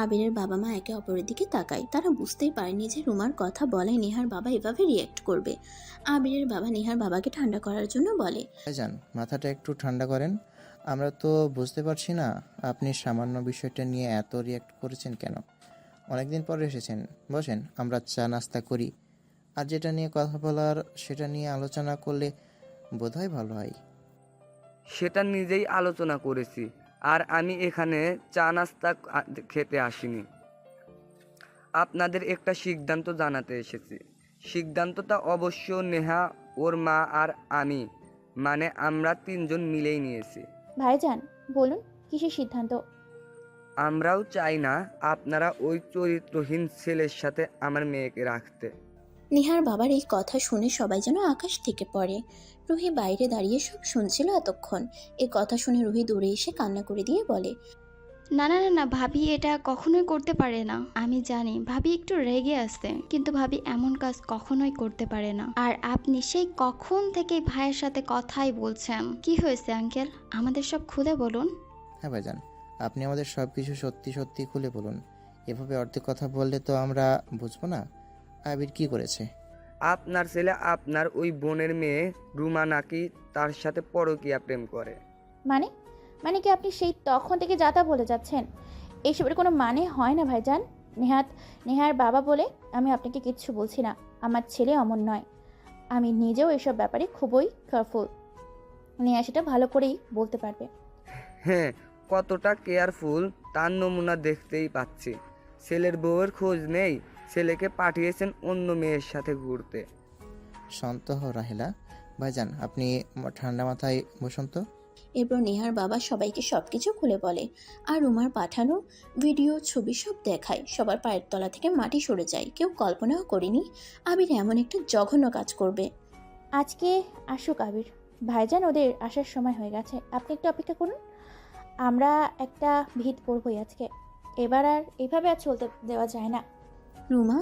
আবিরের বাবা মা একে অপরের দিকে তাকায়। তারা বুঝতেই পারেনি যে রুমার কথা বলায় নেহার বাবা এভাবে রিয়্যাক্ট করবে। আবিরের বাবা নেহার বাবাকে ঠান্ডা করার জন্য বলে, ভাইজান মাথাটা একটু ঠান্ডা করেন। আমরা তো বুঝতে পারছি না আপনি সামান্য বিষয়টা নিয়ে এত রিয়াক্ট করেছেন কেন। অনেকদিন পরে এসেছেন, বসেন, আমরা চা নাস্তা করি। আর যেটা নিয়ে কথা বলার সেটা নিয়ে আলোচনা করলে বোধহয় ভালো হয়। সেটা নিজেই আলোচনা করেছি, আর আমি এখানে চা নাস্তা খেতে আসিনি। আপনাদের একটা সিদ্ধান্ত জানাতে এসেছি। সিদ্ধান্তটা অবশ্য নেহা, ওর মা আর আমি, মানে আমরা 3 জন মিলেই নিয়েছি। ভাইজান বলুন কিসের সিদ্ধান্ত? আমরাও চাই না আপনারা ওই চরিত্রহীন ছেলের সাথে আমার মেয়েকে রাখতে। নেহার বাবার এই কথা শুনে সবাই যেন আকাশ থেকে পড়ে। রুহি বাইরে দাঁড়িয়ে সব শুনছিল এতক্ষণ। এই কথা শুনে রুহি দৌড়ে এসে কান্না করে দিয়ে বলে, না না না না, ভাবি এটা কখনোই করতে পারে না। আমি জানি ভাবি একটু রেগে আছে, কিন্তু ভাবি এমন কাজ কখনোই করতে পারে না। আর আপনি সেই কখন থেকে ভাইয়ের সাথে কথাই বলছেন। কি হয়েছে আঙ্কেল, আমাদের সব খুলে বলুন। হ্যাঁ ভাইজান, আপনি আমাদের সব কিছু সত্যি সত্যি খুলে বলুন। এভাবে অর্ধেক কথা বললে তো আমরা বুঝবো না আবির কি করেছে। আপনার ছেলে আপনার ওই বোনের মেয়ে রুমা নাকি তার সাথে পরকীয়া প্রেম করে। মানে কি আপনি সেই তখন থেকে যা তা বলে যাচ্ছেন? এইসবের কোনো মানে হয় না ভাইজান। নেহার বাবা বলে আমি আপনাকে কিচ্ছু বলছি না। আমার ছেলে অমন নয়। আমি নিজেও এসব ব্যাপারে খুবই কেয়ারফুল। নেহা সেটা ভালো করেই বলতে পারবে। হ্যাঁ, কতটা কেয়ারফুল তার নমুনা দেখতেই পাচ্ছি। ছেলের বউয়ের খোঁজ নেই, ছেলেকে পাঠিয়েছেন অন্য মেয়ের সাথে ঘুরতে। শান্ত হও রাহেলা। ভাইজান, আপনি ঠান্ডা মাথায় বসুন তো। এরপর নেহার বাবা সবাইকে সবকিছু খুলে বলে, আর রুমার পাঠানো ভিডিও ছবি সব দেখায়। সবার পায়ের তলা থেকে মাটি সরে যায়। কেউ কল্পনাও করেনি আবির এমন একটা জঘন্য কাজ করবে। আজকে আসুক আবির ভাইজান, ওদের আসার সময় হয়ে গেছে, আপনি একটু অপেক্ষা করুন। আমরা একটা ভিত করবই আজকে, এবার আর এভাবে আর চলতে দেওয়া যায় না। রুমা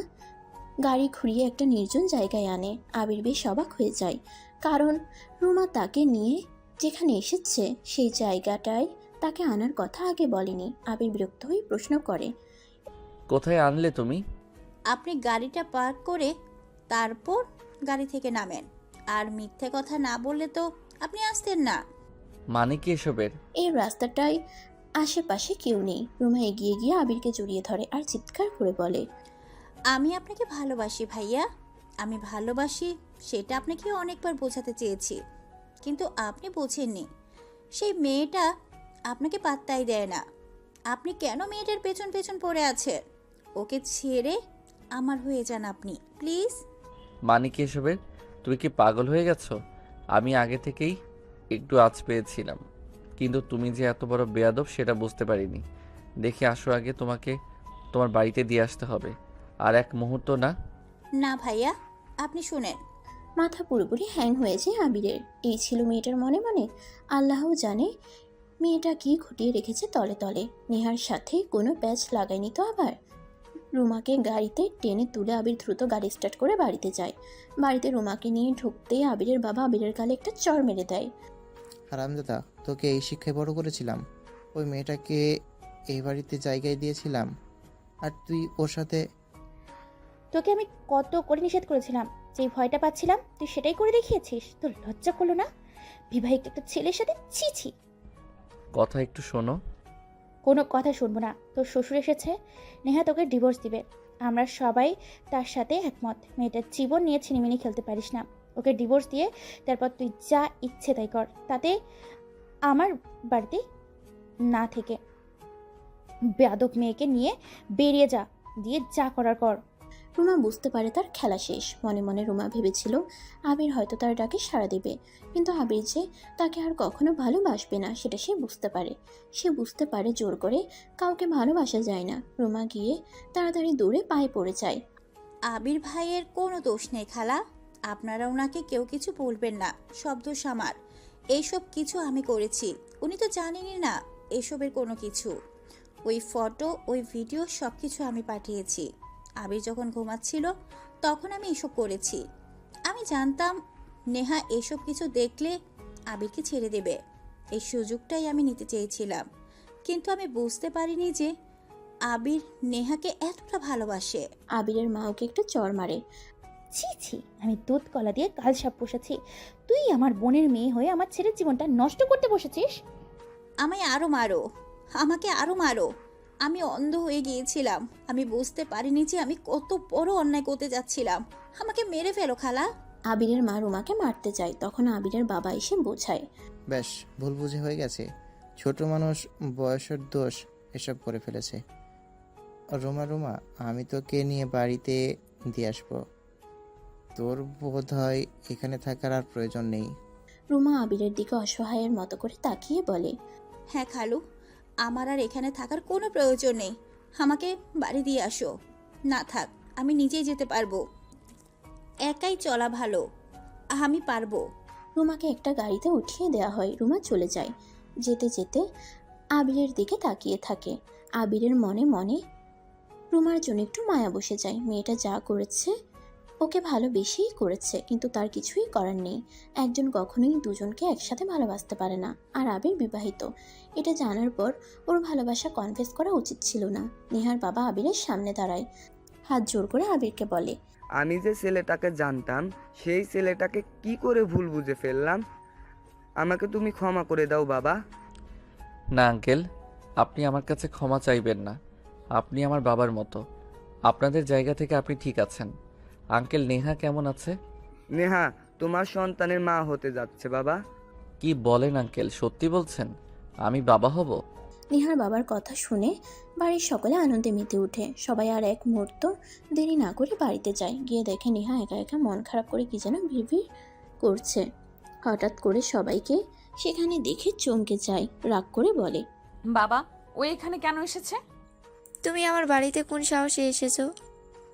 গাড়ি ঘুরিয়ে একটা নির্জন জায়গায় আনে। আবির বেশ অবাক হয়ে যায়, কারণ রুমা তাকে নিয়ে যেখানে এসেছে সেই জায়গাটায় তাকে আনার কথা আগে বলেনি। আবির বিরক্ত হয়ে প্রশ্ন করে, কোথায় আনলে তুমি? আপনি গাড়িটা পার্ক করে তারপর গাড়ি থেকে নামেন। আর মিথ্যে কথা না বললে তো আপনি আসতেন না। মানে কি এসবের? এই রাস্তাটায় আশেপাশে কেউ নেই। রুমা এগিয়ে গিয়ে আবিরকে জড়িয়ে ধরে আর চিৎকার করে বলে, আমি আপনাকে ভালোবাসি ভাইয়া, আমি ভালোবাসি, সেটা আপনাকে অনেকবার বোঝাতে চেয়েছি, কিন্তু আপনি বোঝেননি। সেই মেয়েটা আপনাকে পাত্তাই দেয় না। আপনি কেন মেয়েটার পেছন পেছন পড়ে আছেন? ওকে ছেড়ে আমার হয়ে যান আপনি, প্লিজ। মানে কি এসবের? তুমি কি পাগল হয়ে গেছো? আমি আগে থেকেই একটু আঁচ পেয়েছিলাম, কিন্তু তুমি যে এত বড় বেয়াদব সেটা বুঝতে পারিনি। দেখি আসো, আগে তোমাকে তোমার বাড়িতে দিয়ে আসতে হবে। আর এক মুহূর্ত না। না ভাইয়া, আপনি শুনেন। মাথা পুরোপুরি হ্যাং হয়েছে আবিরের। এই ছিল মেয়েটার মনে মনে। আল্লাহ জানে মেয়েটা কি ঘটিয়ে রেখেছে তলে তলে। নেহার সাথে কোনো প্যাচ লাগায়নি তো আবার। রুমাকে গাড়িতে টেনে তুলে আবির দ্রুত গাড়ি স্টার্ট করে বাড়িতে যায়। বাড়িতে রুমাকে নিয়ে ঢুকতেই আবিরের বাবা আবিরের গালে একটা চড় মেরে দেয়। হারামজাদা, তোকে এই শিক্ষায় বড় করেছিলাম। ওই মেয়েটাকে এই বাড়িতে জায়গায় দিয়েছিলাম, আর তুই ওর সাথে। তোকে আমি কত করে নিষেধ করেছিলাম, যেই ভয়টা পাচ্ছিলাম তুই সেটাই করে দেখিয়েছিস। তোর লজ্জা করলো না বিবাহিত একটা ছেলের সাথে? ছি ছি। কথা একটু শোনো। কোনো কথা শুনবো না। তোর শ্বশুর এসেছে, নেহা তোকে ডিভোর্স দিবে। আমরা সবাই তার সাথে একমত। মেয়েটার জীবন নিয়ে ছিনিমিনি খেলতে পারিস না। ওকে ডিভোর্স দিয়ে তারপর তুই যা ইচ্ছে তাই কর, তাতে আমার বাড়িতে না থেকে বেয়াদব মেয়েকে নিয়ে বেরিয়ে যা, দিয়ে যা করার কর। রুমা বুঝতে পারে তার খেলা শেষ। মনে মনে রুমা ভেবেছিল আবির হয়তো তার ডাকে সাড়া দেবে, কিন্তু আবির যে তাকে আর কখনো ভালোবাসবে না সেটা সে বুঝতে পারে। সে বুঝতে পারে জোর করে কাউকে ভালোবাসা যায় না। রুমা গিয়ে তাড়াতাড়ি দূরে পায়ে পড়ে যায়। আবির ভাইয়ের কোনো দোষ নেই খালা, আপনারা ওনাকে কেউ কিছু বলবেন না, সব দোষ আমার। এইসব কিছু আমি করেছি, উনি তো জানেনই না এসবের কোনো কিছু। ওই ফটো, ওই ভিডিও সব কিছু আমি পাঠিয়েছি। আবির যখন ঘুমাচ্ছিল তখন আমি এসব করেছি। আমি জানতাম নেহা এসব কিছু দেখলে আবিরকে ছেড়ে দেবে, এই সুযোগটাই আমি নিতে চেয়েছিলাম। কিন্তু আমি বুঝতে পারিনি যে আবির নেহাকে এতটা ভালোবাসে। আবিরের মা ওকে একটু চড় মারে। ছি ছি, আমি দুধ কলা দিয়ে কাল সাপ পোষাচ্ছি, তুই আমার বোনের মেয়ে হয়ে আমার ছেলের জীবনটা নষ্ট করতে বসেছিস। আমায় আরো মারো, আমাকে আরো মারো। আমি অন্ধ হয়ে গিয়েছিলাম, আমি বুঝতে পারিনি যে আমি কত বড় অন্যায় করতে যাচ্ছিলাম। আমাকে মেরে ফেলো খালা। আবিরের মা রুমাকে মারতে যায়, তখন আবিরের বাবা এসে বোঝায়। ব্যাস, ভুল বুঝে হয়ে গেছে। ছোট মানুষ, বয়সের দোষ, এসব করে ফেলেছে। রোমা রোমা, আমি তোকে নিয়ে বাড়িতে দিয়ে আসবো। তোর বোধ হয় এখানে থাকার আর প্রয়োজন নেই। রুমা আবিরের দিকে অসহায়ের মতো করে তাকিয়ে বলে, হ্যাঁ খালু, আমার আর এখানে থাকার কোনো প্রয়োজন নেই। আমাকে বাড়ি দিয়ে আসো। না থাক, আমি নিজেই যেতে পারবো। একাই চলা ভালো, আমি পারবো। রুমাকে একটা গাড়িতে উঠিয়ে দেওয়া হয়। রুমা চলে যায়। যেতে যেতে আবিরের দিকে তাকিয়ে থাকে। আবিরের মনে মনে রুমার জন্য একটু মায়া বসে যায়। মেয়েটা যা করেছে ওকে ভালোবেসেই করেছে, কিন্তু তার কিছুই করার নেই। একজন কখনোই দুজনকে একসাথে ভালোবাসতে পারে না। আর আবির বিবাহিত, এটা জানার পর ওর ভালোবাসা কনফেস করা উচিত ছিল না। নেহার বাবা আবিরের সামনে দাঁড়ায়, হাত জোর করে আবিরকে বলে, আমি যে ছেলেটাকে জানতাম সেই ছেলেটাকে কি করে ভুল বুঝে ফেললাম। আমাকে তুমি ক্ষমা করে দাও বাবা। না আঙ্কেল, আপনি আমার কাছে ক্ষমা চাইবেন না। আপনি আমার বাবার মতো। আপনাদের জায়গা থেকে আপনি ঠিক আছেন। আঙ্কেল, নেহা কেমন আছে? নেহা তোমার সন্তানের মা হতে যাচ্ছে বাবা। কি বলেন আঙ্কেল, সত্যি বলছেন আমি বাবা হব? নেহার বাবার কথা শুনে বাড়ির সকলে আনন্দে মেতে ওঠে। সবাই আর এক মুহূর্ত দেরি না করে বাড়িতে যায়। গিয়ে দেখে নেহা একা একা মন খারাপ করে কি যেন ভিড় করছে। হঠাৎ করে সবাইকে সেখানে দেখে চমকে যায়, রাগ করে বলে, বাবা ও এখানে কেন এসেছে? তুমি আমার বাড়িতে কোন সাহসে এসেছো?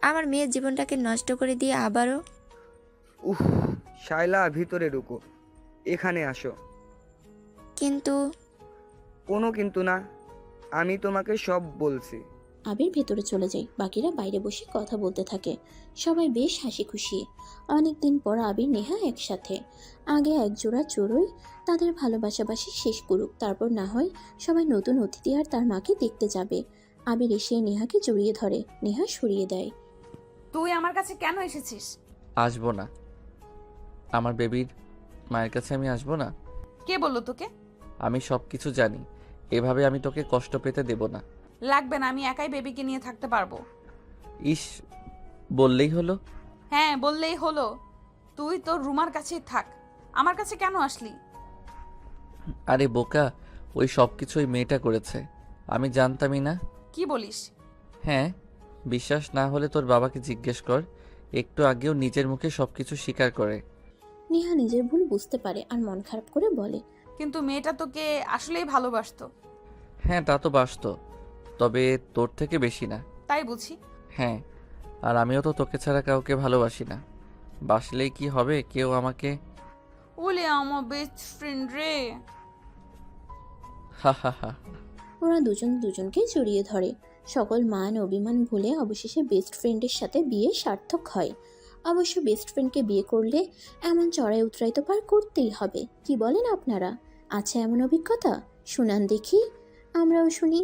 আমার মেয়ের জীবনটাকে নষ্ট করে দিয়ে আবারও? উফ, শায়লা ভিতরে ঢুকো, এখানে আসো। কিন্তু কোনো কিন্তু না, আমি তোমাকে সব বলছি। আবির ভেতরে চলে যায়। বাকিরা বাইরে বসে কথা বলতে থাকে। সবাই বেশ হাসি খুশি। অনেকদিন পর আবির নেহা একসাথে। আগে একজোড়া চড়ুই তাদের ভালোবাসাবাসি শেষ করুক, তারপর না হয় সবাই নতুন অতিথি আর তার মাকে দেখতে যাবে। আবির এসে নেহাকে জড়িয়ে ধরে। নেহা সরিয়ে দেয়। তুই আমার কাছে কেন এসেছিস? আসবো না। আমার বেবির মায়ের কাছে আমি আসবো না? কে বললো তোকে? আমি সব কিছু জানি, এভাবে আমি তোকে কষ্ট পেতে দেব না। লাগবে না, আমি একাই বেবিকে নিয়ে থাকতে পারবো। ইস, বললেই হলো। হ্যাঁ বললেই হলো। তুই তোর রুমার কাছেই থাক, আমার কাছে কেন আসলি? আরে বোকা, ওই সব কিছু ওই মেয়েটা করেছে, আমি জানতামই না। কি বলিস? হ্যাঁ, বিশ্বাস না হলে তোর বাবাকে জিজ্ঞেস কর, একটু আগেও নিজের মুখে সবকিছু স্বীকার করে। নেহা নিজের ভুল বুঝতে পারে আর মন খারাপ করে বলে, কিন্তু মেয়েটা তোকে আসলেই ভালোবাসতো। হ্যাঁ, তা তো বাসতো, তবে তোর থেকে বেশি না। তাই বুঝি? হ্যাঁ, আর আমিও তো তোকে ছাড়া কাউকে ভালোবাসি না। বাসলেই কি হবে, কেউ আমাকে। ওলে আমার বেস্ট ফ্রেন্ড রে। হা হা হা। ওরা দুজন দুজনকে জড়িয়ে ধরে। সকল মান অভিমান ভুলে অবশেষে বেস্ট ফ্রেন্ডের সাথে বিয়ে সার্থক হয়। অবশ্য বেস্ট ফ্রেন্ডকে বিয়ে করলে এমন চড়াই উতরাই তো পার করতেই হবে। কি বলেন আপনারা? আছে এমন অভিজ্ঞতা? শুনান দেখি, আমরাও শুনি।